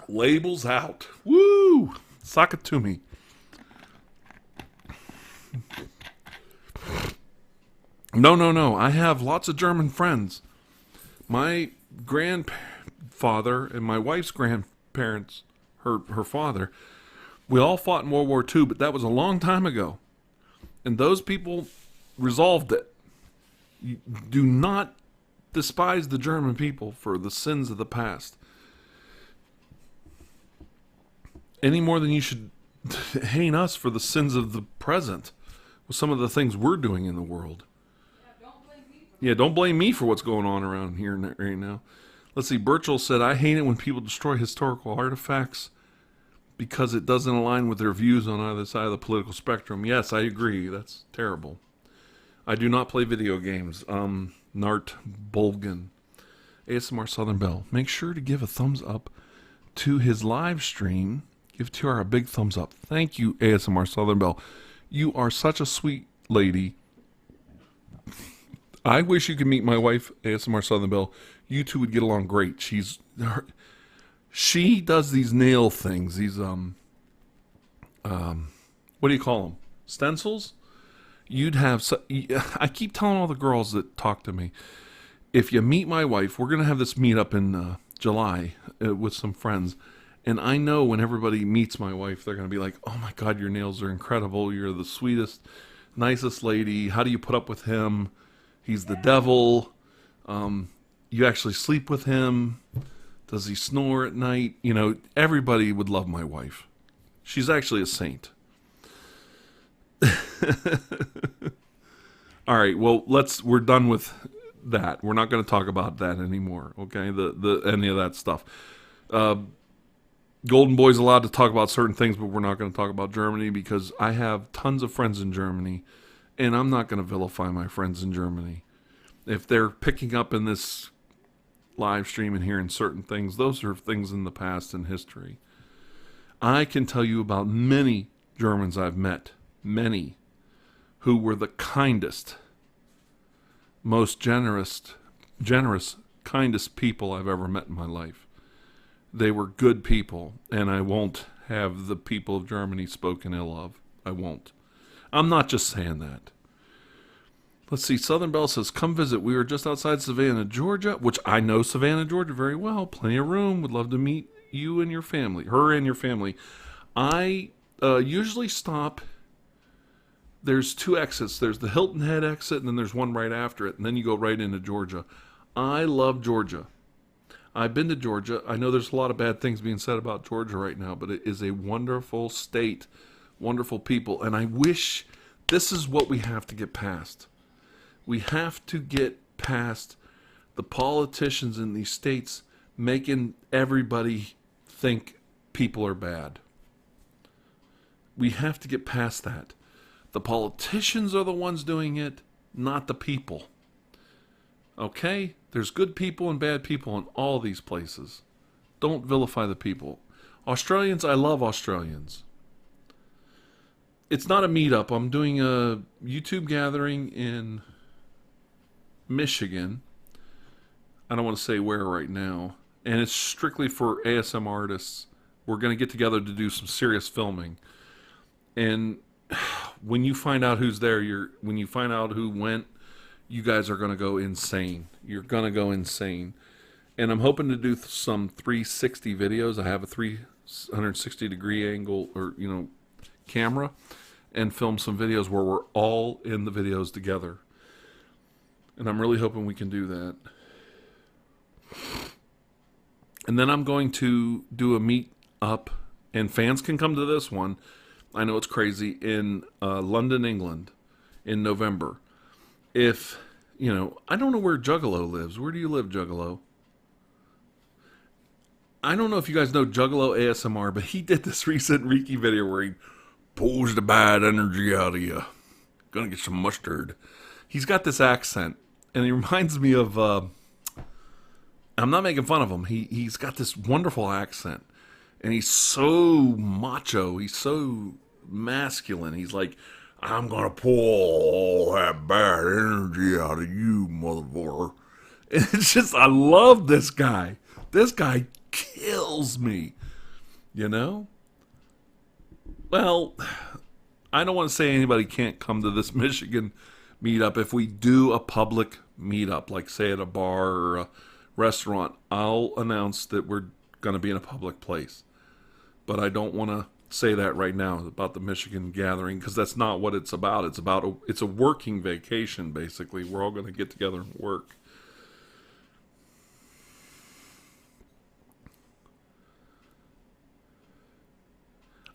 S1: Labels out. Woo! Sock it to me. No. I have lots of German friends. My grandfather and my wife's grandparents, her father, we all fought in World War II, but that was a long time ago. And those people resolved it. You do not despise the German people for the sins of the past. Any more than you should hate us for the sins of the present with some of the things we're doing in the world. Don't blame me for what's going on around here right now. Let's see, Birchall said, I hate it when people destroy historical artifacts because it doesn't align with their views on either side of the political spectrum. Yes, I agree. That's terrible. I do not play video games. Nart Bolgan. ASMR Southern Belle. Make sure to give a thumbs up to his live stream. Give Tiara a big thumbs up. Thank you, ASMR Southern Belle. You are such a sweet lady. I wish you could meet my wife, ASMR Southern Belle. You two would get along great. She does these nail things. These what do you call them? Stencils. I keep telling all the girls that talk to me, if you meet my wife, we're gonna have this meetup in July with some friends. And I know when everybody meets my wife, they're going to be like, oh my God, your nails are incredible. You're the sweetest, nicest lady. How do you put up with him? He's the devil. You actually sleep with him. Does he snore at night? You know, everybody would love my wife. She's actually a saint. All right, well, we're done with that. We're not going to talk about that anymore, okay? Any of that stuff. Golden Boy's allowed to talk about certain things, but we're not going to talk about Germany because I have tons of friends in Germany, and I'm not going to vilify my friends in Germany. If they're picking up in this live stream and hearing certain things, those are things in the past in history. I can tell you about many Germans I've met, many, who were the kindest, most generous, kindest people I've ever met in my life. They were good people, and I won't have the people of Germany spoken ill of. I won't. I'm not just saying that. Let's see. Southern Belle says, come visit. We were just outside Savannah, Georgia, which I know Savannah, Georgia very well. Plenty of room. Would love to meet you and your family, her and your family. I usually stop. There's two exits. There's the Hilton Head exit, and then there's one right after it, and then you go right into Georgia. I love Georgia. I've been to Georgia. I know there's a lot of bad things being said about Georgia right now, but it is a wonderful state, wonderful people, and I wish this is what we have to get past. We have to get past the politicians in these states making everybody think people are bad. We have to get past that. The politicians are the ones doing it, not the people. Okay? There's good people and bad people in all these places. Don't vilify the people. Australians, I love Australians. It's not a meetup. I'm doing a YouTube gathering in Michigan. I don't want to say where right now. And it's strictly for ASM artists. We're going to get together to do some serious filming. And when you find out who's there, when you find out who went, you guys are going to go insane. You're going to go insane. And I'm hoping to do some 360 videos. I have a 360 degree angle or, camera and film some videos where we're all in the videos together. And I'm really hoping we can do that. And then I'm going to do a meet up, and fans can come to this one. I know it's crazy, in London, England in November. If, I don't know where Juggalo lives. Where do you live, Juggalo? I don't know if you guys know Juggalo ASMR, but he did this recent Reiki video where he pulls the bad energy out of you. Gonna get some mustard. He's got this accent, and he reminds me of, I'm not making fun of him. He's got this wonderful accent, and he's so macho. He's so masculine. He's like, I'm gonna pull all that bad energy out of you, motherfucker. And it's just, I love this guy. This guy kills me. Well, I don't want to say anybody can't come to this Michigan meetup. If we do a public meetup, like say at a bar or a restaurant, I'll announce that we're going to be in a public place. But I don't want to say that right now about the Michigan gathering, because that's not what it's about. It's a working vacation, basically. We're all going to get together and work.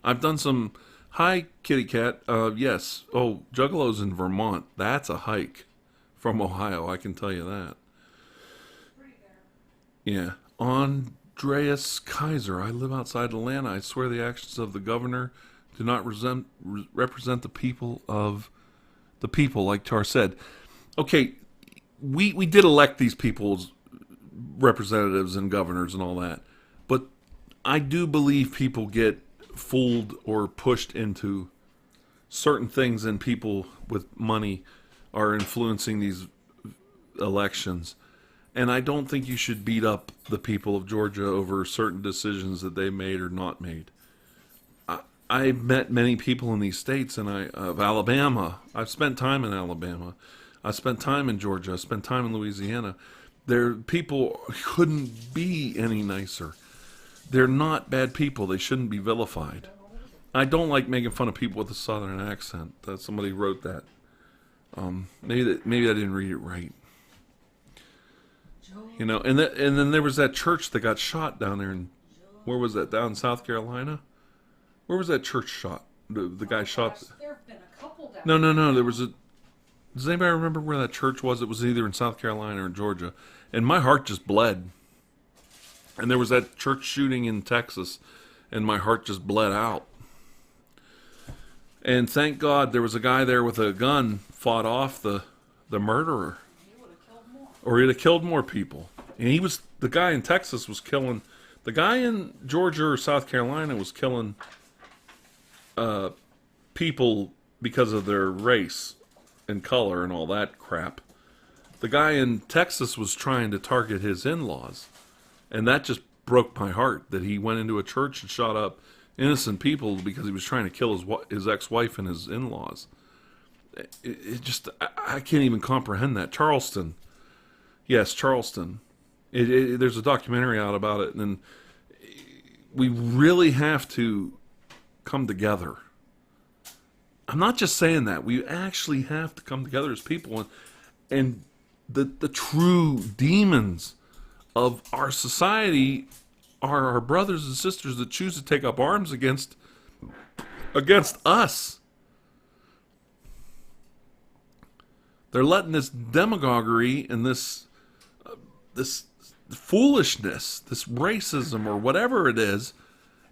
S1: I've done some... Hi, kitty cat. Yes. Oh, Juggalo's in Vermont. That's a hike from Ohio, I can tell you that. Yeah. Andreas Kaiser. I live outside Atlanta. I swear the actions of the governor do not represent the people of the people, like Tar said. Okay, we did elect these people as representatives and governors and all that, but I do believe people get fooled or pushed into certain things, and people with money are influencing these elections. And I don't think you should beat up the people of Georgia over certain decisions that they made or not made. I've met many people in these states, and of Alabama. I've spent time in Alabama. I spent time in Georgia. I spent time in Louisiana. People couldn't be any nicer. They're not bad people. They shouldn't be vilified. I don't like making fun of people with a southern accent. Somebody wrote that. Maybe I didn't read it right. You know, and then there was that church that got shot down there where was that? Down in South Carolina? Where was that church shot? The guy shot.
S2: There have been a couple down
S1: No. Does anybody remember where that church was? It was either in South Carolina or Georgia. And my heart just bled. And there was that church shooting in Texas, and my heart just bled out. And thank God there was a guy there with a gun fought off the murderer.
S2: He would have killed more.
S1: Or he'd have killed more people. And the guy in Texas was killing, the guy in Georgia or South Carolina was killing people because of their race and color and all that crap. The guy in Texas was trying to target his in-laws. And that just broke my heart, that he went into a church and shot up innocent people because he was trying to kill his ex-wife and his in-laws. I can't even comprehend that. Charleston. Yes, Charleston. There's a documentary out about it, and we really have to come together. I'm not just saying that. We actually have to come together as people, and the true demons of our society are our brothers and sisters that choose to take up arms against us. They're letting this demagoguery and this foolishness, this racism or whatever it is,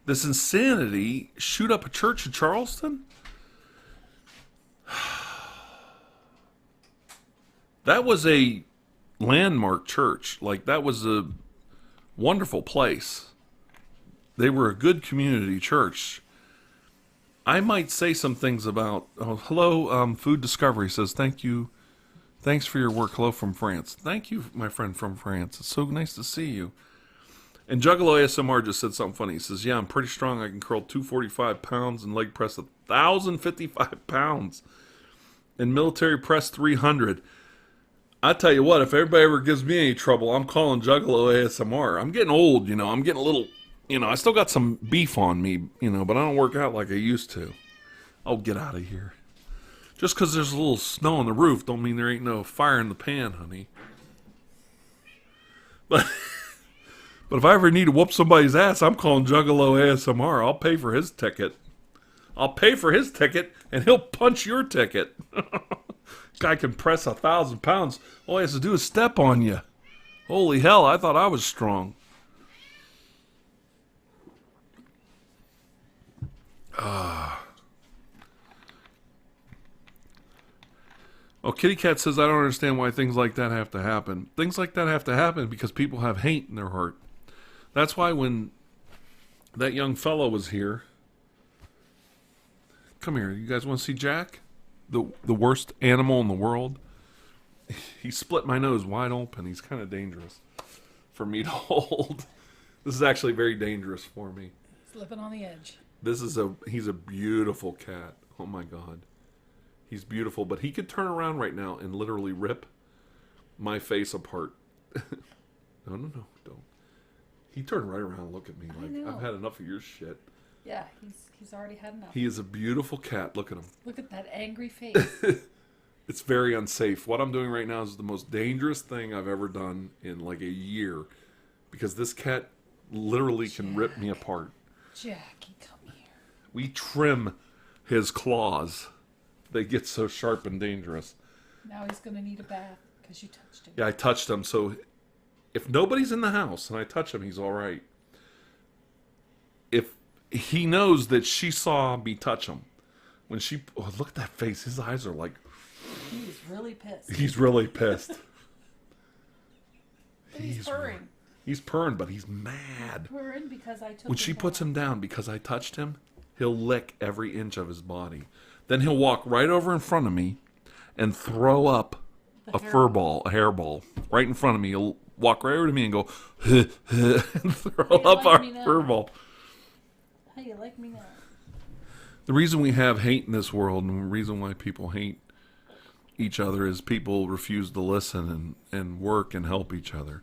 S1: this insanity, shoot up a church in Charleston. That was a landmark church. Like, that was a wonderful place. They were a good community church. I might say some things about... hello, Food Discovery says, thank you. Thanks for your work. Hello from France. Thank you, my friend from France. It's so nice to see you. And Juggalo ASMR just said something funny. He says, yeah, I'm pretty strong. I can curl 245 pounds and leg press 1,055 pounds. And military press 300. I tell you what, if everybody ever gives me any trouble, I'm calling Juggalo ASMR. I'm getting old, you know. I'm getting a little, you know, I still got some beef on me, you know, but I don't work out like I used to. Oh, get out of here. Just because there's a little snow on the roof don't mean there ain't no fire in the pan, honey. But if I ever need to whoop somebody's ass, I'm calling Juggalo ASMR. I'll pay for his ticket. I'll pay for his ticket, and he'll punch your ticket. Guy can press 1,000 pounds. All he has to do is step on you. Holy hell, I thought I was strong. Oh, Kitty Cat says, I don't understand why things like that have to happen. Things like that have to happen because people have hate in their heart. That's why when that young fellow was here... Come here, you guys want to see Jack? The worst animal in the world? He split my nose wide open. He's kind of dangerous for me to hold. This is actually very dangerous for me.
S2: Slipping on the edge.
S1: He's a beautiful cat. Oh my God. He's beautiful, but he could turn around right now and literally rip my face apart. No, don't. He turned right around and looked at me like, I've had enough of your shit.
S2: Yeah, he's already had enough.
S1: He is a beautiful cat. Look at him.
S2: Look at that angry face.
S1: It's very unsafe. What I'm doing right now is the most dangerous thing I've ever done in like a year. Because this cat literally can rip me apart.
S2: Jackie, come here.
S1: We trim his claws. They get so sharp and dangerous.
S2: Now he's going to need a bath because you touched him.
S1: Yeah, I touched him. So if nobody's in the house and I touch him, he's all right. If he knows that she saw me touch him. When she... Oh, look at that face. His eyes are like...
S2: really pissed.
S1: He's really pissed.
S2: He's purring.
S1: He's purring, but he's mad.
S2: Purring because I took
S1: When she puts him down because I touched him, he'll lick every inch of his body. Then he'll walk right over in front of me and throw up a hairball, right in front of me. He'll walk right over to me and go, and throw up our fur
S2: How you like me now?
S1: The reason we have hate in this world, and the reason why people hate each other, is people refuse to listen and work and help each other.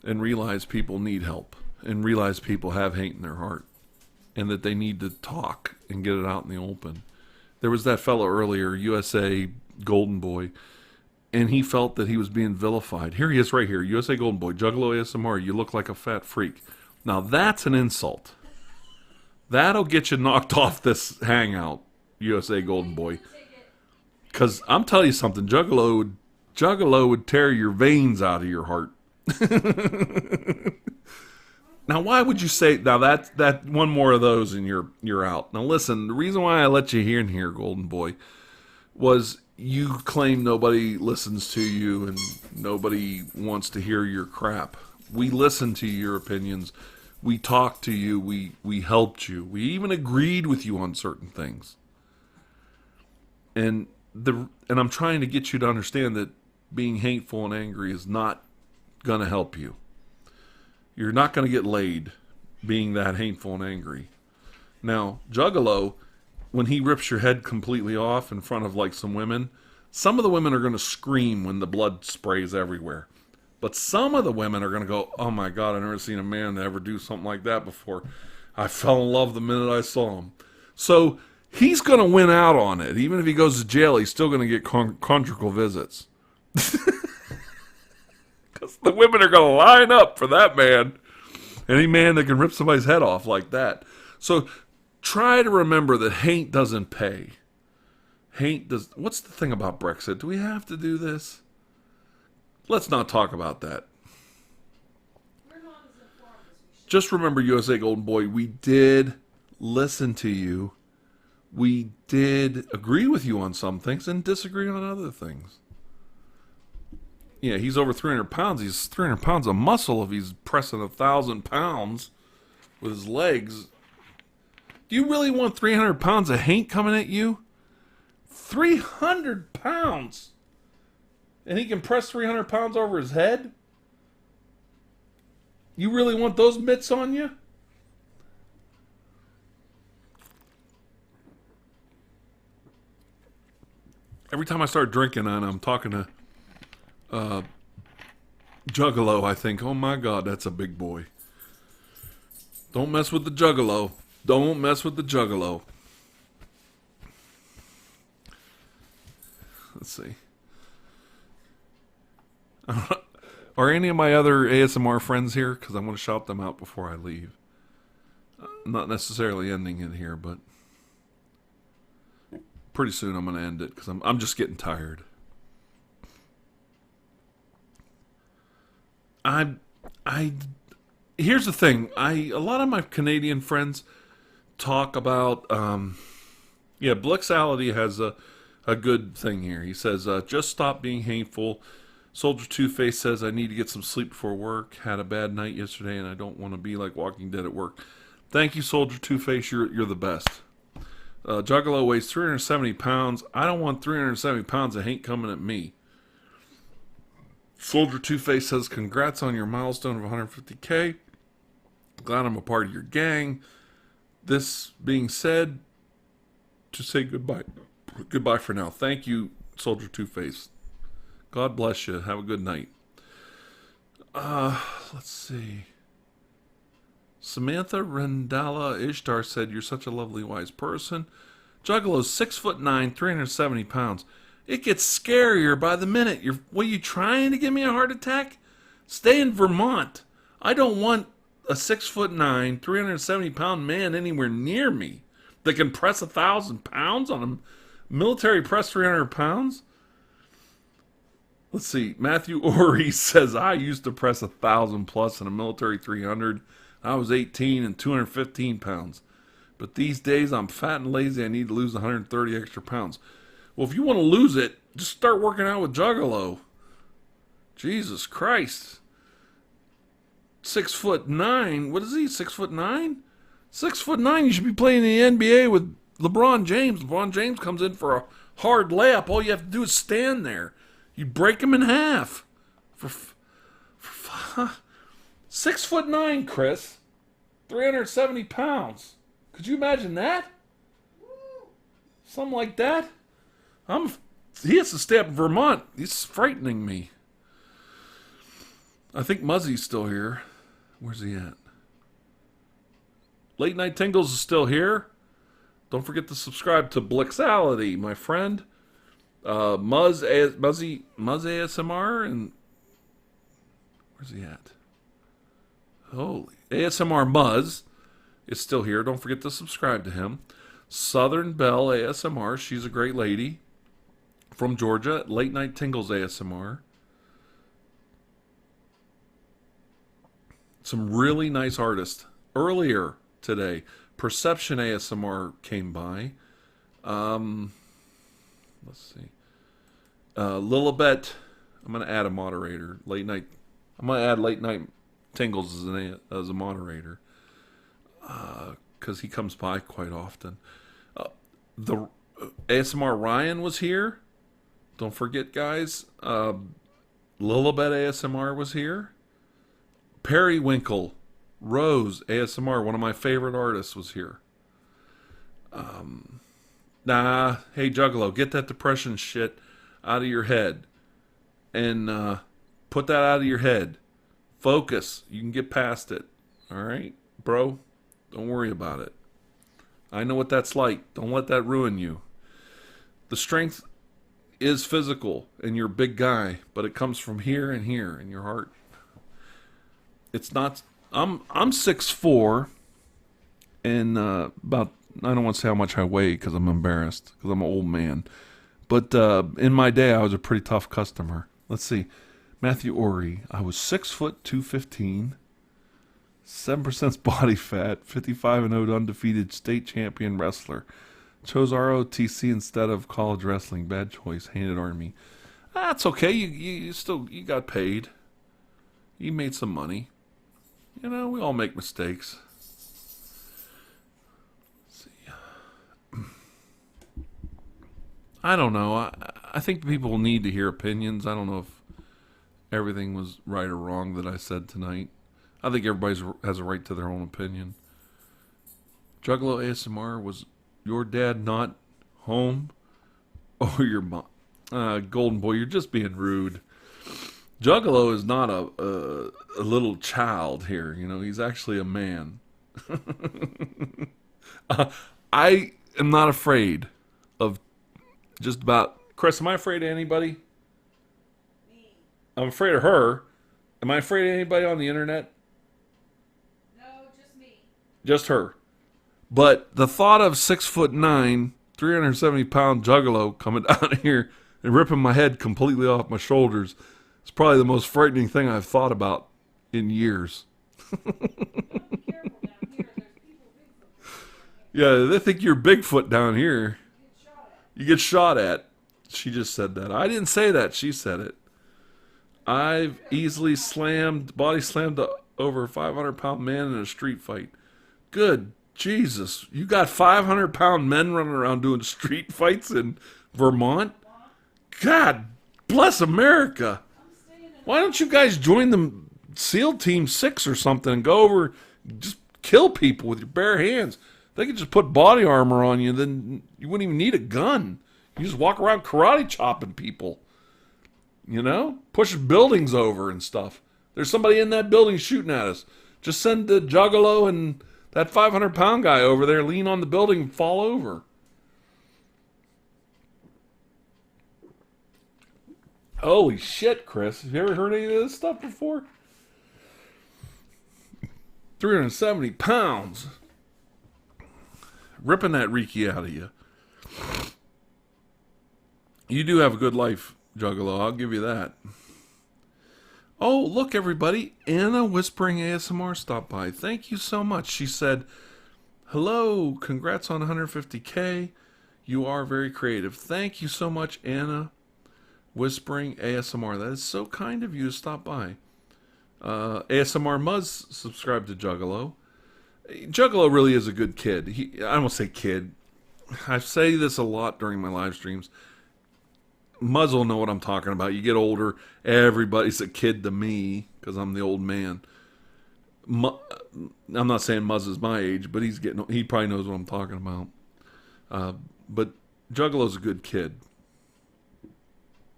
S1: And realize people need help. And realize people have hate in their heart. And that they need to talk and get it out in the open. There was that fellow earlier, USA Golden Boy, and he felt that he was being vilified. Here he is right here, USA Golden Boy, Juggalo ASMR, you look like a fat freak. Now that's an insult. That'll get you knocked off this hangout, USA Golden Boy. Because I'm telling you something, Juggalo would tear your veins out of your heart. Now, why would you say... Now, that one more of those and you're out. Now, listen, the reason why I let you hear in here, Golden Boy, was you claim nobody listens to you and nobody wants to hear your crap. We listen to your opinions. We talked to you. We helped you. We even agreed with you on certain things. And I'm trying to get you to understand that being hateful and angry is not going to help you. You're not going to get laid being that hateful and angry. Now, Juggalo, when he rips your head completely off in front of like some women, some of the women are going to scream when the blood sprays everywhere. But some of the women are going to go, oh my God, I've never seen a man ever do something like that before. I fell in love the minute I saw him. So he's going to win out on it. Even if he goes to jail, he's still going to get conjugal visits. Because the women are going to line up for that man. Any man that can rip somebody's head off like that. So try to remember that hate doesn't pay. Hate does... What's the thing about Brexit? Do we have to do this? Let's not talk about that.
S2: We're not as informed as we should.
S1: Just remember, USA Golden Boy, we did listen to you. We did agree with you on some things and disagree on other things. Yeah, he's over 300 pounds. He's 300 pounds of muscle if he's pressing 1,000 pounds with his legs. Do you really want 300 pounds of hate coming at you? 300 pounds! And he can press 300 pounds over his head? You really want those mitts on you? Every time I start drinking and I'm talking to Juggalo, I think, oh my God, that's a big boy. Don't mess with the Juggalo. Don't mess with the Juggalo. Let's see. Are any of my other ASMR friends here? Because I want to shout them out before I leave. Not necessarily ending it here, but pretty soon I'm going to end it because I'm just getting tired. Here's the thing. A lot of my Canadian friends talk about, Blixality has a good thing here. He says, just stop being hateful. Soldier Two-Face says, I need to get some sleep before work. Had a bad night yesterday and I don't want to be like Walking Dead at work. Thank you, Soldier Two-Face. You're the best. Juggalo weighs 370 pounds. I don't want 370 pounds of hate coming at me. Soldier Two-Face says, congrats on your milestone of 150K. Glad I'm a part of your gang. This being said, to say goodbye. Goodbye for now. Thank you, Soldier Two-Face. God bless you. Have a good night. Let's see. Samantha Rendala Ishtar said, you're such a lovely, wise person. Juggalo's 6'9", 370 pounds. It gets scarier by the minute. Were you trying to give me a heart attack? Stay in Vermont. I don't want a 6'9", 370 pound man anywhere near me that can press 1,000 pounds on a military press 300 pounds. Let's see. Matthew Ori says, I used to press 1,000 plus in a military 300. I was 18 and 215 pounds. But these days I'm fat and lazy. I need to lose 130 extra pounds. Well, if you want to lose it, just start working out with Juggalo. Jesus Christ. 6'9". What is he? 6'9"? 6'9". You should be playing in the NBA with LeBron James. LeBron James comes in for a hard layup. All you have to do is stand there. You break him in half. For 6'9", Chris. 370 pounds. Could you imagine that? Something like that? He has to stay up in Vermont. He's frightening me. I think Muzzy's still here. Where's he at? Late Night Tingles is still here. Don't forget to subscribe to Blixality, my friend. Muzz ASMR, and where's he at? Holy ASMR Muzz is still here. Don't forget to subscribe to him. Southern Belle ASMR, she's a great lady from Georgia. Late Night Tingles ASMR. Some really nice artists earlier today. Perception ASMR came by. Let's see. Lilibet. I'm going to add a moderator. I'm going to add Late Night Tingles as a moderator. Because he comes by quite often. The ASMR Ryan was here. Don't forget, guys. Lilibet ASMR was here. Periwinkle Rose ASMR, one of my favorite artists, was here. Hey Juggalo, get that depression shit out of your head. And put that out of your head. Focus. You can get past it. Alright, bro? Don't worry about it. I know what that's like. Don't let that ruin you. The strength is physical, and you're a big guy, but it comes from here and here in your heart. It's not. I'm 6'4", and about, I don't want to say how much I weigh because I'm embarrassed because I'm an old man. But in my day, I was a pretty tough customer. Let's see, Matthew Ori. I was 6 foot 215, 7% body fat, 55-0 undefeated state champion wrestler. Chose ROTC instead of college wrestling. Bad choice. Hated Army. That's okay. You got paid. You made some money. You know, we all make mistakes. Let's see. I don't know. I think people need to hear opinions. I don't know if everything was right or wrong that I said tonight. I think everybody has a right to their own opinion. Juggalo ASMR, was your dad not home? Or your mom? Golden Boy, you're just being rude. Juggalo is not a little child here. You know, he's actually a man. I am not afraid of just about... Chris, am I afraid of anybody?
S2: Me.
S1: I'm afraid of her. Am I afraid of anybody on the internet?
S2: No, just me.
S1: Just her. But the thought of 6'9", 370-pound Juggalo coming down here and ripping my head completely off my shoulders is probably the most frightening thing I've thought about in years.
S2: Be careful down here. There's people Bigfoot.
S1: Yeah, they think you're Bigfoot down here.
S2: Get shot at.
S1: You get shot at. She just said that. I didn't say that. She said it. I've easily body slammed a over 500-pound man in a street fight. Good Jesus. You got 500-pound men running around doing street fights in Vermont? God bless America. Why don't you guys join the SEAL Team 6 or something and go over, just kill people with your bare hands? They could just put body armor on you, then you wouldn't even need a gun. You just walk around karate chopping people. You know? Pushing buildings over and stuff. There's somebody in that building shooting at us. Just send the Juggalo and that 500-pound guy over there, lean on the building and fall over. Holy shit, Chris. Have you ever heard any of this stuff before? 370 pounds. Ripping that Reiki out of you. You do have a good life, Juggalo. I'll give you that. Oh, look, everybody. Anna Whispering ASMR stopped by. Thank you so much. She said, hello, congrats on 150K. You are very creative. Thank you so much, Anna. Whispering ASMR. That is so kind of you to stop by. ASMR Muzz subscribed to Juggalo. Juggalo really is a good kid. I don't say kid. I say this a lot during my live streams. Muzz will know what I'm talking about. You get older, everybody's a kid to me because I'm the old man. I'm not saying Muzz is my age, but he probably knows what I'm talking about. But Juggalo's a good kid.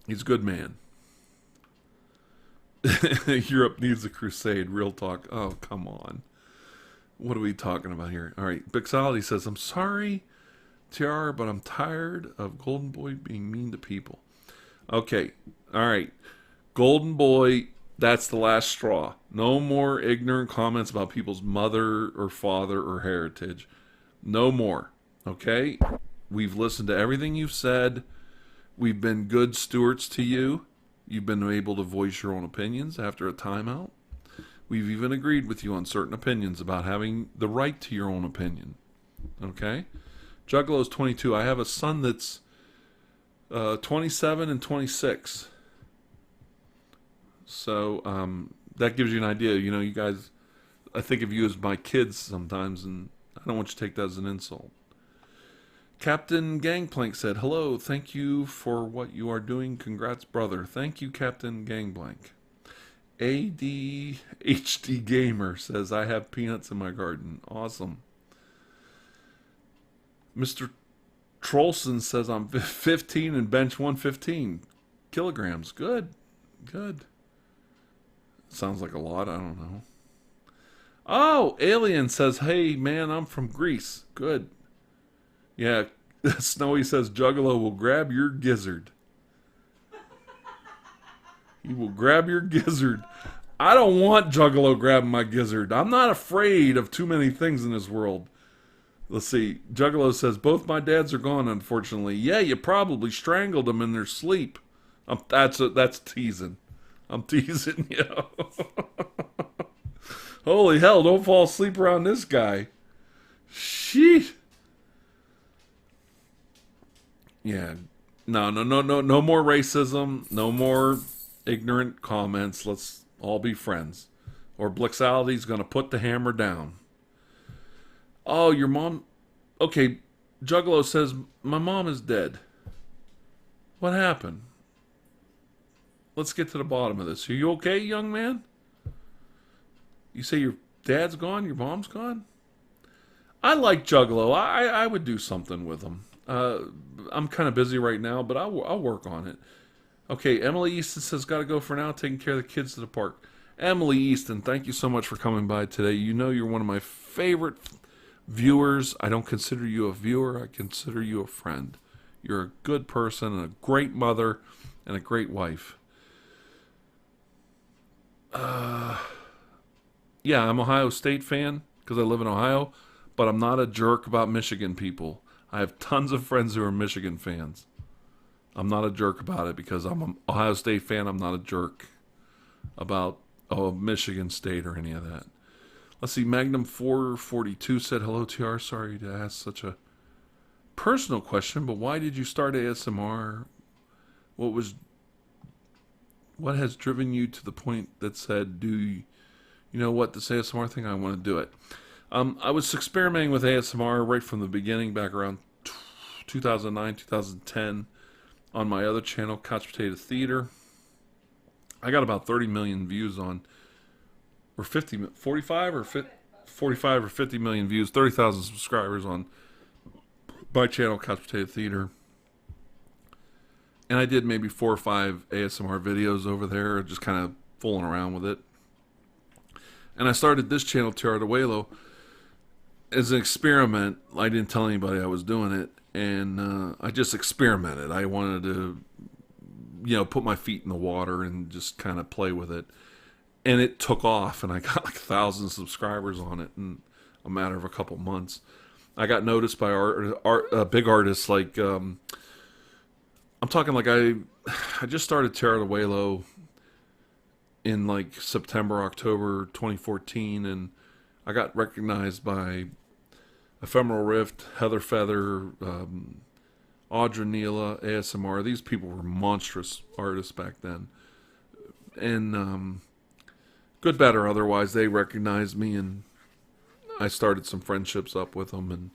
S1: He's a good man. Europe needs a crusade. Real talk. Oh, come on. What are we talking about here? All right. Bixality says, I'm sorry, TR, but I'm tired of Golden Boy being mean to people. Okay. All right. Golden Boy, that's the last straw. No more ignorant comments about people's mother or father or heritage. No more. Okay? We've listened to everything you've said. We've been good stewards to you. You've been able to voice your own opinions after a timeout. We've even agreed with you on certain opinions about having the right to your own opinion. Okay? Juggalo's 22. I have a son that's 27 and 26. So that gives you an idea. You know, you guys, I think of you as my kids sometimes, and I don't want you to take that as an insult. Captain Gangplank said, hello, thank you for what you are doing. Congrats, brother. Thank you, Captain Gangplank. ADHD Gamer says, I have peanuts in my garden. Awesome. Mr. Trollson says, I'm 15 and bench 115 kilograms. Good. Good. Sounds like a lot. I don't know. Oh, Alien says, hey, man, I'm from Greece. Good. Yeah, Snowy says, Juggalo will grab your gizzard. He will grab your gizzard. I don't want Juggalo grabbing my gizzard. I'm not afraid of too many things in this world. Let's see. Juggalo says, both my dads are gone, unfortunately. Yeah, you probably strangled them in their sleep. That's teasing. I'm teasing you. Holy hell, don't fall asleep around this guy. Sheesh. Yeah. No more racism. No more ignorant comments. Let's all be friends. Or Blixality's going to put the hammer down. Oh, your mom... Okay, Juggalo says, my mom is dead. What happened? Let's get to the bottom of this. Are you okay, young man? You say your dad's gone? Your mom's gone? I like Juggalo. I would do something with him. I'm kind of busy right now, but I'll work on it. Okay, Emily Easton says, gotta go for now, taking care of the kids to the park. Emily Easton, thank you so much for coming by today. You know you're one of my favorite viewers. I don't consider you a viewer. I consider you a friend. You're a good person, and a great mother, and a great wife. Yeah, I'm an Ohio State fan because I live in Ohio, but I'm not a jerk about Michigan people. I have tons of friends who are Michigan fans. I'm not a jerk about it because I'm an Ohio State fan. I'm not a jerk about Michigan State or any of that. Let's see. Magnum 442 said, hello, TR. Sorry to ask such a personal question, but why did you start ASMR? What has driven you to the point that said, you know what, this ASMR thing, I want to do it? I was experimenting with ASMR right from the beginning, back around 2009, 2010, on my other channel, Couch Potato Theater. I got about 30 million views on, or 45 or 50 million views, 30,000 subscribers on my channel, Couch Potato Theater. And I did maybe 4 or 5 ASMR videos over there, just kind of fooling around with it. And I started this channel, TirarADeguello, as an experiment. I didn't tell anybody I was doing it, and I just experimented. I wanted to, put my feet in the water and just kind of play with it. And it took off, and I got like 1,000 subscribers on it in a matter of a couple months. I got noticed by big artists like... I'm talking like I just started TirarADeguello in like September, October 2014, and I got recognized by Ephemeral Rift, Heather Feather, Audra Neela, ASMR. These people were monstrous artists back then. And good, bad, or otherwise, they recognized me, and I started some friendships up with them. And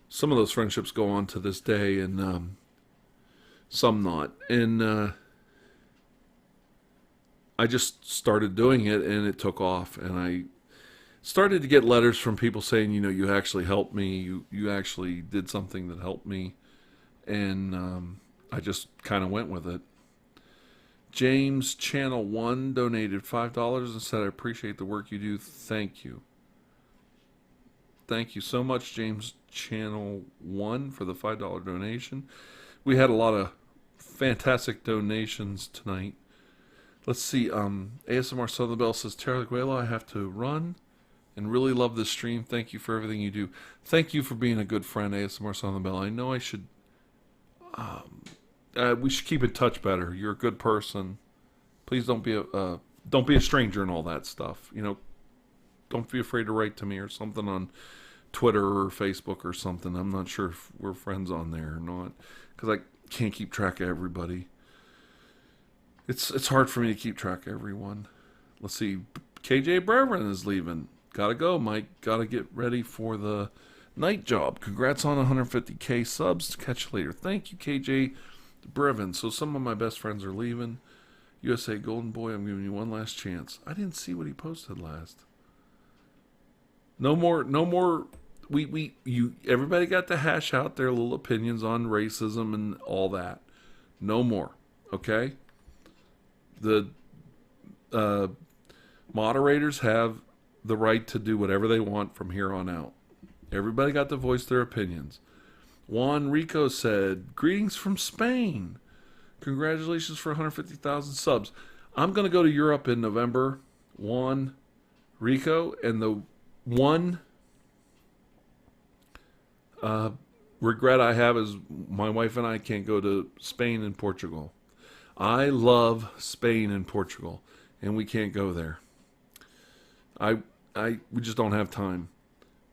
S1: some of those friendships go on to this day, and some not. And I just started doing it, and it took off. And I started to get letters from people saying, you actually helped me. You actually did something that helped me. And I just kind of went with it. James Channel 1 donated $5 and said, I appreciate the work you do. Thank you. Thank you so much, James Channel 1, for the $5 donation. We had a lot of fantastic donations tonight. Let's see. ASMR Southern Bell says, TirarADeguello, I have to run and really love this stream. Thank you for everything you do. Thank you for being a good friend, ASMR Southern Bell. I know I should... we should keep in touch better. You're a good person. Please don't be a stranger and all that stuff. Don't be afraid to write to me or something on Twitter or Facebook or something. I'm not sure if we're friends on there or not, because I can't keep track of everybody. It's hard for me to keep track of everyone. Let's see. KJ Brevin is leaving. Gotta go, Mike. Gotta get ready for the night job. Congrats on 150K subs. Catch you later. Thank you, KJ Brevin. So some of my best friends are leaving. USA Golden Boy, I'm giving you one last chance. I didn't see what he posted last. No more. Everybody got to hash out their little opinions on racism and all that. No more. Okay? The moderators have the right to do whatever they want from here on out. Everybody got to voice their opinions. Juan Rico said, greetings from Spain. Congratulations for 150,000 subs. I'm going to go to Europe in November. Juan Rico, and the one regret I have is my wife and I can't go to Spain and Portugal. I love Spain and Portugal, and we can't go there. We just don't have time.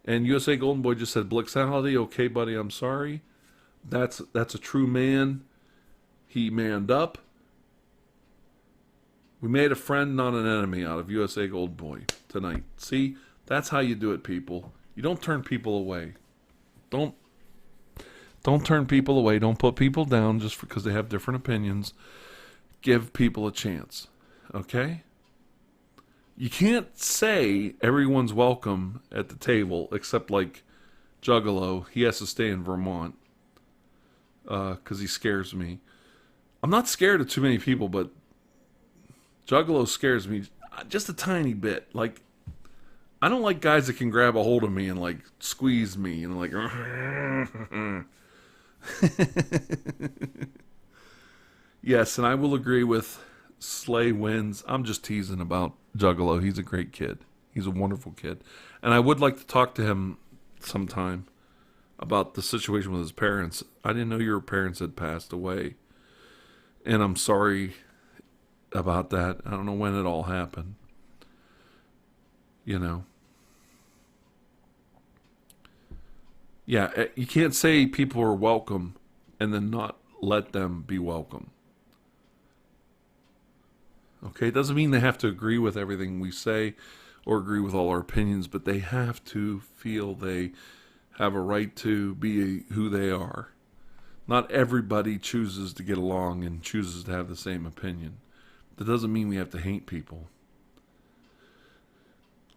S1: And USA Golden Boy just said, Blixality, okay, buddy, I'm sorry. That's a true man. He manned up. We made a friend, not an enemy, out of USA Golden Boy tonight. See, that's how you do it, people. You don't turn people away. Don't turn people away. Don't put people down just because they have different opinions. Give people a chance. Okay? You can't say everyone's welcome at the table, except like Juggalo. He has to stay in Vermont because he scares me. I'm not scared of too many people, but Juggalo scares me just a tiny bit. Like, I don't like guys that can grab a hold of me and like squeeze me and like. Yes, and I will agree with Slay wins. I'm just teasing about Juggalo. He's a great kid. He's a wonderful kid. And I would like to talk to him sometime about the situation with his parents. I didn't know your parents had passed away. And I'm sorry about that. I don't know when it all happened. Yeah, you can't say people are welcome and then not let them be welcome. Okay, it doesn't mean they have to agree with everything we say or agree with all our opinions, but they have to feel they have a right to be who they are. Not everybody chooses to get along and chooses to have the same opinion. That doesn't mean we have to hate people.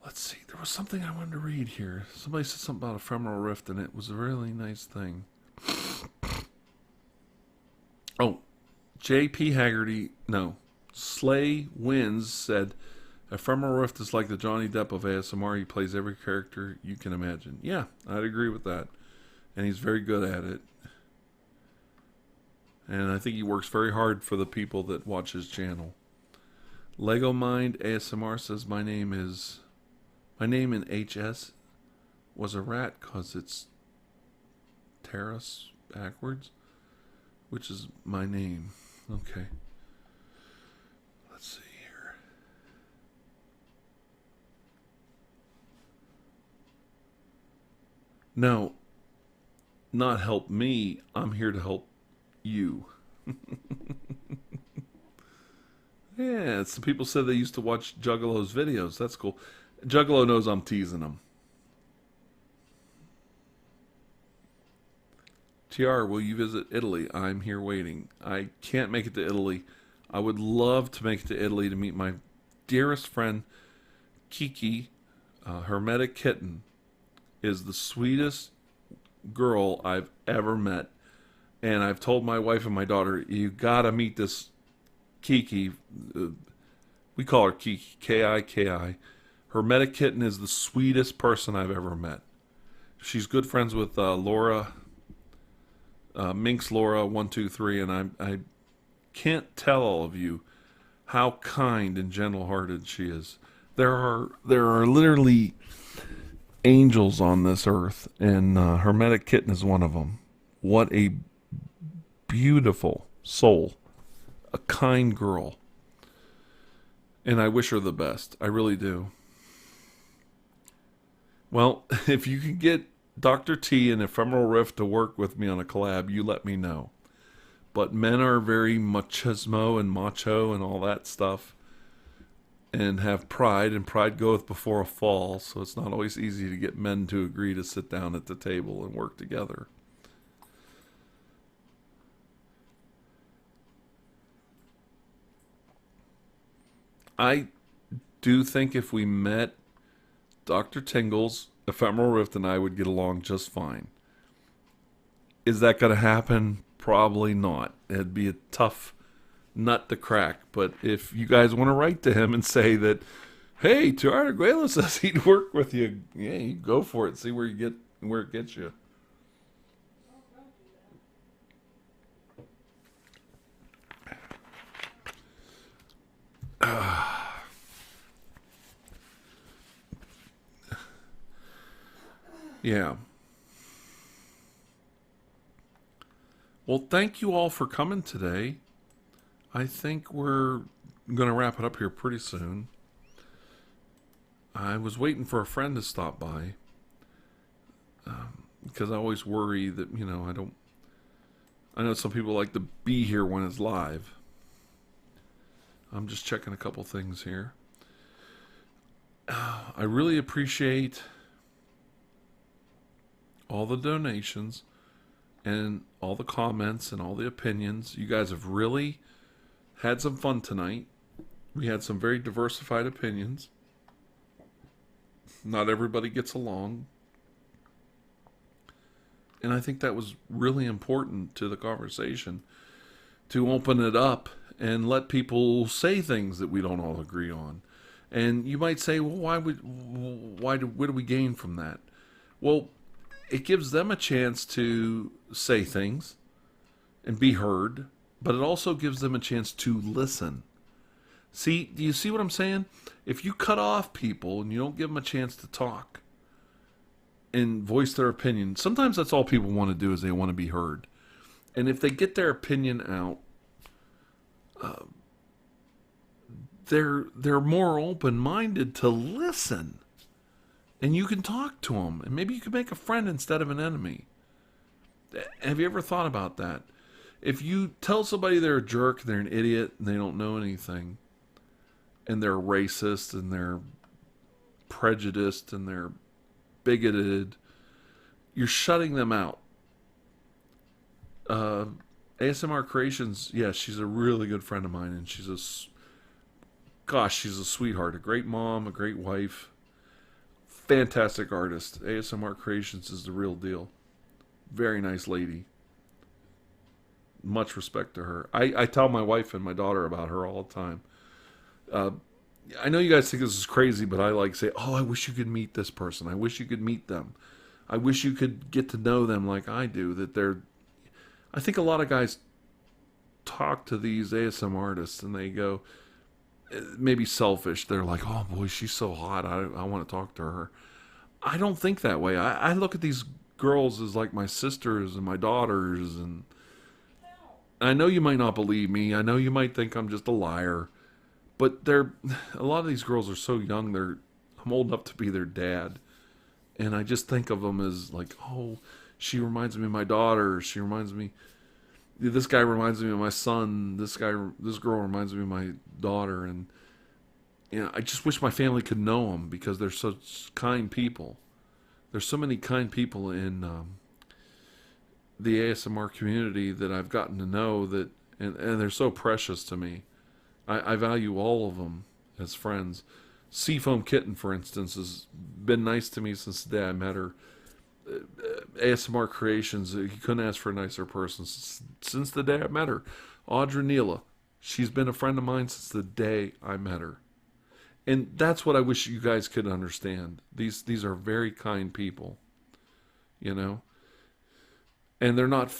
S1: Let's see, there was something I wanted to read here. Somebody said something about ephemeral rift, and it was a really nice thing. Oh, J.P. Haggerty, no. Slay Wins said, ephemeral rift is like the Johnny Depp of ASMR. He plays every character you can imagine. Yeah, I'd agree with that. And he's very good at it. And I think he works very hard for the people that watch his channel. Lego Mind ASMR says, my name in HS was a rat because it's Terrace backwards, which is my name. Okay. Let's see here. No. not help me. I'm here to help you. Yeah, some people said they used to watch Juggalo's videos. That's cool. Juggalo knows I'm teasing him. TR, will you visit Italy? I'm here waiting. I can't make it to Italy. I would love to make it to Italy to meet my dearest friend, Kiki. Hermetic Kitten is the sweetest girl I've ever met. And I've told my wife and my daughter, you gotta meet this Kiki. We call her Kiki, Kiki. Hermetic Kitten is the sweetest person I've ever met. She's good friends with Laura, Minx Laura 123, and I can't tell all of you how kind and gentle-hearted she is. There are literally angels on this earth, and Hermetic Kitten is one of them. What a beautiful soul, a kind girl, and I wish her the best. I really do. Well, if you can get Dr. T and Ephemeral Rift to work with me on a collab, you let me know. But men are very machismo and macho and all that stuff, and have pride, and pride goeth before a fall, so it's not always easy to get men to agree to sit down at the table and work together. I do think if we met, Dr. Tingles, Ephemeral Rift, and I would get along just fine. Is that going to happen? Probably not. It'd be a tough nut to crack. But if you guys want to write to him and say that, hey, TirarADeguello says he'd work with you, yeah, you go for it. See where it gets you. Yeah. Well, thank you all for coming today. I think we're going to wrap it up here pretty soon. I was waiting for a friend to stop by because I always worry that, I know some people like to be here when it's live. I'm just checking a couple things here. I really appreciate all the donations and all the comments and all the opinions. You guys have really had some fun tonight. We had some very diversified opinions. Not everybody gets along. And I think that was really important to the conversation, to open it up and let people say things that we don't all agree on. And you might say, well, what do we gain from that? Well, it gives them a chance to say things and be heard, but it also gives them a chance to listen. See, do you see what I'm saying? If you cut off people and you don't give them a chance to talk and voice their opinion, sometimes that's all people want to do is they want to be heard. And if they get their opinion out, they're more open-minded to listen. And you can talk to them. And maybe you can make a friend instead of an enemy. Have you ever thought about that? If you tell somebody they're a jerk, they're an idiot, and they don't know anything, and they're racist, and they're prejudiced, and they're bigoted, you're shutting them out. ASMR Creations, yes, she's a really good friend of mine, and she's a sweetheart, a great mom, a great wife. Fantastic artist. ASMR Creations is the real deal. Very nice lady. Much respect to her. I tell my wife and my daughter about her all the time. I know you guys think this is crazy, but I like say, oh, I wish you could meet this person. I wish you could meet them. I wish you could get to know them like I do. I think a lot of guys talk to these ASM artists and they go, maybe selfish. They're like, oh boy, she's so hot. I want to talk to her. I don't think that way. I look at these girls as like my sisters and my daughters. And I know you might not believe me. I know you might think I'm just a liar. But a lot of these girls are so young. I'm old enough to be their dad. And I just think of them as like, oh, she reminds me of my daughter. She reminds me, this guy reminds me of my son. This girl reminds me of my daughter. And, I just wish my family could know them because they're such kind people. There's so many kind people in the ASMR community that I've gotten to know that, and they're so precious to me. I value all of them as friends. Seafoam Kitten, for instance, has been nice to me since the day I met her. ASMR Creations, he couldn't ask for a nicer person since the day I met her. Audra Neela, she's been a friend of mine since the day I met her. And that's what I wish you guys could understand. These are very kind people, and they're not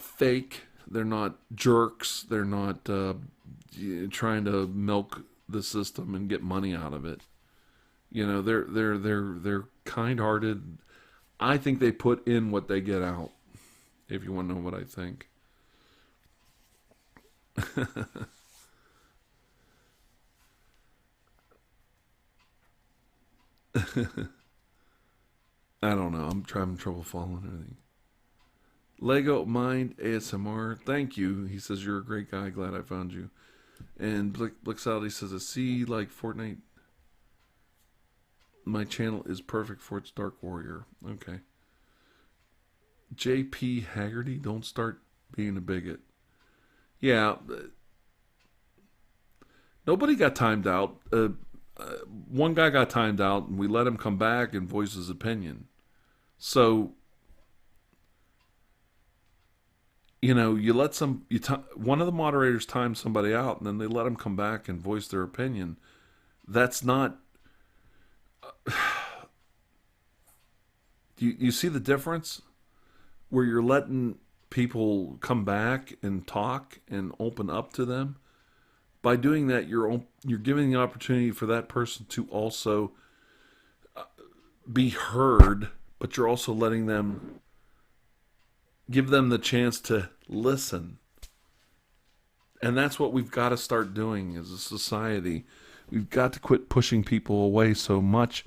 S1: fake. They're not jerks. They're not trying to milk the system and get money out of it. They're kind-hearted. I think they put in what they get out. If you want to know what I think. I don't know. I'm having trouble following everything. Lego Mind ASMR. Thank you. He says you're a great guy. Glad I found you. And Blixality says, I see like Fortnite. My channel is perfect for its Dark Warrior. Okay. JP Haggerty, don't start being a bigot. Yeah. Nobody got timed out. One guy got timed out, and we let him come back and voice his opinion. So, you let one of the moderators time somebody out, and then they let them come back and voice their opinion. That's not. You see the difference? Where you're letting people come back and talk and open up to them. By doing that, you're giving the opportunity for that person to also be heard, but you're also letting them give them the chance to listen. And that's what we've got to start doing as a society. We've got to quit pushing people away so much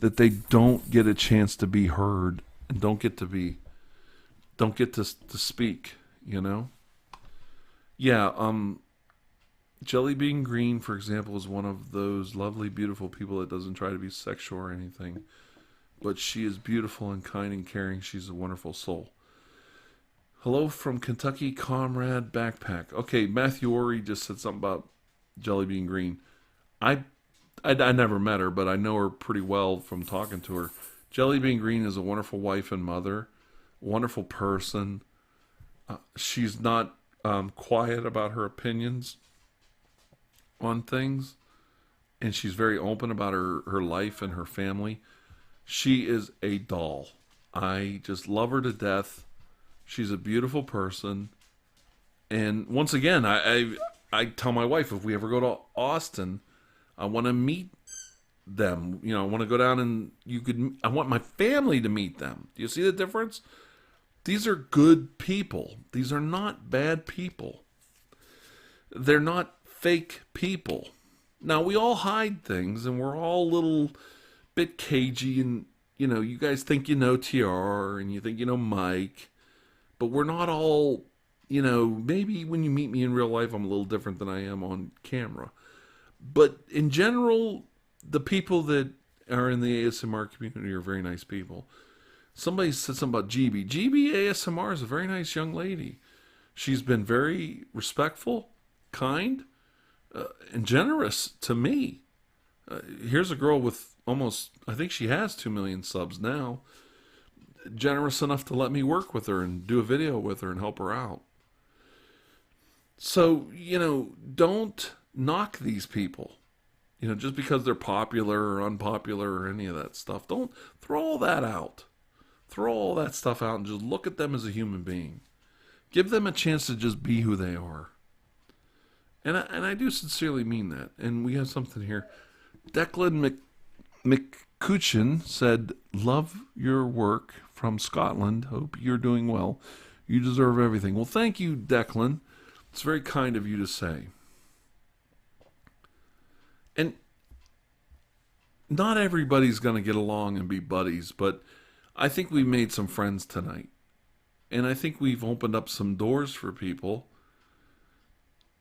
S1: that they don't get a chance to be heard and don't get to speak, Yeah, Jelly Bean Green, for example, is one of those lovely, beautiful people that doesn't try to be sexual or anything. But she is beautiful and kind and caring. She's a wonderful soul. Hello from Kentucky, Comrade Backpack. Okay, Matthew Ori just said something about Jelly Bean Green. I never met her, but I know her pretty well from talking to her. Jelly Bean Green is a wonderful wife and mother, wonderful person. She's not quiet about her opinions on things, and she's very open about her life and her family. She is a doll. I just love her to death. She's a beautiful person. And once again, I tell my wife, if we ever go to Austin, I want to meet them. I want to go down and I want my family to meet them. Do you see the difference? These are good people. These are not bad people. They're not fake people. Now, we all hide things, and we're all a little bit cagey, and, you guys think you know TR, and you think you know Mike, but we're not all, maybe when you meet me in real life, I'm a little different than I am on camera. But in general, the people that are in the ASMR community are very nice people. Somebody said something about GB. GB ASMR is a very nice young lady. She's been very respectful, kind, and generous to me. Here's a girl with almost, I think she has 2 million subs now, generous enough to let me work with her and do a video with her and help her out. So, don't knock these people. Just because they're popular or unpopular or any of that stuff. Don't throw all that out. Throw all that stuff out and just look at them as a human being. Give them a chance to just be who they are. And I do sincerely mean that. And we have something here. Declan McCutcheon said, love your work from Scotland. Hope you're doing well. You deserve everything. Well, thank you, Declan. It's very kind of you to say. And not everybody's going to get along and be buddies, but I think we made some friends tonight. And I think we've opened up some doors for people.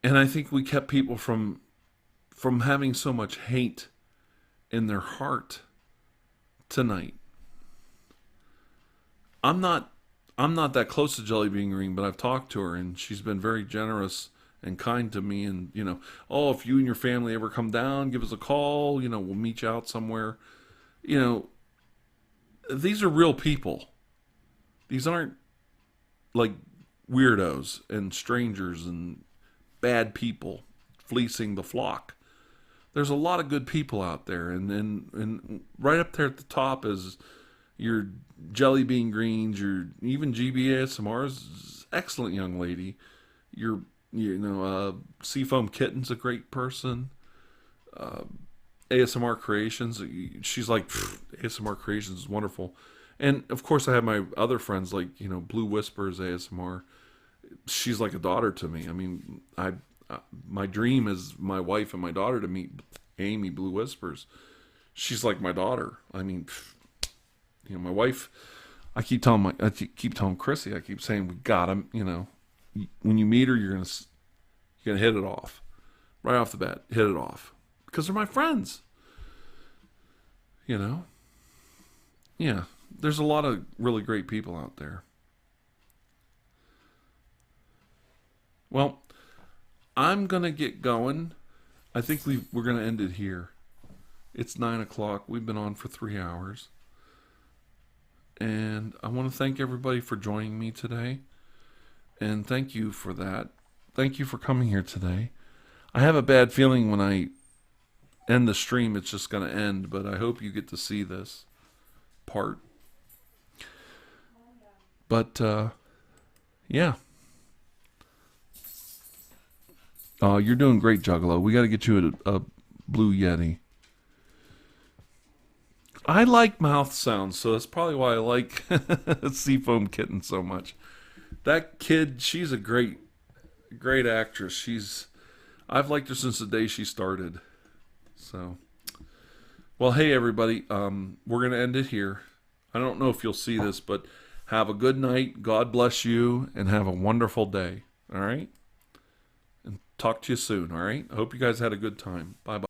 S1: And I think we kept people from having so much hate in their heart tonight. I'm not I'm not that close to Jelly Bean Green, but I've talked to her and she's been very generous and kind to me. And oh, if you and your family ever come down, give us a call. We'll meet you out somewhere. You know, these are real people. These aren't like weirdos and strangers and bad people fleecing the flock. There's a lot of good people out there, and right up there at the top is your Jelly Bean Greens, your even GBASMR's excellent young lady. Your Seafoam Kitten's a great person. ASMR Creations, she's like ASMR Creations is wonderful, and of course I have my other friends like Blue Whispers ASMR. She's like a daughter to me. I mean, my dream is my wife and my daughter to meet Amy Blue Whispers. She's like my daughter. I mean, my wife. I keep telling Chrissy. I keep saying we got him. When you meet her, you're gonna hit it off right off the bat. Hit it off because they're my friends. Yeah. There's a lot of really great people out there. Well, I'm gonna get going. I think we're gonna end it here. It's 9 o'clock. We've been on for 3 hours, and I want to thank everybody for joining me today. And thank you for that. Thank you for coming here today. I have a bad feeling when I end the stream, it's just gonna end. But I hope you get to see this part. But yeah. You're doing great, Juggalo. We got to get you a Blue Yeti. I like mouth sounds, so that's probably why I like Seafoam Kitten so much. That kid, she's a great actress. I've liked her since the day she started. So, well, hey everybody, we're gonna end it here. I don't know if you'll see this, but have a good night. God bless you, and have a wonderful day. All right. Talk to you soon, all right? I hope you guys had a good time. Bye-bye.